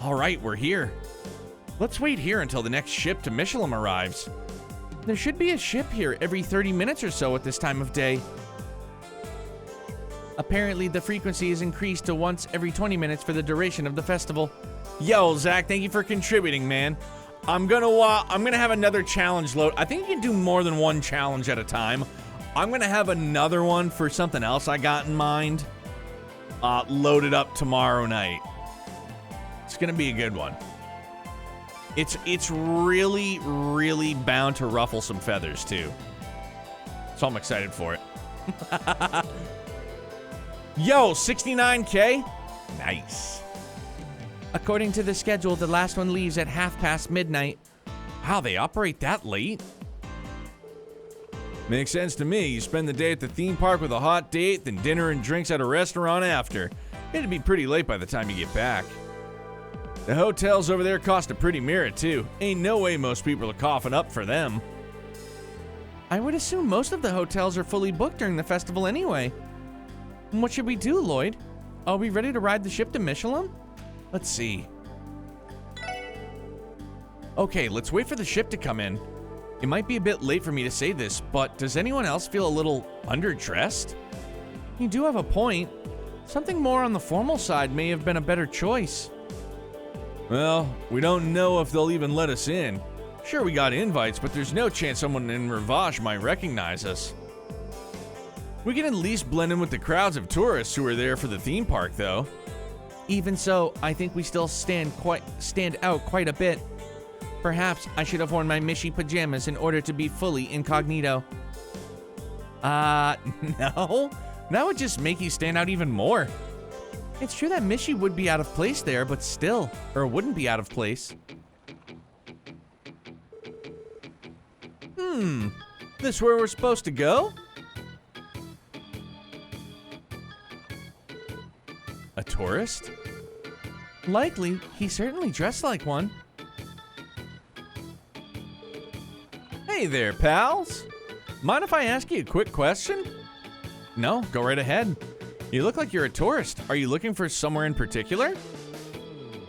All right, we're here. Let's wait here until the next ship to Michelin arrives. There should be a ship here every 30 minutes or so at this time of day. Apparently, the frequency is increased to once every 20 minutes for the duration of the festival. Yo, Zach, thank you for contributing, man. I'm gonna have another challenge load. I think you can do more than one challenge at a time. I'm gonna have another one for something else I got in mind. Loaded up tomorrow night. It's gonna be a good one. It's really, really bound to ruffle some feathers too. So I'm excited for it. Yo, 69K? Nice. According to the schedule, the last one leaves at midnight. Wow, they operate that late? Makes sense to me. You spend the day at the theme park with a hot date, then dinner and drinks at a restaurant after. It'd be pretty late by the time you get back. The hotels over there cost a pretty mirror, too. Ain't no way most people are coughing up for them. I would assume most of the hotels are fully booked during the festival anyway. What should we do, Lloyd? Are we ready to ride the ship to Michelin? Let's see. Okay, let's wait for the ship to come in. It might be a bit late for me to say this, but does anyone else feel a little underdressed? You do have a point. Something more on the formal side may have been a better choice. Well, we don't know if they'll even let us in. Sure, we got invites, but there's no chance someone in Ravache might recognize us. We can at least blend in with the crowds of tourists who are there for the theme park, though. Even so, I think we still stand out quite a bit. Perhaps I should have worn my Mishi pajamas in order to be fully incognito. No? That would just make you stand out even more. It's true that Mishi would be out of place there, but still, or wouldn't be out of place. This where we're supposed to go? A tourist? Likely, he certainly dressed like one. Hey there, pals. Mind if I ask you a quick question? No, go right ahead. You look like you're a tourist. Are you looking for somewhere in particular?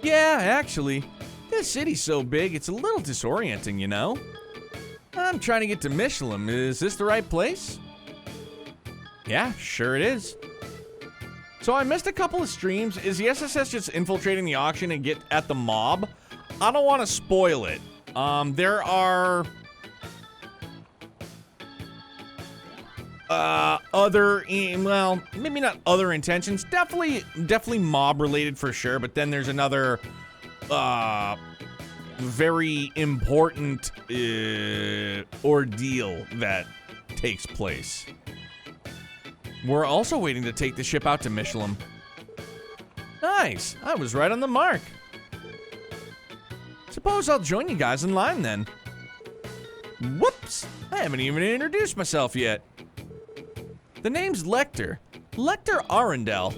Yeah, actually. This city's so big, it's a little disorienting, you know? I'm trying to get to Michelin. Is this the right place? Yeah, sure it is. So I missed a couple of streams. Is the SSS just infiltrating the auction and get at the mob? I don't want to spoil it. There are well, maybe not other intentions. Definitely mob related for sure. But then there's another very important ordeal that takes place. We're also waiting to take the ship out to Michelin. Nice, I was right on the mark. Suppose I'll join you guys in line then. Whoops, I haven't even introduced myself yet. The name's Lecter Arundel.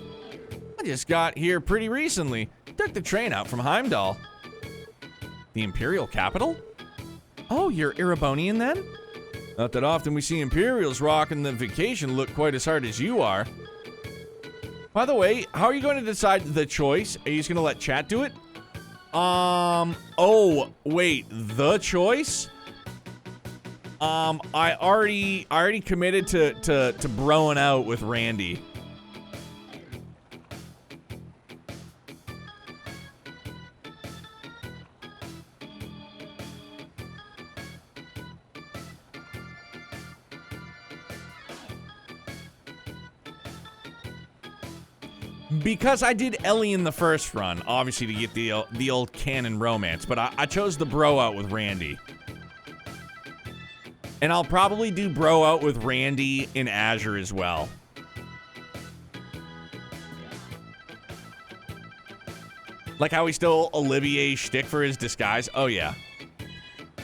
I just got here pretty recently. Took the train out from Heimdall. The Imperial capital? Oh, you're Erebonian then? Not that often we see Imperials rocking the vacation look quite as hard as you are. By the way, how are you going to decide the choice? Are you just going to let chat do it? Oh, wait, the choice? I already committed to broing out with Randy. Because I did Ellie in the first run, obviously to get the old canon romance, but I chose the bro out with Randy. And I'll probably do bro out with Randy in Azure as well. Like how he stole Olivier's shtick for his disguise. Oh yeah.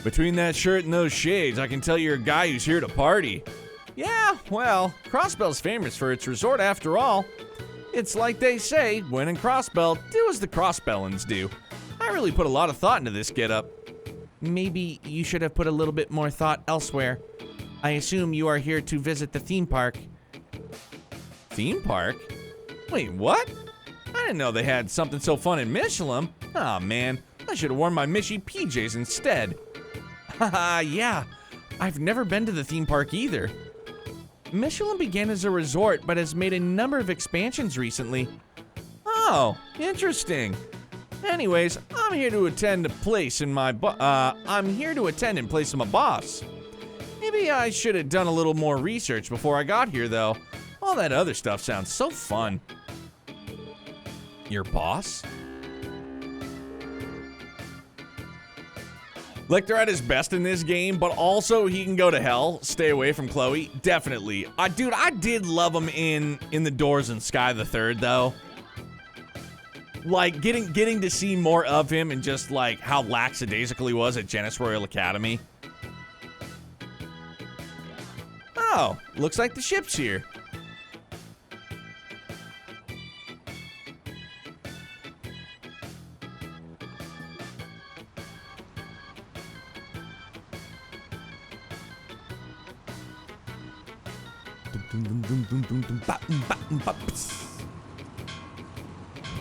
Between that shirt and those shades, I can tell you're a guy who's here to party. Yeah, well, Crossbell's famous for its resort after all. It's like they say, when in Crossbell, do as the Crossbellans do. I really put a lot of thought into this getup. Maybe you should have put a little bit more thought elsewhere. I assume you are here to visit the theme park. Theme park? Wait, what? I didn't know they had something so fun in Michelin. Aw, man, I should have worn my Mishy PJs instead. Haha, yeah. I've never been to the theme park either. Michelin began as a resort, but has made a number of expansions recently. Oh, interesting. Anyways, I'm here to attend in place of my boss. Maybe I should have done a little more research before I got here, though. All that other stuff sounds so fun. Your boss? Lictor at his best in this game, but also he can go to hell. Stay away from Chloe. Definitely. Dude, I did love him in The Doors and Sky the Third, though. Like, getting to see more of him and just, like, how lackadaisical he was at Genis Royal Academy. Oh, looks like the ship's here.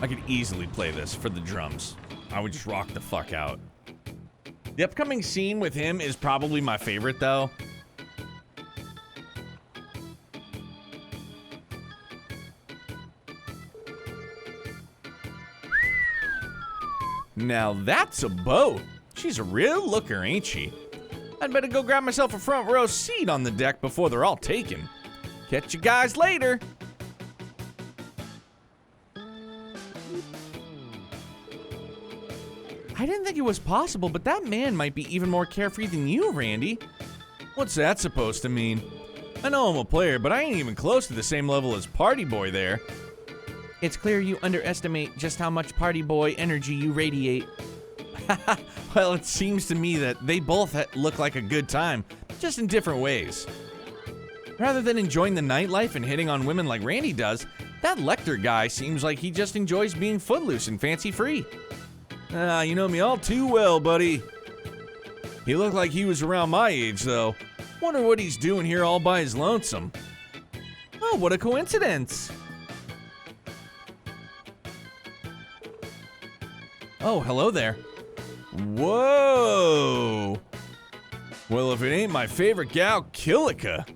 I could easily play this for the drums. I would just rock the fuck out. The upcoming scene with him is probably my favorite, though. Now that's a boat. She's a real looker, ain't she? I'd better go grab myself a front row seat on the deck before they're all taken. Catch you guys later. I didn't think it was possible, but that man might be even more carefree than you, Randy. What's that supposed to mean? I know I'm a player, but I ain't even close to the same level as Party Boy there. It's clear you underestimate just how much party boy energy you radiate. Well, it seems to me that they both look like a good time, just in different ways. Rather than enjoying the nightlife and hitting on women like Randy does, that Lecter guy seems like he just enjoys being footloose and fancy-free. You know me all too well, buddy. He looked like he was around my age, though. Wonder what he's doing here all by his lonesome. Oh, what a coincidence. Oh, hello there. Whoa. Well, if it ain't my favorite gal, Kilika.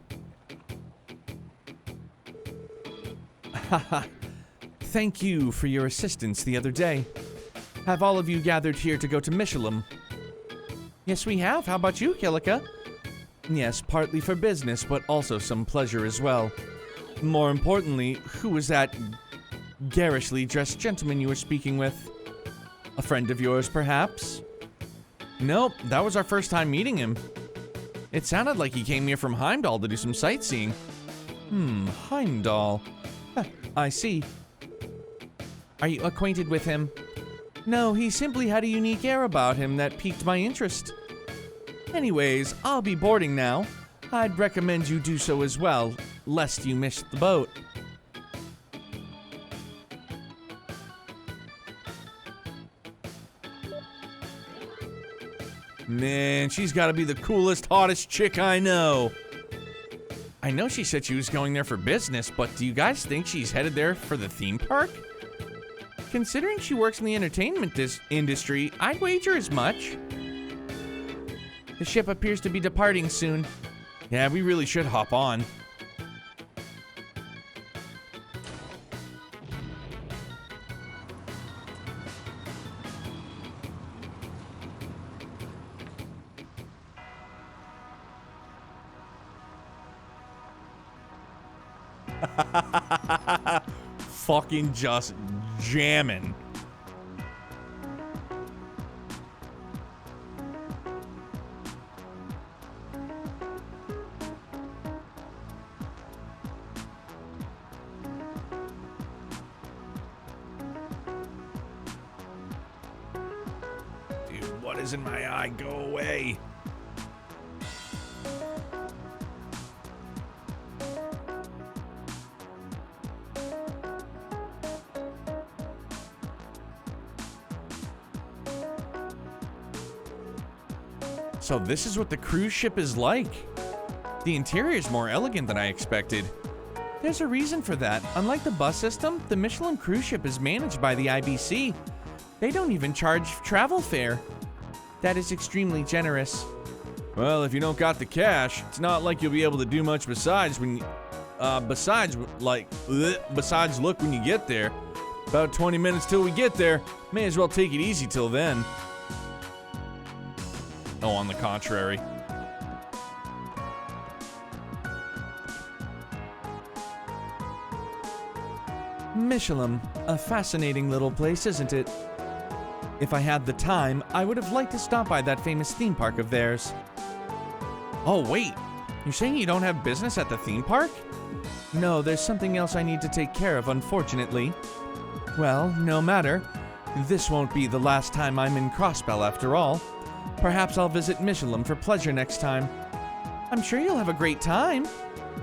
Haha. Thank you for your assistance the other day. Have all of you gathered here to go to Michelin? Yes, we have. How about you, Kilika? Yes, partly for business, but also some pleasure as well. More importantly, who was that garishly dressed gentleman you were speaking with? A friend of yours, perhaps? Nope, that was our first time meeting him. It sounded like he came here from Heimdall to do some sightseeing. Heimdall. Huh, I see. Are you acquainted with him? No, he simply had a unique air about him that piqued my interest. Anyways, I'll be boarding now. I'd recommend you do so as well, lest you miss the boat. Man, she's gotta be the coolest, hottest chick I know. I know she said she was going there for business, but do you guys think she's headed there for the theme park? Considering she works in the entertainment industry, I'd wager as much. The ship appears to be departing soon. Yeah, we really should hop on. Fucking just jamming. Dude, what is in my eye? Go away. So this is what the cruise ship is like. The interior is more elegant than I expected. There's a reason for that. Unlike the bus system, the Michelin cruise ship is managed by the IBC. They don't even charge travel fare. That is extremely generous. Well, if you don't got the cash, it's not like you'll be able to do much besides look when you get there. About 20 minutes till we get there. May as well take it easy till then. Oh, on the contrary. Michelin, a fascinating little place, isn't it? If I had the time, I would have liked to stop by that famous theme park of theirs. Oh, wait. You're saying you don't have business at the theme park? No, there's something else I need to take care of, unfortunately. Well, no matter. This won't be the last time I'm in Crossbell after all. Perhaps I'll visit Michelin for pleasure next time. I'm sure you'll have a great time.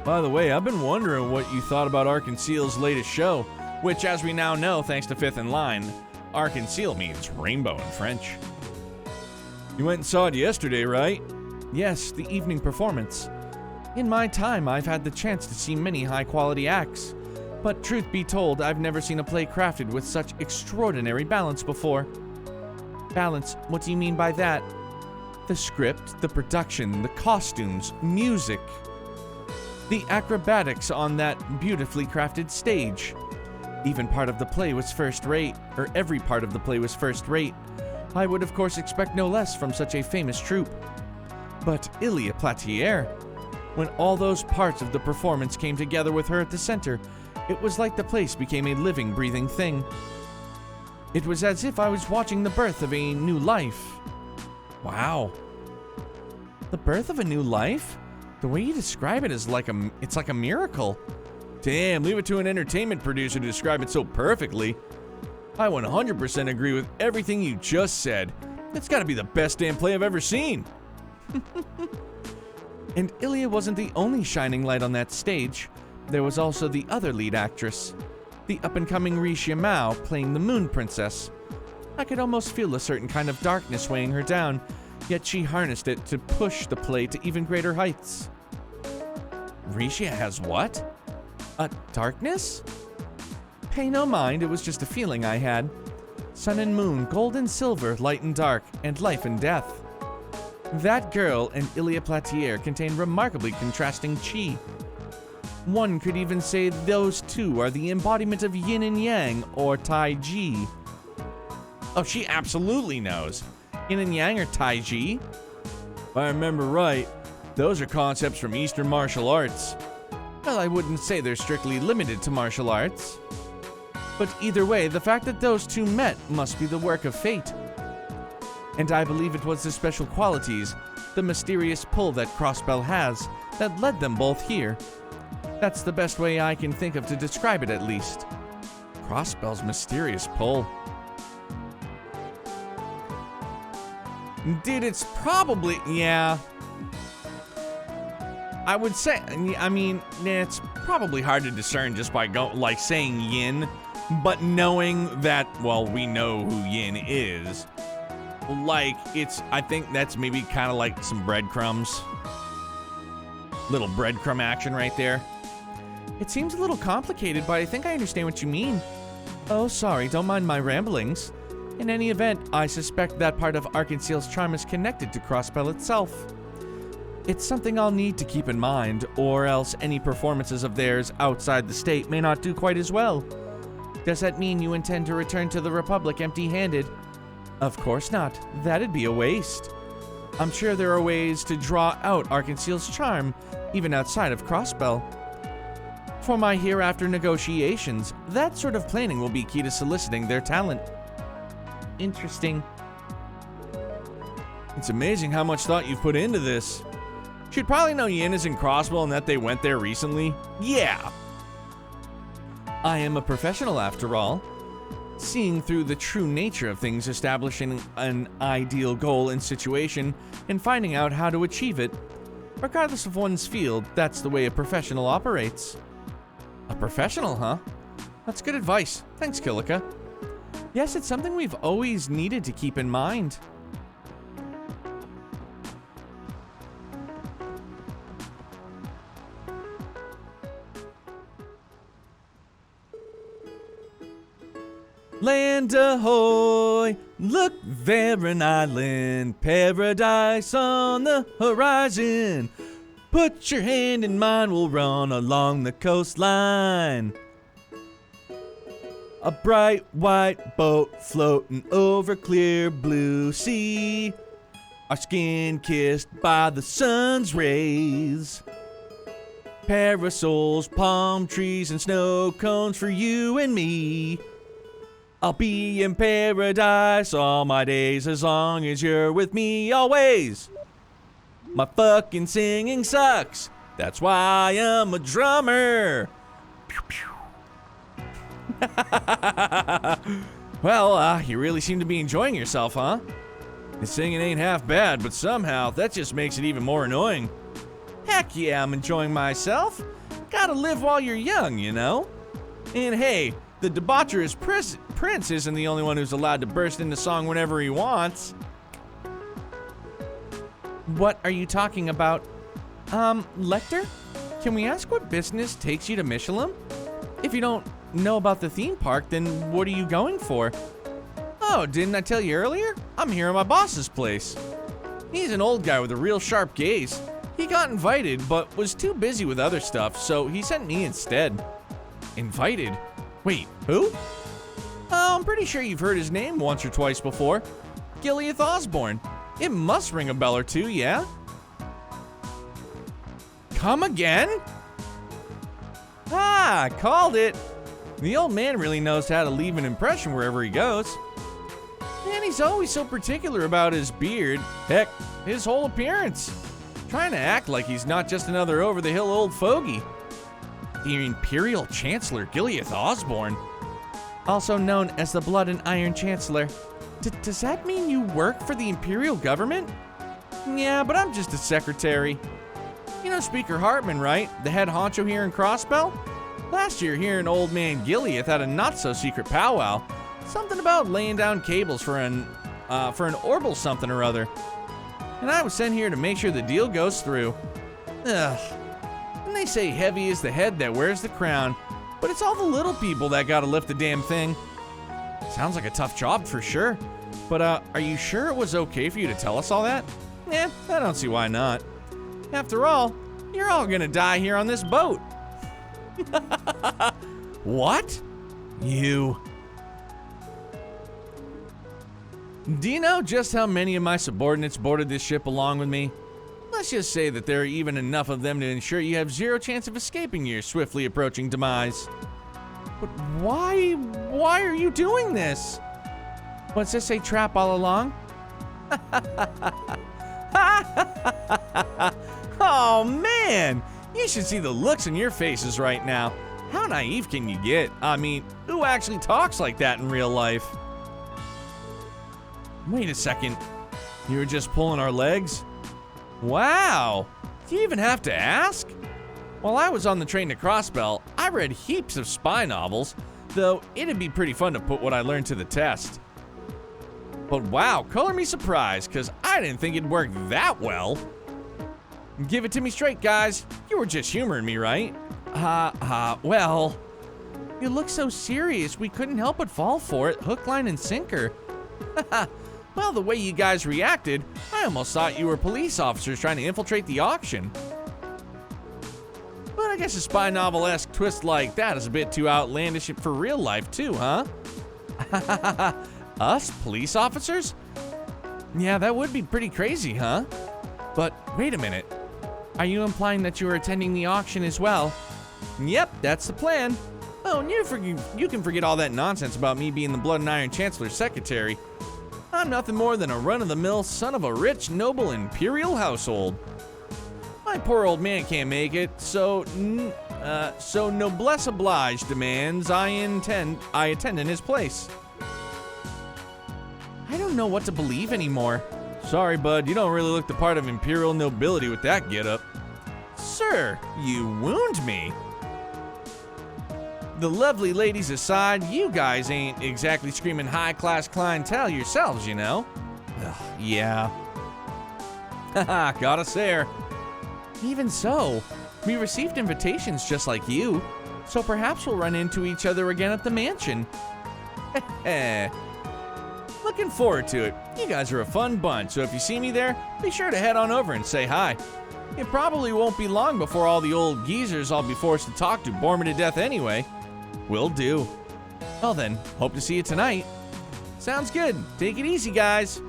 By the way, I've been wondering what you thought about Arc-en-Ciel's latest show, which, as we now know, thanks to Fifth in Line, Arc-en-Ciel means rainbow in French. You went and saw it yesterday, right? Yes, the evening performance. In my time, I've had the chance to see many high-quality acts. But truth be told, I've never seen a play crafted with such extraordinary balance before. Balance, what do you mean by that? The script, the production, the costumes, music. The acrobatics on that beautifully crafted stage. Even part of the play was first rate, or every part of the play was first rate. I would of course expect no less from such a famous troupe. But Ilia Platier, when all those parts of the performance came together with her at the center, it was like the place became a living, breathing thing. It was as if I was watching the birth of a new life. Wow. The birth of a new life? The way you describe it is it's like a miracle. Damn, leave it to an entertainment producer to describe it so perfectly. I 100% agree with everything you just said. It's gotta be the best damn play I've ever seen. And Ilia wasn't the only shining light on that stage. There was also the other lead actress, the up-and-coming Risha Mao playing the Moon Princess. I could almost feel a certain kind of darkness weighing her down, yet she harnessed it to push the play to even greater heights. Risha has what? A darkness? Pay no mind, it was just a feeling I had. Sun and moon, gold and silver, light and dark, and life and death. That girl and Ilia Platier contain remarkably contrasting chi. One could even say those two are the embodiment of yin and yang, or Tai Chi. Oh, she absolutely knows. Yin and yang or Tai Chi? If I remember right, those are concepts from Eastern martial arts. Well, I wouldn't say they're strictly limited to martial arts. But either way, the fact that those two met must be the work of fate. And I believe it was the special qualities, the mysterious pull that Crossbell has, that led them both here. That's the best way I can think of to describe it, at least. Crossbell's mysterious pull. Dude, it's probably, yeah. I would say, I mean, it's probably hard to discern just by saying yin, but knowing that, well, we know who yin is. I think that's maybe kind of like some breadcrumbs. Little breadcrumb action right there. It seems a little complicated, but I think I understand what you mean. Oh, sorry, don't mind my ramblings. In any event, I suspect that part of Arkansas's charm is connected to Crossbell itself. It's something I'll need to keep in mind, or else any performances of theirs outside the state may not do quite as well. Does that mean you intend to return to the Republic empty-handed? Of course not. That'd be a waste. I'm sure there are ways to draw out Arkansas's charm, even outside of Crossbell. For my hereafter negotiations, that sort of planning will be key to soliciting their talent. Interesting. It's amazing how much thought you've put into this. Should probably know Yin is in Crossbell and that they went there recently. Yeah. I am a professional after all. Seeing through the true nature of things, establishing an ideal goal and situation, and finding out how to achieve it. Regardless of one's field, that's the way a professional operates. A professional, huh? That's good advice. Thanks, Kilika. Yes, it's something we've always needed to keep in mind. Land ahoy! Look there, an island, paradise on the horizon. Put your hand in mine, we'll run along the coastline. A bright white boat floating over clear blue sea. Our skin kissed by the sun's rays. Parasols, palm trees, and snow cones for you and me. I'll be in paradise all my days as long as you're with me always. My fucking singing sucks. That's why I'm a drummer. Pew, pew. Well, you really seem to be enjoying yourself, huh? The singing ain't half bad, but somehow that just makes it even more annoying. Heck yeah, I'm enjoying myself. Gotta live while you're young, you know? And hey, the debaucherous Prince isn't the only one who's allowed to burst into song whenever he wants. What are you talking about? Lecter? Can we ask what business takes you to Michelin? If you don't know about the theme park, then what are you going for? Oh, didn't I tell you earlier? I'm here at my boss's place. He's an old guy with a real sharp gaze. He got invited, but was too busy with other stuff, so he sent me instead. Invited? Wait, who? Oh, I'm pretty sure you've heard his name once or twice before. Gileath Osborne. It must ring a bell or two, yeah? Come again? Ah, called it. The old man really knows how to leave an impression wherever he goes. And he's always so particular about his beard. Heck, his whole appearance. Trying to act like he's not just another over-the-hill old fogey. The Imperial Chancellor Gileath Osborne, also known as the Blood and Iron Chancellor. Does that mean you work for the Imperial government? Yeah, but I'm just a secretary. You know Speaker Hartman, right? The head honcho here in Crossbell? Last year, hearing old man Gileath had a not-so-secret powwow. Something about laying down cables for an orbital something or other. And I was sent here to make sure the deal goes through. Ugh. And they say heavy is the head that wears the crown, but it's all the little people that gotta lift the damn thing. Sounds like a tough job for sure. But are you sure it was okay for you to tell us all that? Eh, I don't see why not. After all, you're all gonna die here on this boat. What? You. Do you know just how many of my subordinates boarded this ship along with me? Let's just say that there are even enough of them to ensure you have zero chance of escaping your swiftly approaching demise. But why are you doing this? Was this a trap all along? Oh man, you should see the looks in your faces right now. How naive can you get? I mean, who actually talks like that in real life? Wait a second, you were just pulling our legs? Wow, do you even have to ask? While I was on the train to Crossbell, I read heaps of spy novels, though it'd be pretty fun to put what I learned to the test. But wow, color me surprised, cause I didn't think it'd work that well. Give it to me straight, guys. You were just humoring me, right? Well. You look so serious, we couldn't help but fall for it, hook, line, and sinker. Well, the way you guys reacted, I almost thought you were police officers trying to infiltrate the auction. But I guess a spy novel-esque twist like that is a bit too outlandish for real life too, huh? Us, police officers? Yeah, that would be pretty crazy, huh? But wait a minute. Are you implying that you were attending the auction as well? Yep, that's the plan. Oh, and you can forget all that nonsense about me being the Blood and Iron Chancellor's secretary. I'm nothing more than a run-of-the-mill son of a rich, noble imperial household. My poor old man can't make it, so noblesse oblige demands I attend in his place. I don't know what to believe anymore. Sorry, bud, you don't really look the part of imperial nobility with that getup. Sir, you wound me. The lovely ladies aside, you guys ain't exactly screaming high-class clientele yourselves, you know? Ugh, yeah. Haha, gotta say her. Even so, we received invitations just like you, so perhaps we'll run into each other again at the mansion. Looking forward to it. You guys are a fun bunch, so if you see me there, be sure to head on over and say hi. It probably won't be long before all the old geezers I'll be forced to talk to bore me to death anyway. Will do. Well then, hope to see you tonight. Sounds good. Take it easy, guys.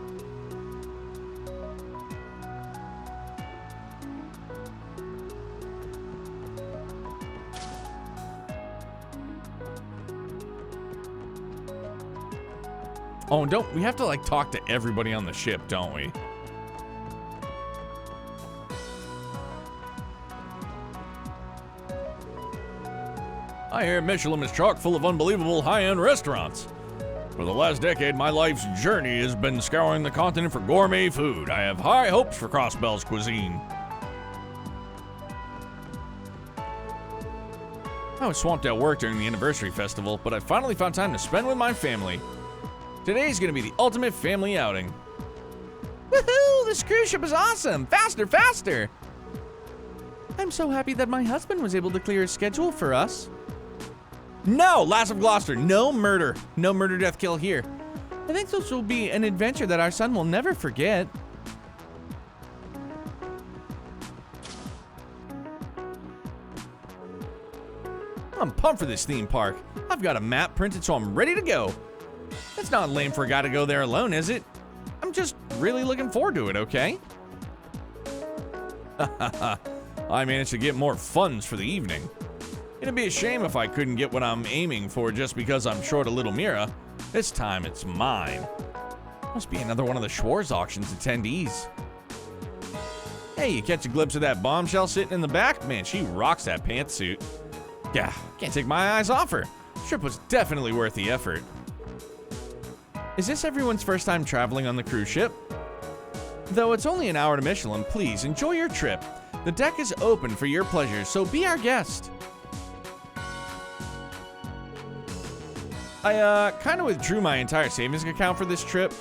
Oh, don't we have to like talk to everybody on the ship, don't we? I hear Michelin is chock full of unbelievable high-end restaurants. For the last decade, my life's journey has been scouring the continent for gourmet food. I have high hopes for Crossbell's cuisine. I was swamped at work during the anniversary festival, but I finally found time to spend with my family. Today's gonna be the ultimate family outing. Woohoo! This cruise ship is awesome! Faster, faster! I'm so happy that my husband was able to clear his schedule for us. No, Lass of Gloucester, no murder. No murder, death, kill here. I think this will be an adventure that our son will never forget. I'm pumped for this theme park. I've got a map printed, so I'm ready to go. It's not lame for a guy to go there alone, is it? I'm just really looking forward to it, okay? I managed to get more funds for the evening. It'd be a shame if I couldn't get what I'm aiming for just because I'm short a little Mira. This time it's mine. Must be another one of the Schwarz auctions attendees. Hey, you catch a glimpse of that bombshell sitting in the back? Man, she rocks that pantsuit. Yeah, can't take my eyes off her. The trip was definitely worth the effort. Is this everyone's first time traveling on the cruise ship? Though it's only an hour to Michelin, please enjoy your trip. The deck is open for your pleasure, so be our guest. I kind of withdrew my entire savings account for this trip.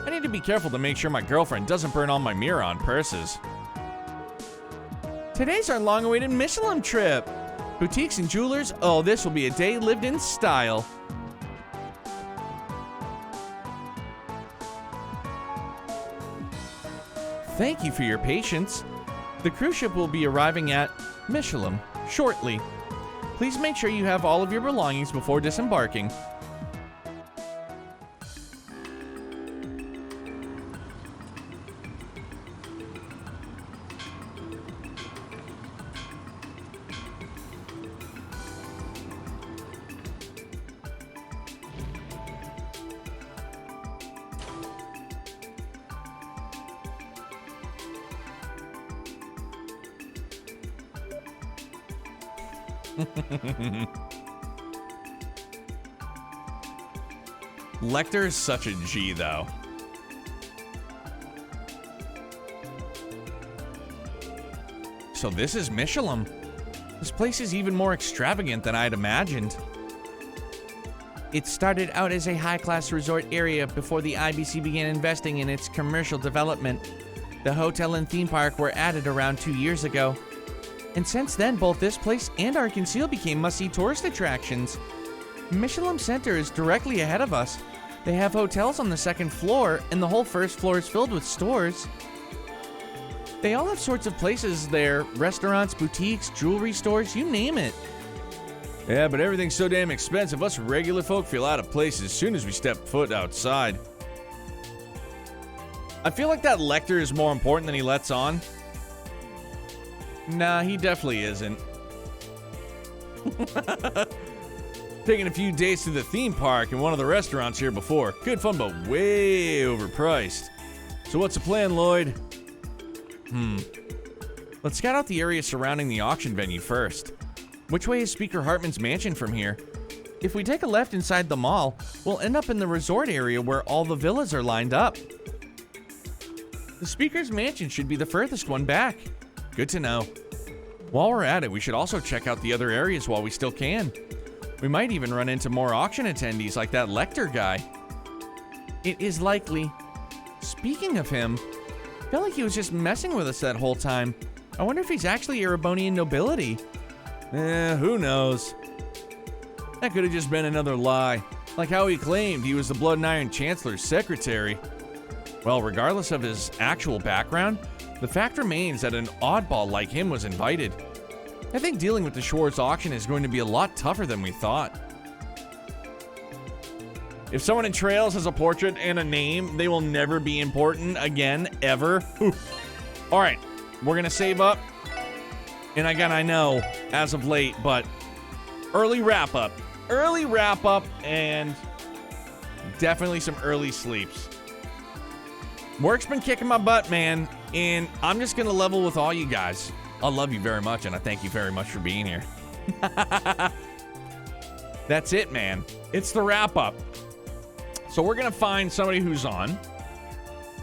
I need to be careful to make sure my girlfriend doesn't burn all my Mira on purses. Today's our long-awaited Michelin trip. Boutiques and jewelers, oh, this will be a day lived in style. Thank you for your patience. The cruise ship will be arriving at Michelin shortly. Please make sure you have all of your belongings before disembarking. Lecter is such a G, though. So this is Michelin. This place is even more extravagant than I'd imagined. It started out as a high-class resort area before the IBC began investing in its commercial development. The hotel and theme park were added around 2 years ago. And since then, both this place and Arkansas became must-see tourist attractions. Michelin Center is directly ahead of us. They have hotels on the second floor, and the whole first floor is filled with stores. They all have sorts of places there, restaurants, boutiques, jewelry stores, you name it. Yeah, but everything's so damn expensive, us regular folk feel out of place as soon as we step foot outside. I feel like that Lecter is more important than he lets on. Nah, he definitely isn't. Taking a few days to the theme park and one of the restaurants here before. Good fun, but way overpriced. So what's the plan, Lloyd? Let's scout out the area surrounding the auction venue first. Which way is Speaker Hartman's mansion from here? If we take a left inside the mall, we'll end up in the resort area where all the villas are lined up. The Speaker's mansion should be the furthest one back. Good to know. While we're at it, we should also check out the other areas while we still can. We might even run into more auction attendees like that Lecter guy. It is likely. Speaking of him, I felt like he was just messing with us that whole time. I wonder if he's actually Erebonian nobility. Who knows? That could have just been another lie. Like how he claimed he was the Blood and Iron Chancellor's secretary. Well, regardless of his actual background, the fact remains that an oddball like him was invited. I think dealing with the Schwartz auction is going to be a lot tougher than we thought. If someone in Trails has a portrait and a name, they will never be important again, ever. All right, we're going to save up. And again, I know, as of late, but early wrap up. Early wrap up and definitely some early sleeps. Work's been kicking my butt, man, and I'm just going to level with all you guys. I love you very much, and I thank you very much for being here. That's it, man. It's the wrap up. So we're going to find somebody who's on,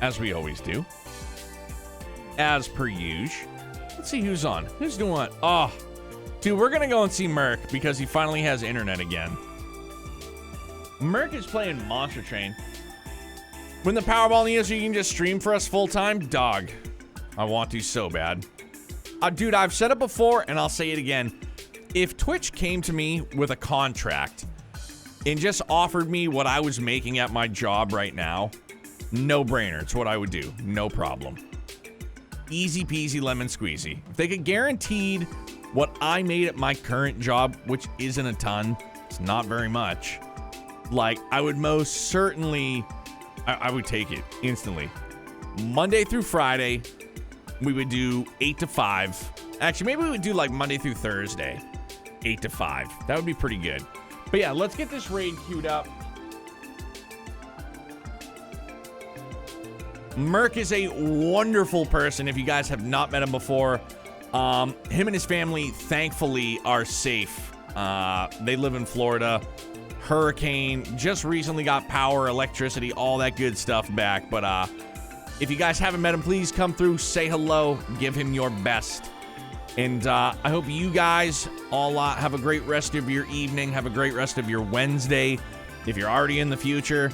as we always do, as per usual. Let's see who's on. Who's doing what? Oh, dude, we're going to go and see Merc because he finally has internet again. Merc is playing Monster Train. When the Powerball news, you can just stream for us full time? Dog, I want to so bad. Dude, I've said it before and I'll say it again. If Twitch came to me with a contract and just offered me what I was making at my job right now, no brainer. It's what I would do. No problem. Easy peasy lemon squeezy. If they could guaranteed what I made at my current job, which isn't a ton, it's not very much, like, I would most certainly, I would take it instantly. Monday through Friday, we would do 8 to 5. Actually, maybe we would do like Monday through Thursday, 8 to 5. That would be pretty good. But yeah, let's get this raid queued up. Merc is a wonderful person. If you guys have not met him before, him and his family, thankfully, are safe. They live in Florida. Hurricane just recently got power, electricity, all that good stuff back. But if you guys haven't met him, please come through, say hello, give him your best. And I hope you guys all have a great rest of your evening. Have a great rest of your Wednesday. If you're already in the future,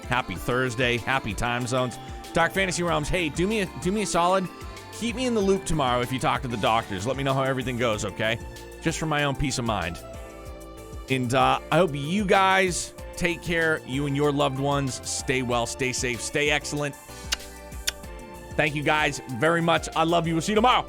happy Thursday, happy time zones. Dark Fantasy Realms, hey, do me a solid. Keep me in the loop tomorrow if you talk to the doctors. Let me know how everything goes, okay? Just for my own peace of mind. And I hope you guys take care. You and your loved ones. Stay well, stay safe, stay excellent. Thank you guys very much. I love you. We'll see you tomorrow.